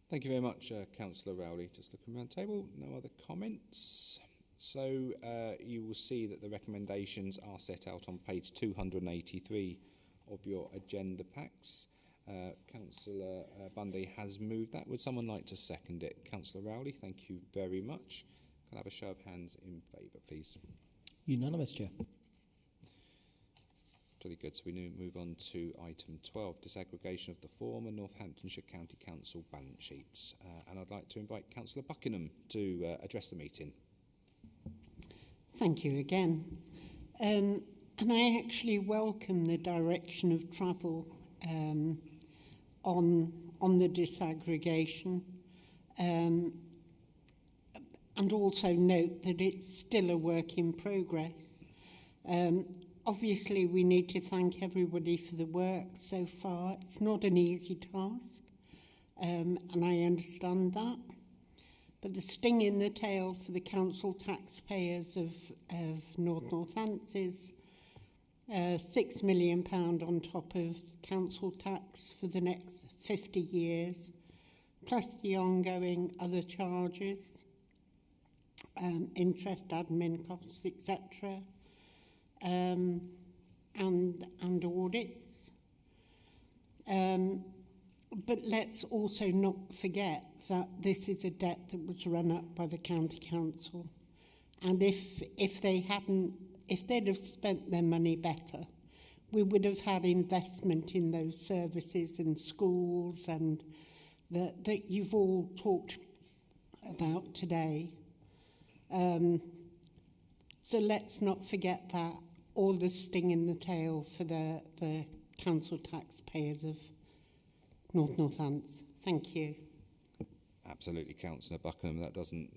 Thank you very much, Councillor Rowley. Just looking around the table, no other comments. So you will see that the recommendations are set out on page 283 of your agenda packs. Councillor Bundy has moved that. Would someone like to second it? Councillor Rowley, thank you very much. Can I have a show of hands in favour, please? Unanimous, Chair. Really good. So we move on to item 12, disaggregation of the former Northamptonshire County Council balance sheets. And I'd like to invite Councillor Buckingham to address the meeting. Thank you again. And I actually welcome the direction of travel on the disaggregation, and also note that it's still a work in progress. Obviously, we need to thank everybody for the work so far. It's not an easy task, and I understand that. But the sting in the tail for the council taxpayers of North Northants is £6 million on top of council tax for the next 50 years, plus the ongoing other charges, interest, admin costs, etc., and audits. But let's also not forget that this is a debt that was run up by the county council, and if they'd have spent their money better, we would have had investment in those services and schools and that you've all talked about today. So let's not forget that, or the sting in the tail for the council taxpayers of North Northants. Thank you. Absolutely, Councillor Buckingham. That doesn't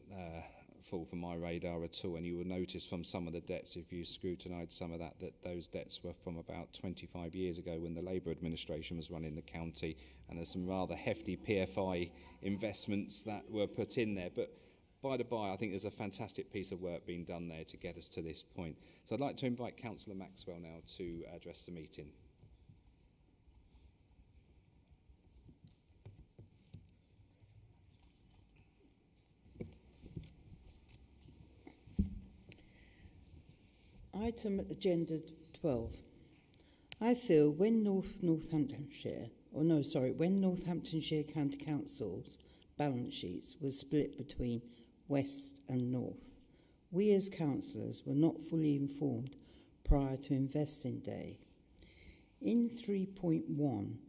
fall from my radar at all. And you will notice from some of the debts, if you scrutinised some of that those debts were from about 25 years ago when the Labour administration was running the county. And there's some rather hefty PFI investments that were put in there. But by the by, I think there's a fantastic piece of work being done there to get us to this point. So I'd like to invite Councillor Maxwell now to address the meeting. Item agenda 12. I feel when Northamptonshire County Council's balance sheets were split between West and North, we as councillors were not fully informed prior to investing day. In 3.1,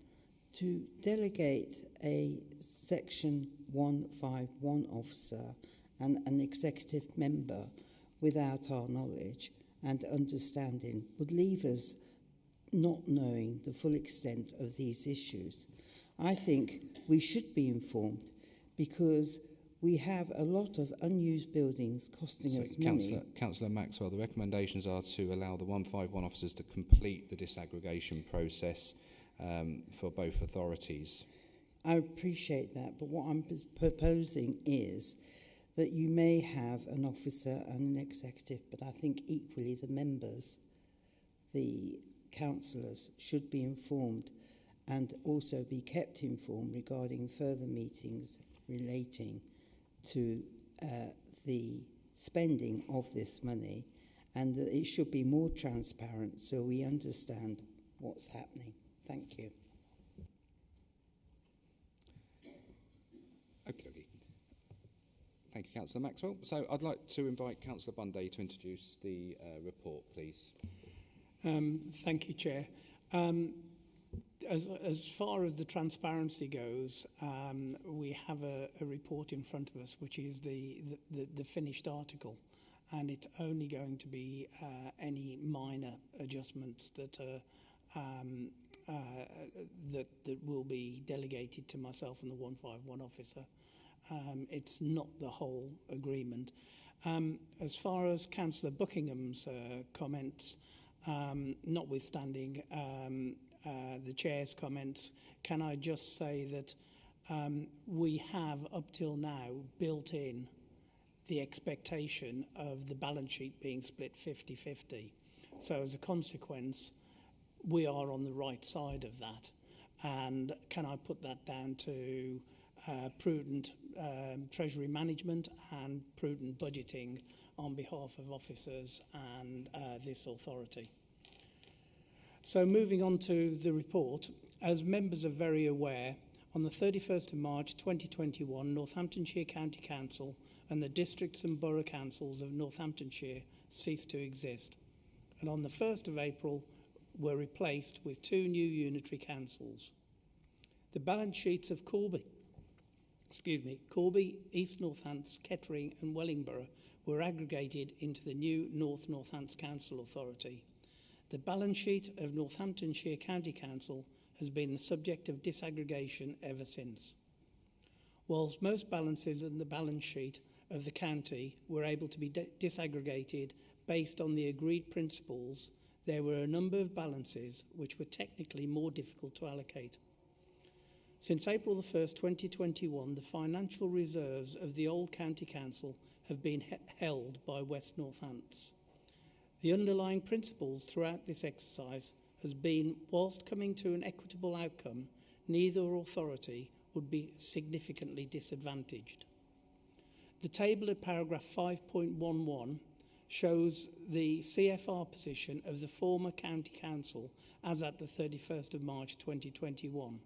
to delegate a Section 151 officer and an executive member without our knowledge and understanding would leave us not knowing the full extent of these issues. I think we should be informed because we have a lot of unused buildings costing us money. Councillor Maxwell, the recommendations are to allow the 151 officers to complete the disaggregation process for both authorities. I appreciate that, but what I'm proposing is that you may have an officer and an executive, but I think equally the members, the councillors, should be informed and also be kept informed regarding further meetings relating to the spending of this money, and that it should be more transparent so we understand what's happening. Thank you. Okay. Thank you, Councillor Maxwell. So I'd like to invite Councillor Bunday to introduce the report, please. Thank you, Chair. As far as the transparency goes, we have a report in front of us, which is the finished article, and it's only going to be any minor adjustments that will be delegated to myself and the 151 officer. It's not the whole agreement. As far as Councillor Buckingham's comments, notwithstanding the Chair's comments, can I just say that we have up till now built in the expectation of the balance sheet being split 50-50. So as a consequence, we are on the right side of that. And can I put that down to prudent treasury management and prudent budgeting on behalf of officers and this authority. So moving on to the report, as members are very aware, on the 31st of March 2021, Northamptonshire County Council and the districts and borough councils of Northamptonshire ceased to exist. And on the 1st of April, were replaced with 2 new unitary councils. The balance sheets of Corby, East Northants, Kettering and Wellingborough were aggregated into the new North Northants Council Authority. The balance sheet of Northamptonshire County Council has been the subject of disaggregation ever since. Whilst most balances in the balance sheet of the county were able to be disaggregated based on the agreed principles, there were a number of balances which were technically more difficult to allocate. Since April the 1st, 2021, the financial reserves of the old county council have been held by West Northants. The underlying principles throughout this exercise has been, whilst coming to an equitable outcome, neither authority would be significantly disadvantaged. The table at paragraph 5.11 shows the CFR position of the former county council as at the 31st of March 2021.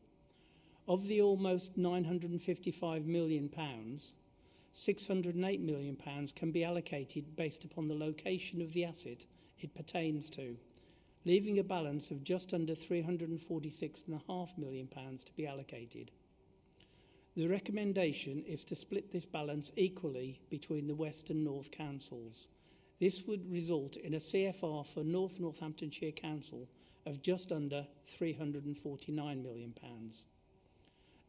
Of the almost £955 million, £608 million can be allocated based upon the location of the asset it pertains to, leaving a balance of just under £346.5 million to be allocated. The recommendation is to split this balance equally between the West and North councils. This would result in a CFR for North Northamptonshire Council of just under £349 million.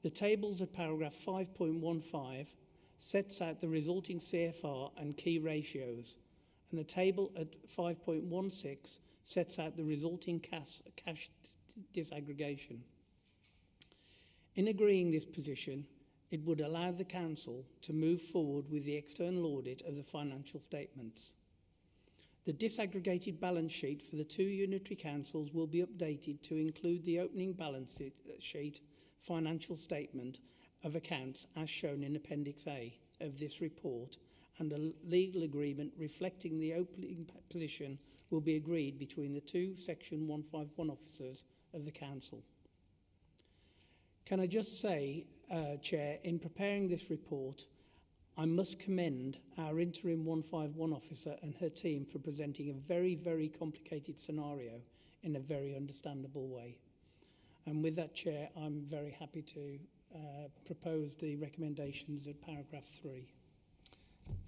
The tables at paragraph 5.15 sets out the resulting CFR and key ratios, and the table at 5.16 sets out the resulting cash disaggregation. In agreeing this position, it would allow the Council to move forward with the external audit of the financial statements. The disaggregated balance sheet for the 2 unitary councils will be updated to include the opening balance sheet financial statement of accounts as shown in Appendix A of this report, and a legal agreement reflecting the opening position will be agreed between the 2 Section 151 officers of the Council. Can I just say, Chair, in preparing this report, I must commend our interim 151 officer and her team for presenting a very, very complicated scenario in a very understandable way. And with that, Chair, I'm very happy to propose the recommendations at paragraph 3.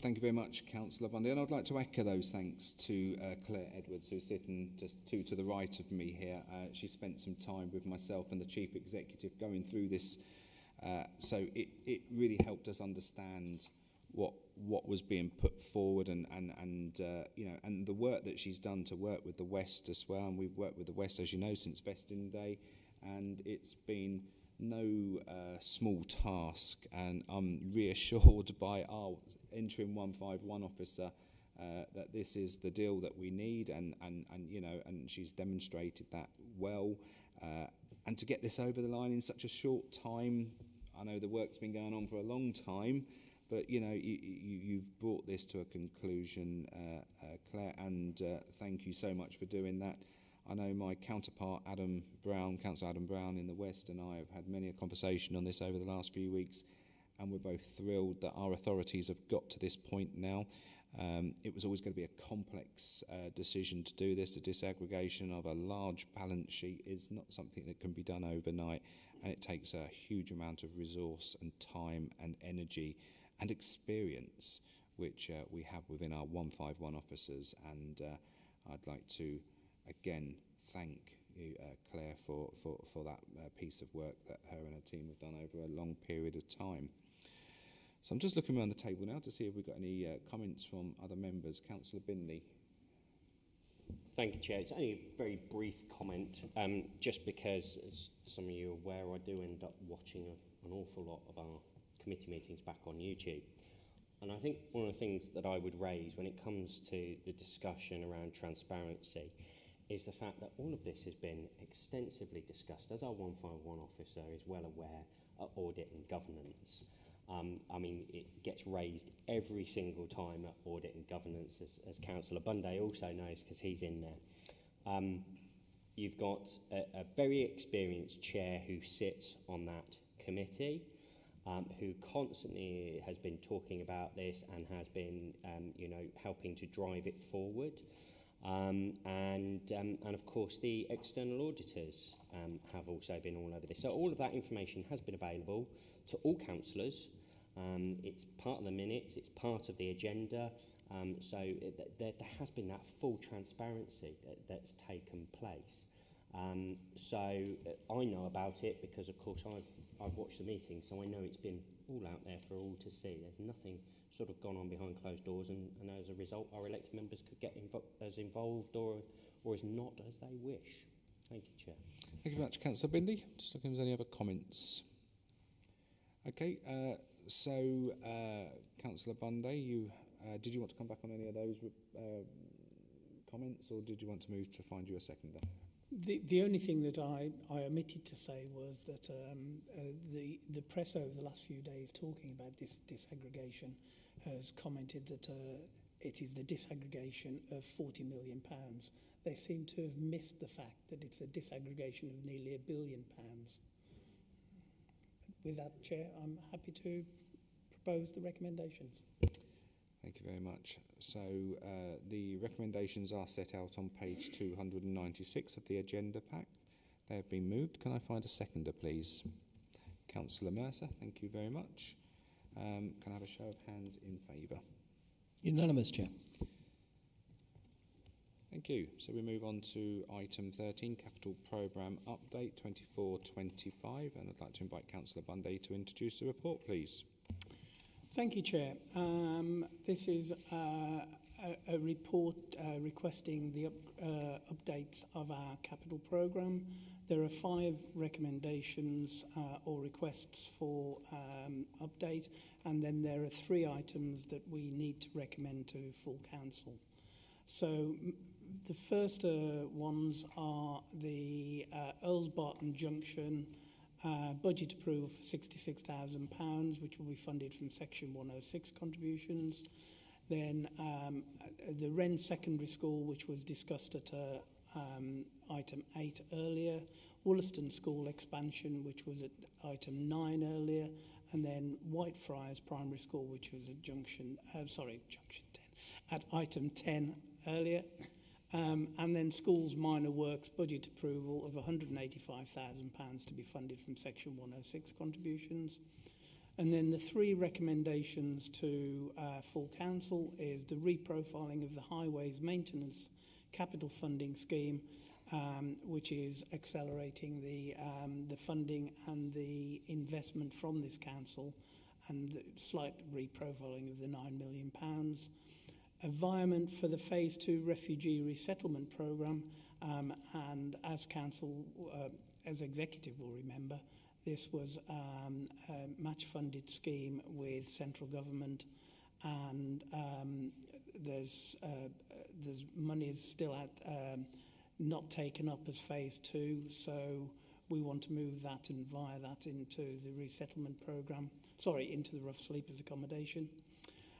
Thank you very much, Councillor Bundy. And I'd like to echo those thanks to Claire Edwards, who's sitting just to the right of me here. She spent some time with myself and the Chief Executive going through this, so it really helped us understand what was being put forward and you know, and the work that she's done to work with the West as well. And we've worked with the West, as you know, since Vesting Day, and it's been no small task, and I'm reassured by our interim 151 officer that this is the deal that we need, and you know, and she's demonstrated that well, and to get this over the line in such a short time. I know the work's been going on for a long time, but you know, you've brought this to a conclusion, Claire, and thank you so much for doing that. I know my counterpart, Councillor Adam Brown in the West, and I have had many a conversation on this over the last few weeks, and we're both thrilled that our authorities have got to this point now. It was always going to be a complex decision to do this. The disaggregation of a large balance sheet is not something that can be done overnight, and it takes a huge amount of resource and time and energy and experience, which we have within our 151 officers, and I'd like to again thank you, Claire, for that piece of work that her and her team have done over a long period of time. So I'm just looking around the table now to see if we've got any comments from other members. Councillor Binley. Thank you, Chair. It's only a very brief comment, just because, as some of you are aware, I do end up watching an awful lot of our committee meetings back on YouTube. And I think one of the things that I would raise when it comes to the discussion around transparency is the fact that all of this has been extensively discussed, as our 151 officer is well aware, at audit and governance. I mean, it gets raised every single time at audit and governance, as Councillor Bunday also knows, because he's in there. You've got a very experienced chair who sits on that committee, who constantly has been talking about this and has been, you know, helping to drive it forward. And of course, the external auditors have also been all over this. So all of that information has been available to all councillors. It's part of the minutes, it's part of the agenda. So there has been that full transparency that's taken place. So I know about it because, of course, I've watched the meeting, so I know it's been all out there for all to see. There's nothing sort of gone on behind closed doors, and as a result, our elected members could get as involved or as not as they wish. Thank you, Chair. Thank you very much, Councillor Binley. Just looking if there's any other comments. Okay, so Councillor Bunday, you did you want to come back on any of those comments, or did you want to move to find you a seconder? The only thing that I omitted to say was that the press over the last few days talking about this disaggregation has commented that it is the disaggregation of £40 million. They seem to have missed the fact that it's a disaggregation of nearly £1 billion. With that, Chair, I'm happy to propose the recommendations. Thank you very much. So the recommendations are set out on page 296 of the agenda pack. They have been moved. Can I find a seconder, please? Councillor Mercer, thank you very much. Can I have a show of hands in favour? Unanimous, Chair. Thank you. So we move on to item 13, Capital Programme Update 24-25, and I'd like to invite Councillor Bunday to introduce the report, please. Thank you, Chair. This is a report requesting the updates of our capital programme. There are 5 recommendations or requests for update, and then there are 3 items that we need to recommend to full council. So the first ones are the Earls Barton Junction budget approval for £66,000, which will be funded from Section 106 contributions. Then the Wren Secondary School, which was discussed at item 8 earlier. Wollaston School expansion, which was at item 9 earlier. And then Whitefriars Primary School, which was at junction 10, at item 10 earlier. And then schools minor works budget approval of £185,000 to be funded from Section 106 contributions. And then the 3 recommendations to full council is the reprofiling of the highways maintenance capital funding scheme, which is accelerating the funding and the investment from this council, and the slight reprofiling of the £9 million. Environment for the Phase 2 Refugee Resettlement Programme, and as Council, as Executive will remember, This was a match-funded scheme with central government, and there's money is still not taken up as phase 2, so we want to move that and via that into the resettlement programme, into the rough sleepers accommodation.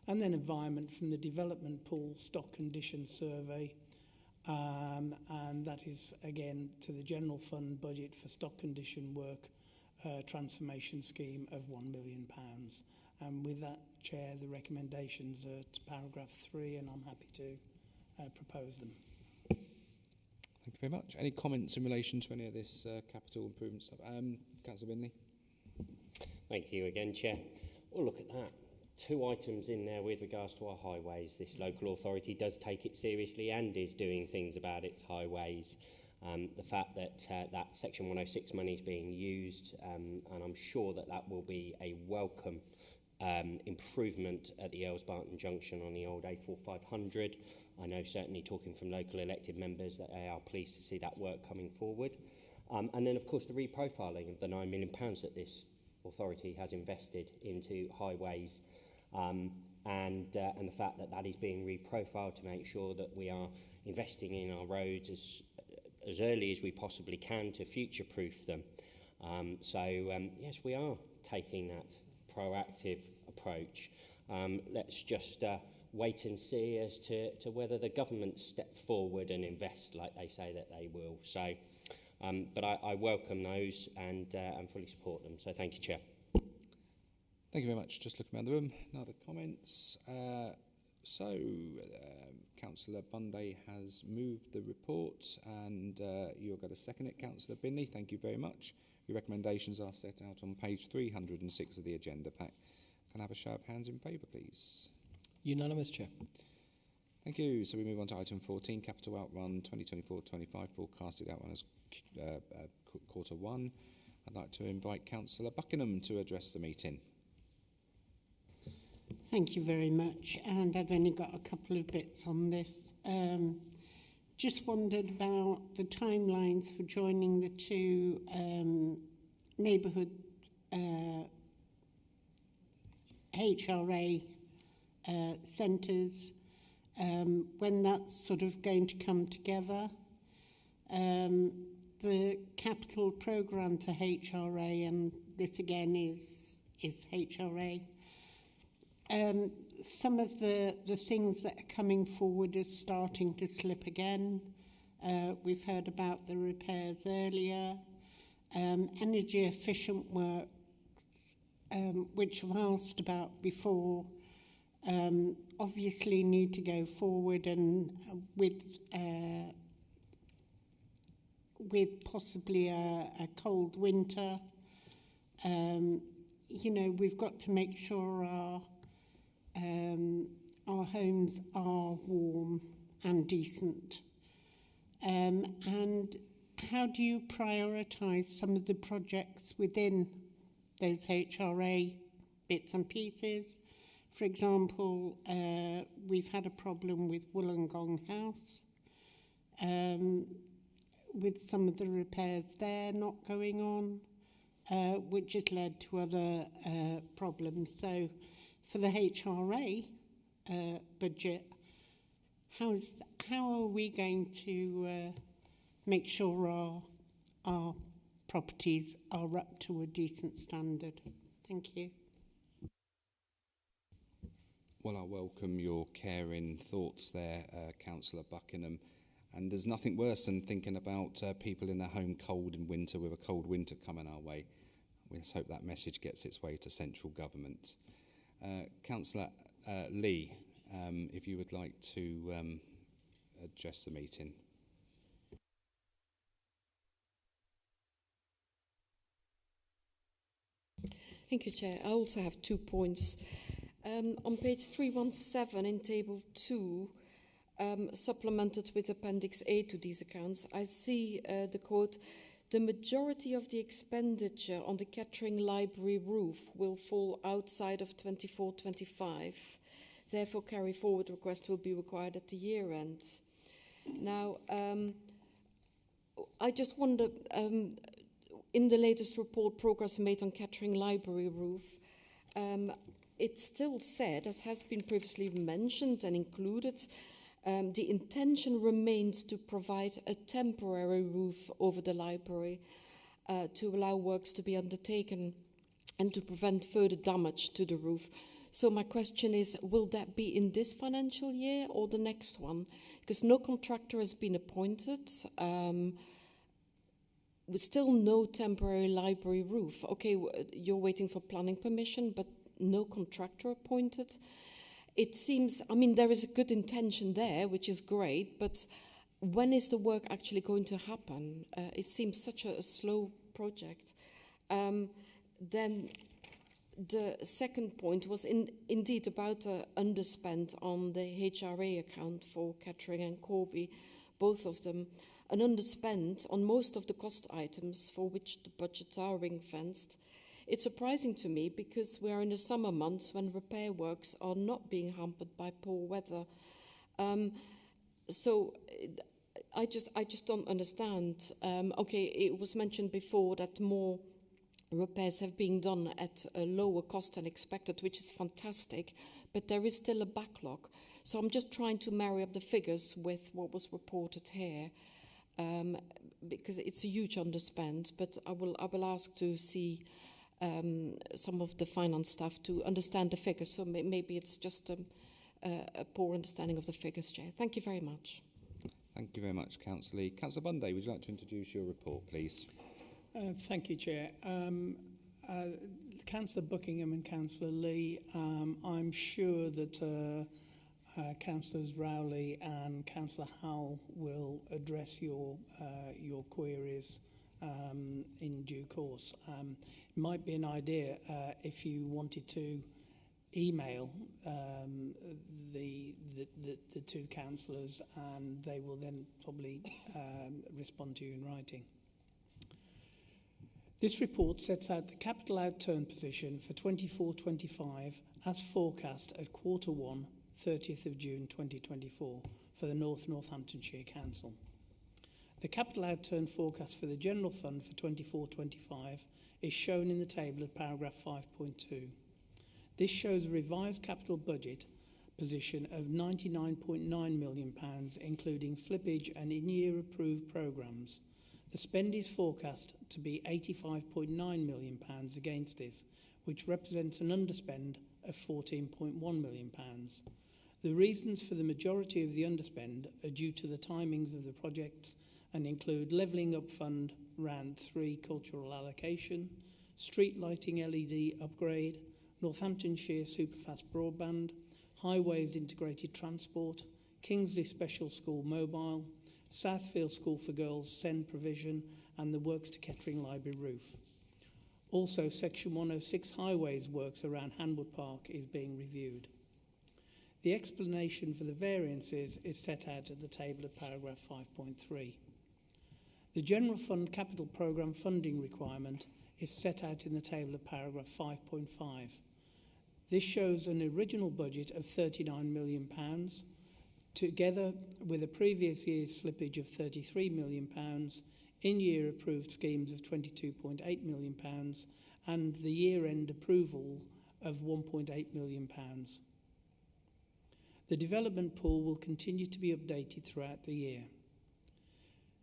And then environment from the development pool stock condition survey, and that is again to the general fund budget for stock condition work, transformation scheme of £1 million. And with that, Chair, the recommendations are to paragraph 3, and I'm happy to propose them. Thank you very much. Any comments in relation to any of this capital improvement stuff? Councillor Binley. Thank you again, Chair. Well, look at that. 2 items in there with regards to our highways. This local authority does take it seriously and is doing things about its highways. The fact that that Section 106 money is being used, and I'm sure that that will be a welcome improvement at the Earls-Barton Junction on the old A4500. I know certainly talking from local elected members that they are pleased to see that work coming forward. And then, of course, the reprofiling of the £9 million that this authority has invested into highways, and the fact that that is being reprofiled to make sure that we are investing in our roads as early as we possibly can to future-proof them. Yes, we are taking that proactive approach. Let's just wait and see as to whether the government step forward and invest like they say that they will. So, but I welcome those and fully support them. So thank you, Chair. Thank you very much. Just looking around the room. No other comments. Councillor Bunday has moved the report, and you're going to second it, Councillor Binley. Thank you very much. Your recommendations are set out on page 306 of the agenda pack. Can I have a show of hands in favour, please? Unanimous, Chair. Thank you. So we move on to item 14, Capital Outrun 2024-25, forecasted outrun as quarter 1. I'd like to invite Councillor Buckingham to address the meeting. Thank you very much, and I've only got a couple of bits on this. Just wondered about the timelines for joining the 2 neighbourhood HRA centres, when that's sort of going to come together. The capital programme for HRA, and this again is HRA. Some of the things that are coming forward are starting to slip again. We've heard about the repairs earlier. Energy efficient works, which I've asked about before, obviously need to go forward, and with possibly a cold winter, we've got to make sure our homes are warm and decent. And how do you prioritise some of the projects within those HRA bits and pieces? For example, we've had a problem with Wollongong House, with some of the repairs there not going on, which has led to other problems. So for the HRA budget, how are we going to make sure our properties are up to a decent standard? Thank you. Well, I welcome your caring thoughts there, Councillor Buckingham. And there's nothing worse than thinking about people in their home cold in winter with a cold winter coming our way. Let's hope that message gets its way to central government. Councillor Lee, if you would like to address the meeting. Thank you, Chair. I also have 2 points. On page 317 in table 2, supplemented with Appendix A to these accounts, I see the quote, "The majority of the expenditure on the Kettering Library roof will fall outside of 24-25. Therefore, carry forward request will be required at the year end." Now, I just wonder, in the latest report, progress made on Kettering Library roof, it still said, as has been previously mentioned and included, the intention remains to provide a temporary roof over the library to allow works to be undertaken and to prevent further damage to the roof. So my question is, will that be in this financial year or the next one? Because no contractor has been appointed. With still no temporary library roof. Okay, you're waiting for planning permission, but no contractor appointed. It seems, I mean, there is a good intention there, which is great, but when is the work actually going to happen? It seems such a slow project. Then the second point was indeed about underspend on the HRA account for Kettering and Corby, both of them. An underspend on most of the cost items for which the budgets are ring-fenced. It's surprising to me because we are in the summer months when repair works are not being hampered by poor weather. So I just don't understand. Okay, it was mentioned before that more repairs have been done at a lower cost than expected, which is fantastic, but there is still a backlog. So I'm just trying to marry up the figures with what was reported here. Because it's a huge underspend, but I will ask to see some of the finance staff to understand the figures. So maybe it's just a poor understanding of the figures, Chair. Thank you very much. Thank you very much, Councillor Lee. Councillor Bunday, would you like to introduce your report, please? Thank you, Chair. Councillor Buckingham and Councillor Lee, I'm sure that Councillors Rowley and Councillor Howell will address your queries in due course. It might be an idea if you wanted to email the two councillors, and they will then probably respond to you in writing. This report sets out the capital outturn position for 24-25 as forecast at Q1, 30th of June 2024 for the North Northamptonshire Council. The capital outturn forecast for the General Fund for 24-25 is shown in the table at paragraph 5.2. This shows a revised capital budget position of £99.9 million, including slippage and in-year approved programmes. The spend is forecast to be £85.9 million against this, which represents an underspend of £14.1 million. The reasons for the majority of the underspend are due to the timings of the projects and include Levelling Up Fund Round 3 cultural allocation, street lighting LED upgrade, Northamptonshire Superfast Broadband, Highways Integrated Transport, Kingsley Special School Mobile, Southfield School for Girls SEND provision, and the works to Kettering Library roof. Also, Section 106 Highways works around Hanwood Park is being reviewed. The explanation for the variances is set out at the table of paragraph 5.3. The General Fund Capital Programme funding requirement is set out in the table of paragraph 5.5. This shows an original budget of £39 million, together with a previous year's slippage of £33 million, in-year approved schemes of £22.8 million, and the year-end approval of £1.8 million. The development pool will continue to be updated throughout the year.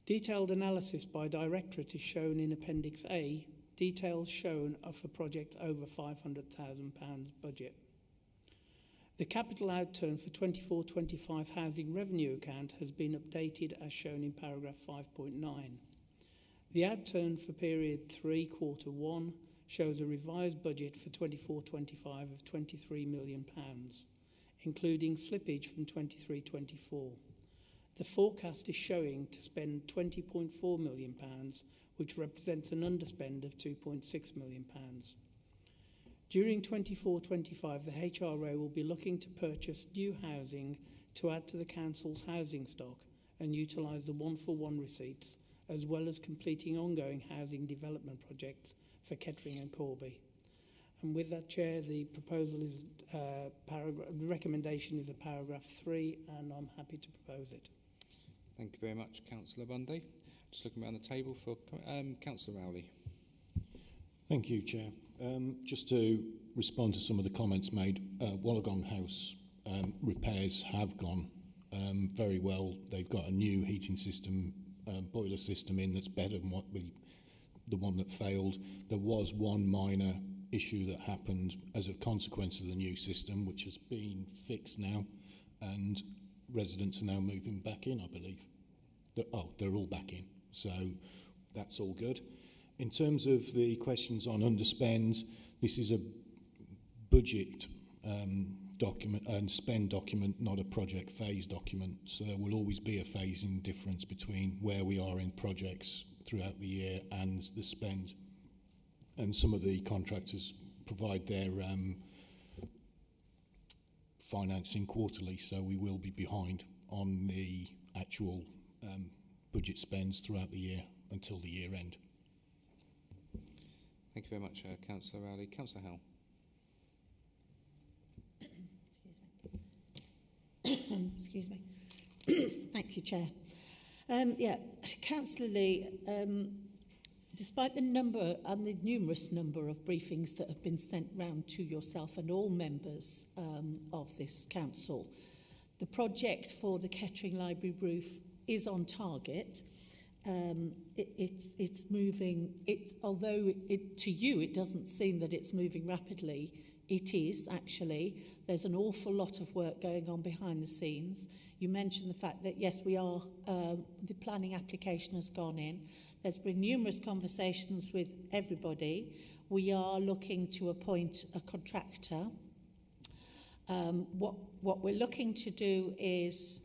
Detailed analysis by directorate is shown in Appendix A, details shown of a project over £500,000 budget. The capital outturn for 24-25 housing revenue account has been updated as shown in paragraph 5.9. The outturn for period 3, quarter 1 shows a revised budget for 24-25 of £23 million, including slippage from 23-24. The forecast is showing to spend £20.4 million, which represents an underspend of £2.6 million. During 24-25, the HRA will be looking to purchase new housing to add to the Council's housing stock and utilise the one-for-one receipts, as well as completing ongoing housing development projects for Kettering and Corby. And with that, Chair, the proposal is the recommendation is a paragraph 3, and I'm happy to propose it. Thank you very much, Councillor Bunday. Just looking around the table for Councillor Rowley. Thank you, Chair. Just to respond to some of the comments made, Wollongong House repairs have gone very well. They've got a new heating system, boiler system in that's better than the one that failed. There was one minor issue that happened as a consequence of the new system, which has been fixed now, and residents are now moving back in, I believe. They're all back in, so that's all good. In terms of the questions on underspend, this is a budget document and spend document, not a project phase document. So there will always be a phasing difference between where we are in projects throughout the year and the spend. And some of the contractors provide their financing quarterly, so we will be behind on the actual budget spends throughout the year until the year end. Thank you very much, Councillor Rowley. Councillor Howell. Excuse me. Thank you, Chair. Councillor Lee, despite the number and the numerous number of briefings that have been sent round to yourself and all members of this council, the project for the Kettering Library roof is on target. It's moving. Although to you it doesn't seem that it's moving rapidly, it is actually. There's an awful lot of work going on behind the scenes. You mentioned the fact that yes, we are. The planning application has gone in. There's been numerous conversations with everybody. We are looking to appoint a contractor. What we're looking to do is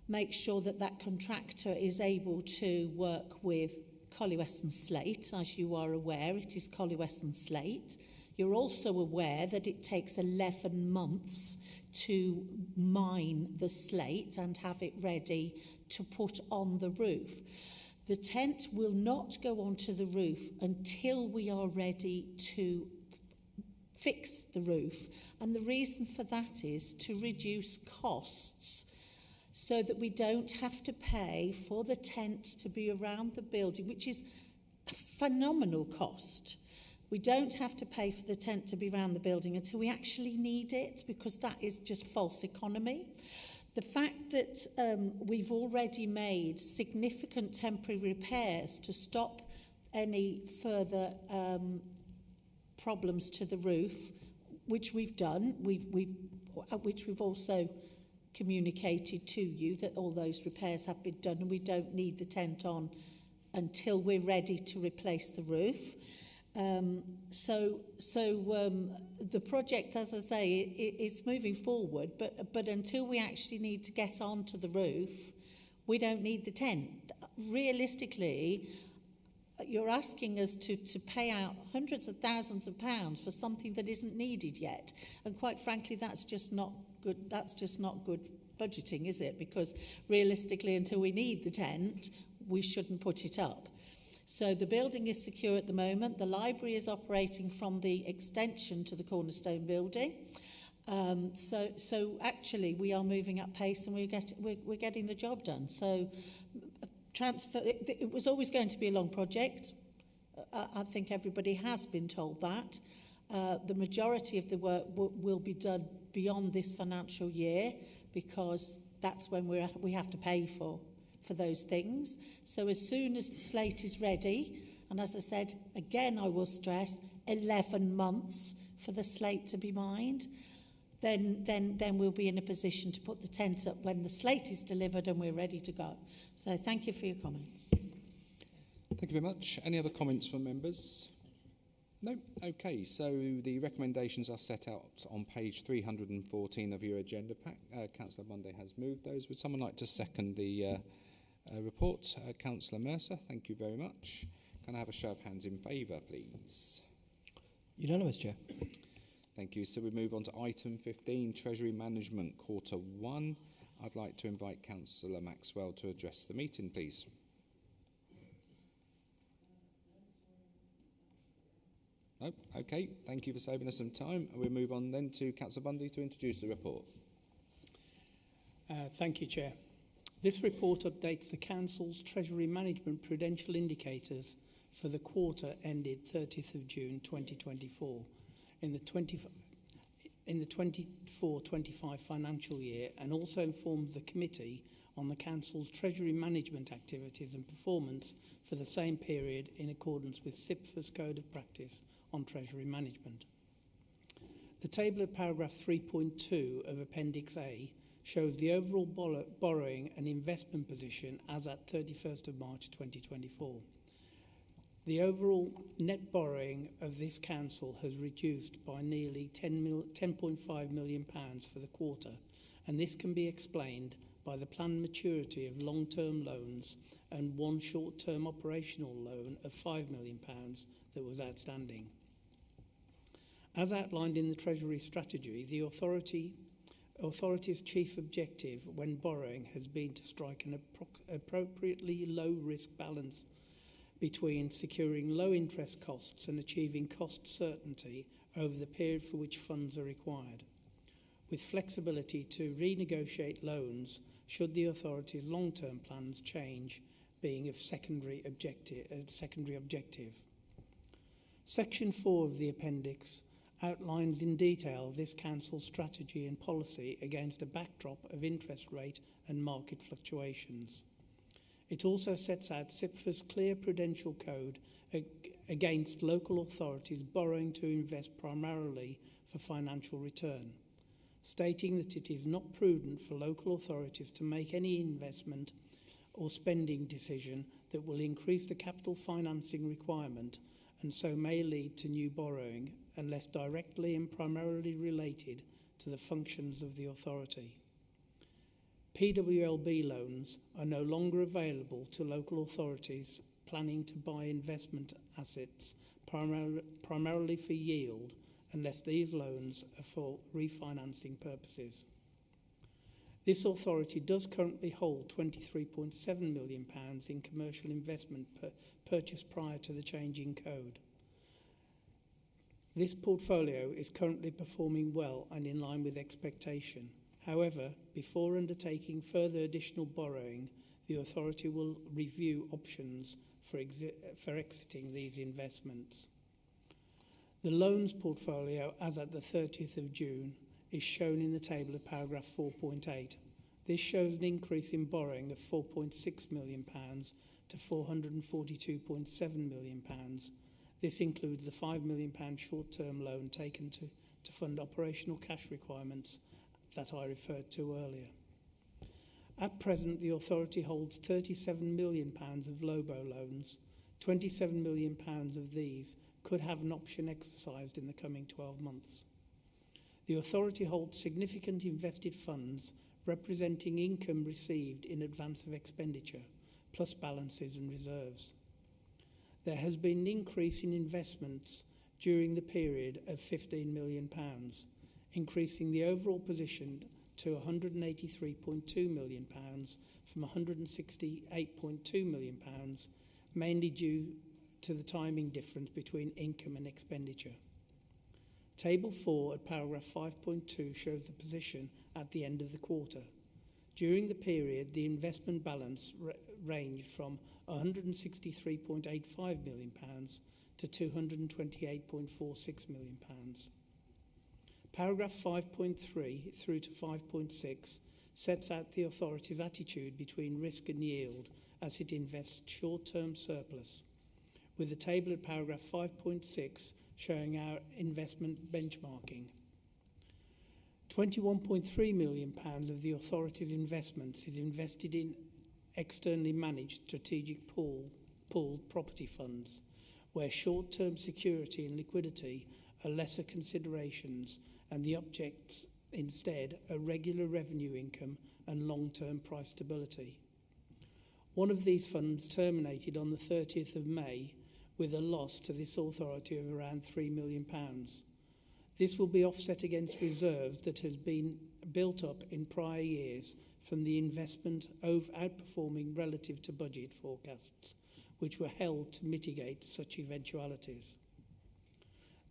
make sure that that contractor is able to work with Collie Weston Slate. As you are aware, it is Collie Weston Slate. You're also aware that it takes 11 months to mine the slate and have it ready to put on the roof. The tent will not go onto the roof until we are ready to fix the roof. And the reason for that is to reduce costs so that we don't have to pay for the tent to be around the building, which is a phenomenal cost. We don't have to pay for the tent to be around the building until we actually need it, because that is just false economy. The fact that we've already made significant temporary repairs to stop any further problems to the roof, which we've done, which we've also communicated to you that all those repairs have been done and we don't need the tent on until we're ready to replace the roof. So the project, as I say, it's moving forward, but until we actually need to get onto the roof, we don't need the tent. Realistically, you're asking us to pay out hundreds of thousands of pounds for something that isn't needed yet. And quite frankly, that's just not good. That's just not good budgeting, is it? Because realistically, until we need the tent, we shouldn't put it up. So the building is secure at the moment. The library is operating from the extension to the Cornerstone building. So actually, we are moving at pace and we're getting the job done. So transfer. It was always going to be a long project. I think everybody has been told that. The majority of the work will be done beyond this financial year, because that's when we have to pay for those things. So as soon as the slate is ready, and as I said, again, I will stress 11 months for the slate to be mined, then we'll be in a position to put the tent up when the slate is delivered and we're ready to go. So thank you for your comments. Thank you very much. Any other comments from members? No? Okay, so the recommendations are set out on page 314 of your agenda pack. Councillor Monday has moved those. Would someone like to second the report? Councillor Mercer, thank you very much. Can I have a show of hands in favour, please? Unanimous, Chair. Thank you. So we move on to item 15, Treasury Management, Quarter 1. I'd like to invite Councillor Maxwell to address the meeting, please. Oh, okay, thank you for saving us some time. We'll move on then to Councillor Bundy to introduce the report. Thank you, Chair. This report updates the Council's Treasury Management Prudential Indicators for the quarter ended 30th of June 2024 in the 24-25 financial year, and also informs the committee on the Council's Treasury management activities and performance for the same period in accordance with SIPFA's Code of Practice on Treasury Management. The table at paragraph 3.2 of Appendix A shows the overall borrowing and investment position as at 31st of March 2024. The overall net borrowing of this council has reduced by nearly £10.5 million for the quarter, and this can be explained by the planned maturity of long-term loans and one short-term operational loan of £5 million that was outstanding. As outlined in the Treasury strategy, the authority's chief objective when borrowing has been to strike an appropriately low-risk balance between securing low interest costs and achieving cost certainty over the period for which funds are required, with flexibility to renegotiate loans should the authority's long-term plans change, being of secondary objective. Section 4 of the appendix outlines in detail this council's strategy and policy against a backdrop of interest rate and market fluctuations. It also sets out SIPFA's clear prudential code against local authorities borrowing to invest primarily for financial return, stating that it is not prudent for local authorities to make any investment or spending decision that will increase the capital financing requirement and so may lead to new borrowing unless directly and primarily related to the functions of the authority. PWLB loans are no longer available to local authorities planning to buy investment assets primarily for yield unless these loans are for refinancing purposes. This authority does currently hold £23.7 million in commercial investment purchased prior to the change in code. This portfolio is currently performing well and in line with expectation. However, before undertaking further additional borrowing, the authority will review options for exiting these investments. The loans portfolio as at the 30th of June is shown in the table of paragraph 4.8. This shows an increase in borrowing of £4.6 million to £442.7 million. This includes the £5 million short-term loan taken to fund operational cash requirements that I referred to earlier. At present, the authority holds £37 million of LOBO loans. £27 million of these could have an option exercised in the coming 12 months. The authority holds significant invested funds representing income received in advance of expenditure, plus balances and reserves. There has been an increase in investments during the period of £15 million, increasing the overall position to £183.2 million from £168.2 million, mainly due to the timing difference between income and expenditure. Table 4 at paragraph 5.2 shows the position at the end of the quarter. During the period, the investment balance ranged from £163.85 million to £228.46 million. Paragraph 5.3 through to 5.6 sets out the authority's attitude between risk and yield as it invests short-term surplus, with the table at paragraph 5.6 showing our investment benchmarking. £21.3 million of the authority's investments is invested in externally managed strategic pooled property funds, where short-term security and liquidity are lesser considerations and the objects instead are regular revenue income and long-term price stability. One of these funds terminated on the 30th of May with a loss to this authority of around £3 million. This will be offset against reserves that has been built up in prior years from the investment outperforming relative to budget forecasts, which were held to mitigate such eventualities.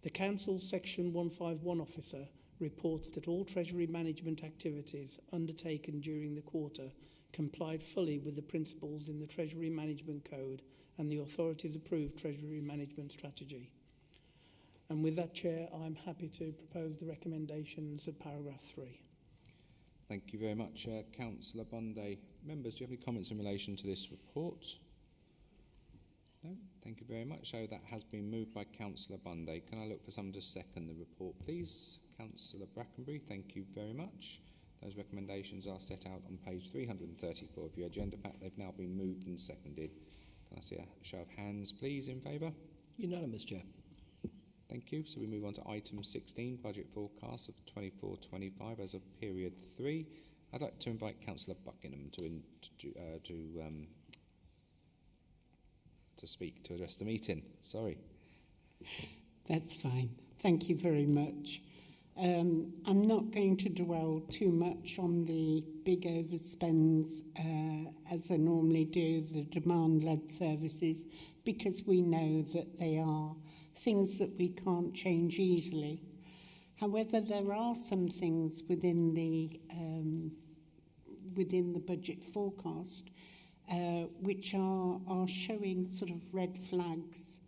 The Council's Section 151 officer reports that all Treasury management activities undertaken during the quarter complied fully with the principles in the Treasury Management Code and the authorities approved Treasury Management Strategy. And with that, Chair, I'm happy to propose the recommendations of paragraph 3. Thank you very much, Councillor Bunday. Members, do you have any comments in relation to this report? No? Thank you very much. So that has been moved by Councillor Bunday. Can I look for someone to second the report, please? Councillor Brackenbury, thank you very much. Those recommendations are set out on page 334 of your agenda pack. They've now been moved and seconded. Can I see a show of hands, please, in favour? Unanimous, Chair. Thank you. So we move on to item 16, budget forecast of 24-25 as of period 3. I'd like to invite Councillor Buckingham to speak, to address the meeting. Sorry. That's fine. Thank you very much. I'm not going to dwell too much on the big overspends as I normally do, the demand-led services, because we know that they are things that we can't change easily. However, there are some things within the budget forecast which are showing sort of red flags,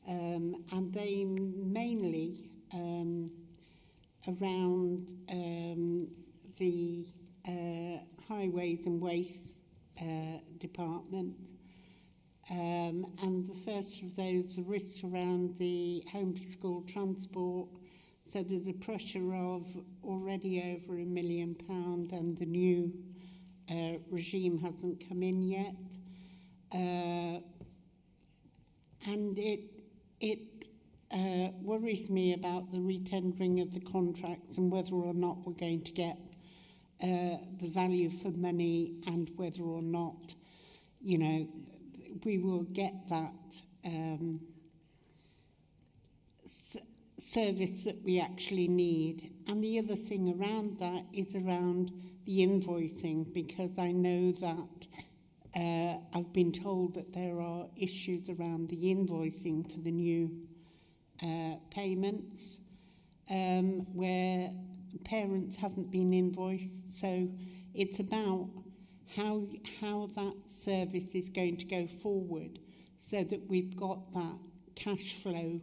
and they mainly around the highways and waste department. And the first of those, the risks around the home to school transport. So there's a pressure of already over £1 million, and the new regime hasn't come in yet. And it worries me about the retendering of the contracts and whether or not we're going to get the value for money, and whether or not, you know, we will get that service that we actually need. And the other thing around that is around the invoicing, because I know that I've been told that there are issues around the invoicing for the new payments where parents haven't been invoiced. So it's about how that service is going to go forward, so that we've got that cash flow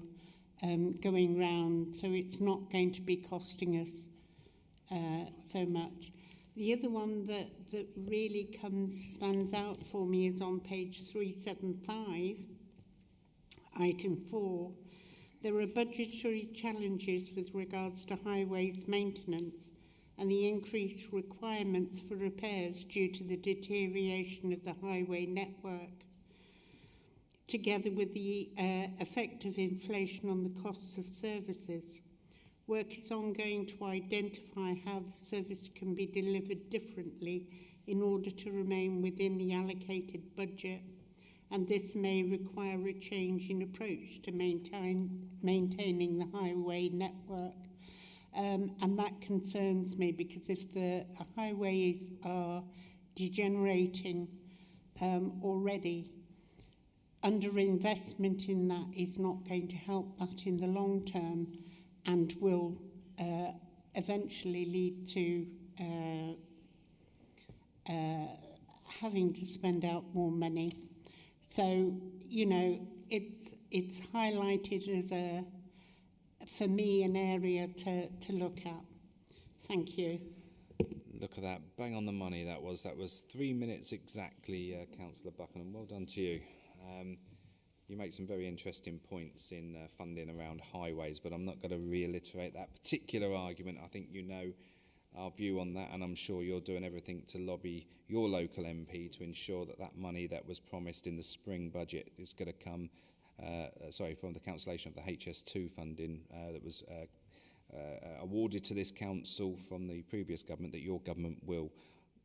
going round, so it's not going to be costing us so much. The other one that really stands out for me is on page 375, item 4. There are budgetary challenges with regards to highways maintenance and the increased requirements for repairs due to the deterioration of the highway network, together with the effect of inflation on the costs of services. Work is ongoing to identify how the service can be delivered differently in order to remain within the allocated budget, and this may require a change in approach to maintaining the highway network. And that concerns me, because if the highways are degenerating already, underinvestment in that is not going to help that in the long term, and will eventually lead to having to spend out more money. So, you know, it's highlighted as for me, an area to look at. Thank you. Look at that, bang on the money that was. That was 3 minutes exactly, Councillor Buckingham. Well done to you. You make some very interesting points in funding around highways, but I'm not going to reiterate that particular argument. I think you know our view on that, and I'm sure you're doing everything to lobby your local MP to ensure that that money that was promised in the spring budget is going to come from the cancellation of the HS2 funding that was awarded to this council from the previous government, that your government will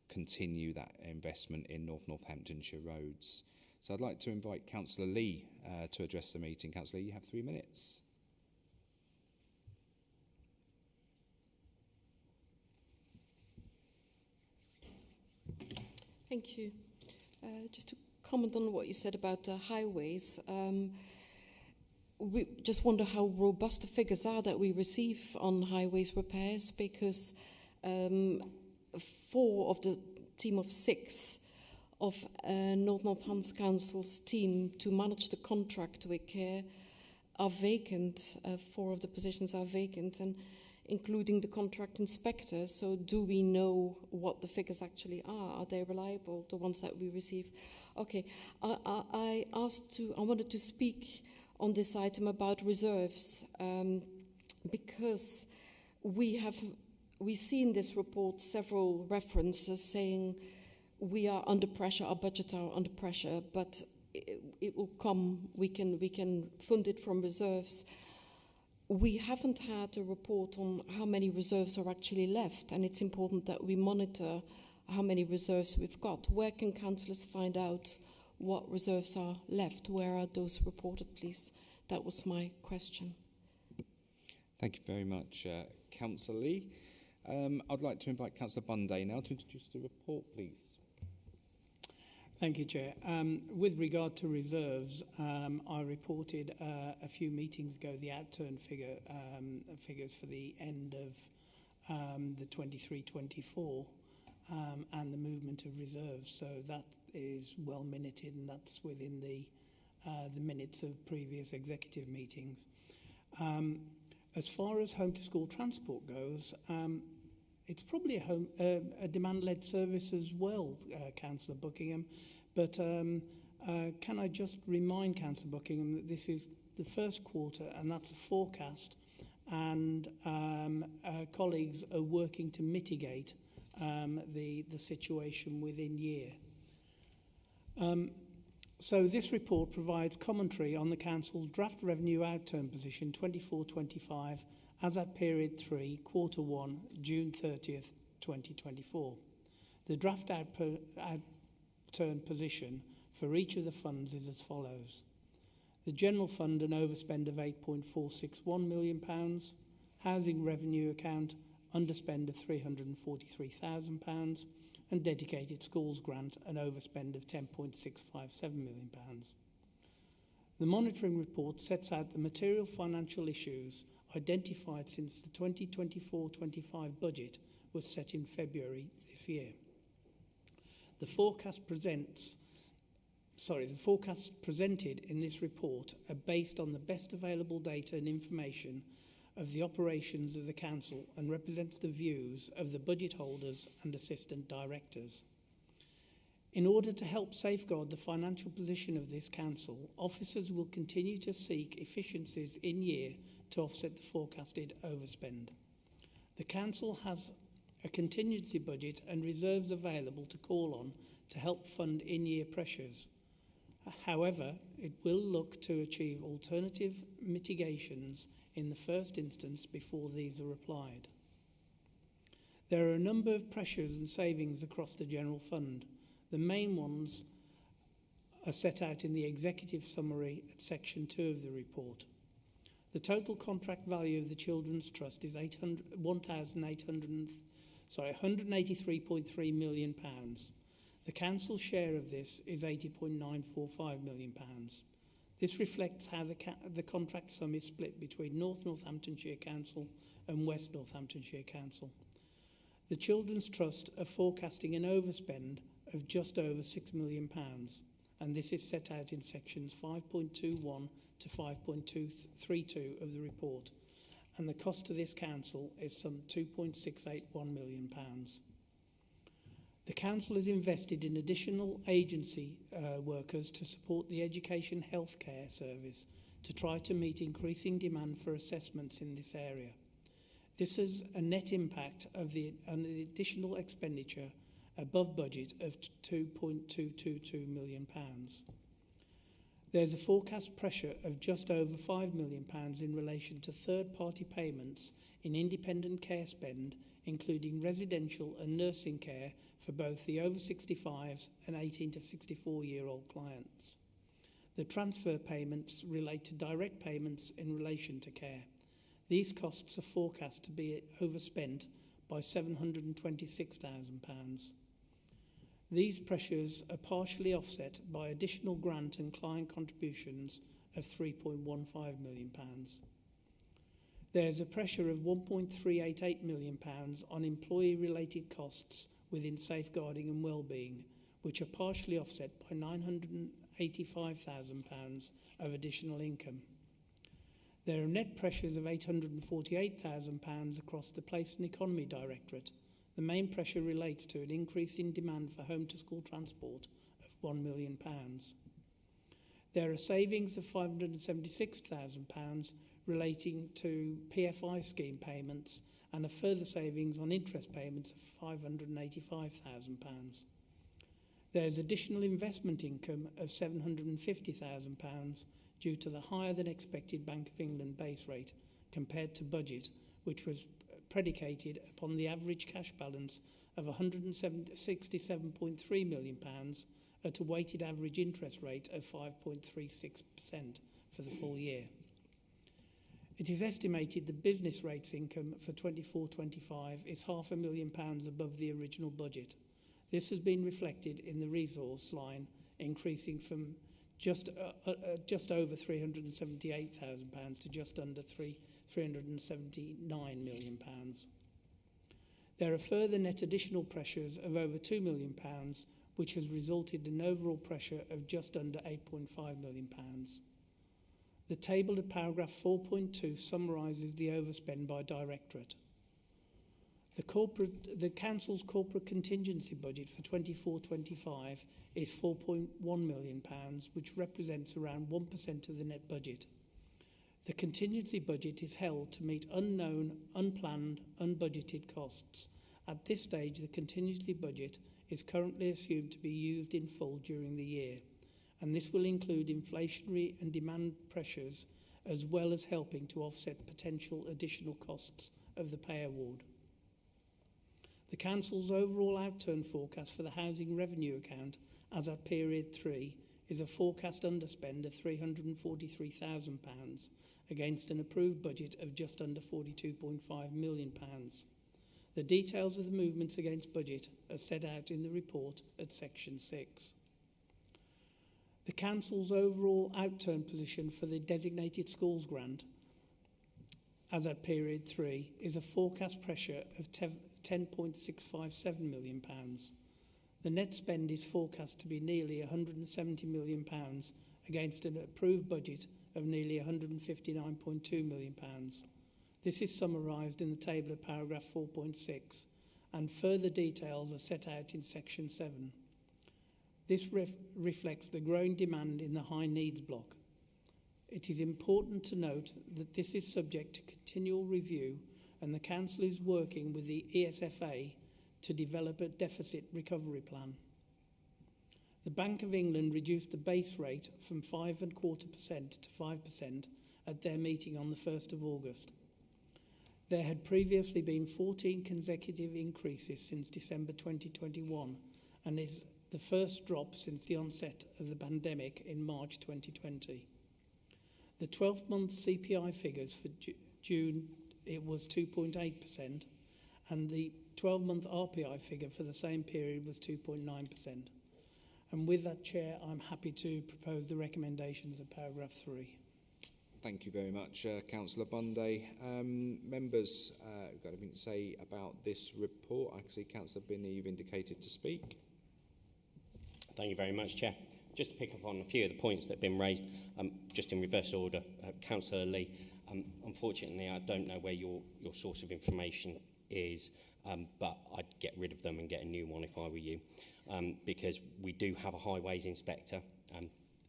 continue that investment in Northamptonshire roads. So I'd like to invite Councillor Lee to address the meeting. Councillor, you have 3 minutes. Thank you. Just to comment on what you said about highways, we just wonder how robust the figures are that we receive on highways repairs, because 4 of the team of 6 of North Northants Council's team to manage the contract with care are vacant. 4 of the positions are vacant, and including the contract inspector. So do we know what the figures actually are? Are they reliable, the ones that we receive? Okay, I wanted to speak on this item about reserves because we see in this report several references saying we are under pressure, our budgets are under pressure, but it will come, we can fund it from reserves. We haven't had a report on how many reserves are actually left, and it's important that we monitor how many reserves we've got. Where can councillors find out what reserves are left? Where are those reported, please? That was my question. Thank you very much, Councillor Lee. I'd like to invite Councillor Bunday now to introduce the report, please. Thank you, Chair. With regard to reserves, I reported a few meetings ago the outturn figures for the end of the 23-24 and the movement of reserves. So that is well minuted, and that's within the minutes of previous executive meetings. As far as home to school transport goes, it's probably a demand-led service as well, Councillor Buckingham. But can I just remind Councillor Buckingham that this is the first quarter, and that's a forecast, and colleagues are working to mitigate the situation within year. So this report provides commentary on the Council's draft revenue outturn position 24-25 as at period 3, quarter 1, June 30th, 2024. The draft outturn position for each of the funds is as follows. The General Fund, an overspend of £8.461 million. Housing Revenue Account, underspend of £343,000. And Dedicated Schools Grant, an overspend of £10.657 million. The monitoring report sets out the material financial issues identified since the 2024-25 budget was set in February this year. The forecasts presented in this report are based on the best available data and information of the operations of the Council and represents the views of the budget holders and assistant directors. In order to help safeguard the financial position of this Council, officers will continue to seek efficiencies in year to offset the forecasted overspend. The Council has a contingency budget and reserves available to call on to help fund in-year pressures. However, it will look to achieve alternative mitigations in the first instance before these are applied. There are a number of pressures and savings across the General Fund. The main ones are set out in the executive summary at section 2 of the report. The total contract value of the Children's Trust is £183.3 million. The Council's share of this is £80.945 million. This reflects how the contract sum is split between North Northamptonshire Council and West Northamptonshire Council. The Children's Trust are forecasting an overspend of just over £6 million, and this is set out in sections 5.21 to 5.232 of the report, and the cost to this council is some £2.681 million. The Council has invested in additional agency workers to support the Education Healthcare Service to try to meet increasing demand for assessments in this area. This is a net impact of the additional expenditure above budget of £2.222 million. There's a forecast pressure of just over £5 million in relation to third-party payments in independent care spend, including residential and nursing care for both the over 65s and 18 to 64-year-old clients. The transfer payments relate to direct payments in relation to care. These costs are forecast to be overspent by £726,000. These pressures are partially offset by additional grant and client contributions of £3.15 million. There's a pressure of £1.388 million on employee-related costs within safeguarding and wellbeing, which are partially offset by £985,000 of additional income. There are net pressures of £848,000 across the Place and Economy Directorate. The main pressure relates to an increase in demand for home-to-school transport of £1 million. There are savings of £576,000 relating to PFI scheme payments and a further savings on interest payments of £585,000. There is additional investment income of £750,000 due to the higher than expected Bank of England base rate compared to budget, which was predicated upon the average cash balance of £167.3 million at a weighted average interest rate of 5.36% for the full year. It is estimated the business rates income for 24-25 is £500,000 above the original budget. This has been reflected in the resource line, increasing from just over £378,000 to just under £379 million. There are further net additional pressures of over £2 million, which has resulted in overall pressure of just under £8.5 million. The table at paragraph 4.2 summarises the overspend by directorate. The Council's corporate contingency budget for 24-25 is £4.1 million, which represents around 1% of the net budget. The contingency budget is held to meet unknown, unplanned, unbudgeted costs. At this stage, the contingency budget is currently assumed to be used in full during the year, and this will include inflationary and demand pressures, as well as helping to offset potential additional costs of the pay award. The Council's overall outturn forecast for the housing revenue account as at period 3 is a forecast underspend of £343,000 against an approved budget of just under £42.5 million. The details of the movements against budget are set out in the report at section 6. The Council's overall outturn position for the designated schools grant as at period 3 is a forecast pressure of £10.657 million. The net spend is forecast to be nearly £170 million against an approved budget of nearly £159.2 million. This is summarised in the table of paragraph 4.6, and further details are set out in section 7. This reflects the growing demand in the high needs block. It is important to note that this is subject to continual review, and the Council is working with the ESFA to develop a deficit recovery plan. The Bank of England reduced the base rate from 5.25% to 5% at their meeting on the 1st of August. There had previously been 14 consecutive increases since December 2021, and is the first drop since the onset of the pandemic in March 2020. The 12-month CPI figures for June, it was 2.8%, and the 12-month RPI figure for the same period was 2.9%. And with that, Chair, I'm happy to propose the recommendations of paragraph 3. Thank you very much, Councillor Bunday. Members, we've got anything to say about this report? I can see Councillor Binney, you've indicated to speak. Thank you very much, Chair. Just to pick up on a few of the points that have been raised, just in reverse order, Councillor Lee, unfortunately, I don't know where your source of information is, but I'd get rid of them and get a new one if I were you, because we do have a highways inspector.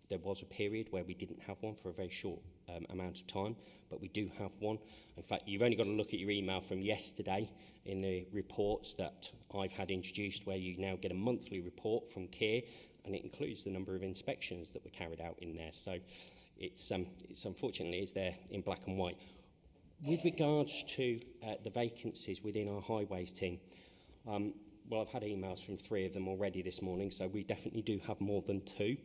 There was a period where we didn't have one for a very short amount of time, but we do have one. In fact, you've only got to look at your email from yesterday in the reports that I've had introduced, where you now get a monthly report from Keir, and it includes the number of inspections that were carried out in there. So it's unfortunately it's there in black and white. With regards to the vacancies within our highways team, well, I've had emails from 3 of them already this morning, so we definitely do have more than 2.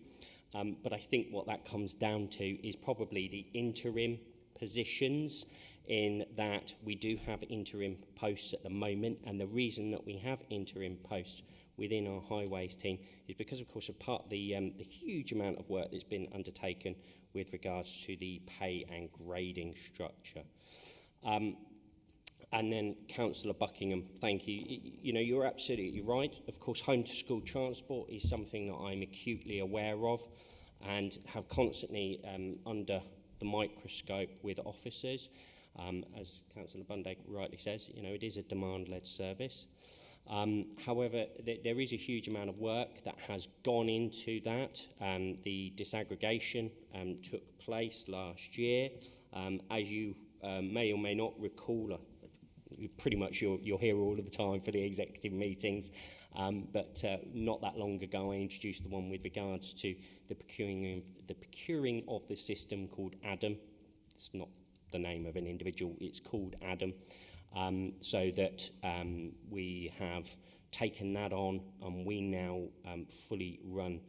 But I think what that comes down to is probably the interim positions, in that we do have interim posts at the moment, and the reason that we have interim posts within our highways team is because, of course, of part of the huge amount of work that's been undertaken with regards to the pay and grading structure. And then Councillor Buckingham, thank you. You know, you're absolutely right. Of course, home to school transport is something that I'm acutely aware of and have constantly under the microscope with officers. As Councillor Bunday rightly says, you know, it is a demand-led service. However, there is a huge amount of work that has gone into that. The disaggregation took place last year. As you may or may not recall, pretty much you're here all of the time for the executive meetings, but not that long ago I introduced the one with regards to the procuring of the system called Adam. It's not the name of an individual, it's called Adam. So that we have taken that on, and we now fully run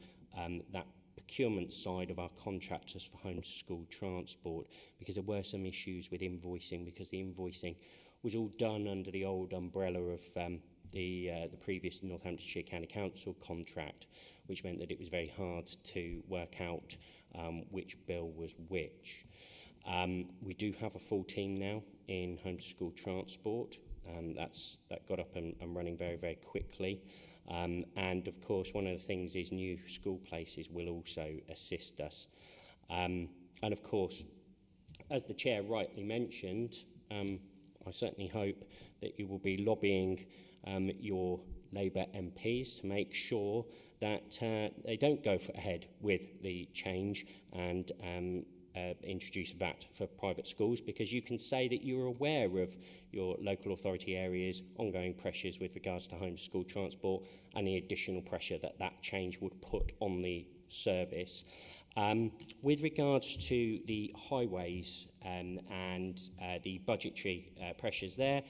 that procurement side of our contractors for home to school transport, because there were some issues with invoicing, because the invoicing was all done under the old umbrella of the previous Northamptonshire County Council contract, which meant that it was very hard to work out which bill was which. We do have a full team now in home to school transport. That got up and running very, very quickly. And of course, one of the things is new school places will also assist us. And of course, as the Chair rightly mentioned, I certainly hope that you will be lobbying your Labour MPs to make sure that they don't go ahead with the change and introduce VAT for private schools, because you can say that you're aware of your local authority areas' ongoing pressures with regards to home school transport and the additional pressure that that change would put on the service. With regards to the highways and the budgetary pressures there,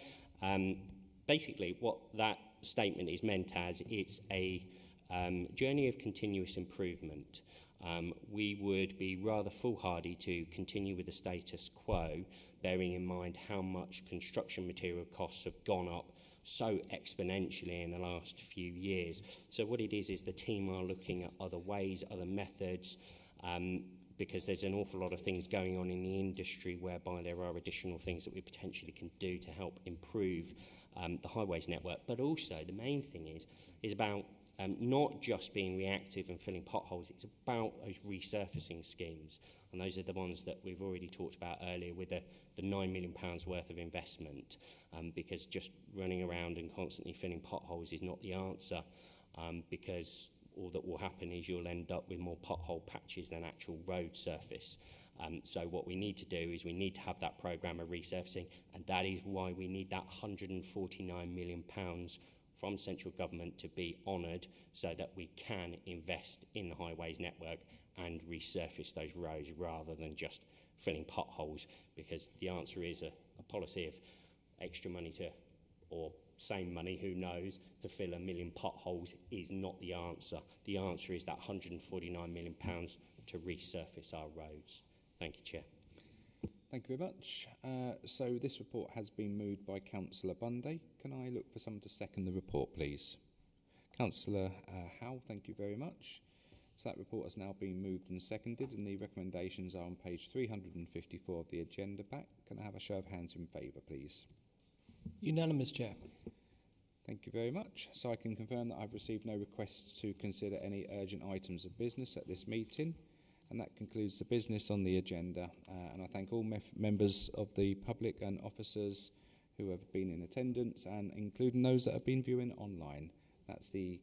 basically what that statement is meant as, it's a journey of continuous improvement. We would be rather foolhardy to continue with the status quo, bearing in mind how much construction material costs have gone up so exponentially in the last few years. So what it is the team are looking at other ways, other methods, because there's an awful lot of things going on in the industry whereby there are additional things that we potentially can do to help improve the highways network. But also the main thing is about not just being reactive and filling potholes, it's about those resurfacing schemes. And those are the ones that we've already talked about earlier with the £9 million worth of investment, because just running around and constantly filling potholes is not the answer, because all that will happen is you'll end up with more pothole patches than actual road surface. So what we need to do is we need to have that programme of resurfacing, and that is why we need that £149 million from central government to be honoured, so that we can invest in the highways network and resurface those roads rather than just filling potholes, because the answer is a policy of extra money to, or same money, who knows, to fill 1 million potholes is not the answer. The answer is that £149 million to resurface our roads. Thank you, Chair. Thank you very much. So this report has been moved by Councillor Bunday. Can I look for someone to second the report, please? Councillor Howell, thank you very much. So that report has now been moved and seconded, and the recommendations are on page 354 of the agenda pack. Can I have a show of hands in favour, please? Unanimous, Chair. Thank you very much. So I can confirm that I've received no requests to consider any urgent items of business at this meeting. And that concludes the business on the agenda. And I thank all members of the public and officers who have been in attendance, and including those that have been viewing online. That's the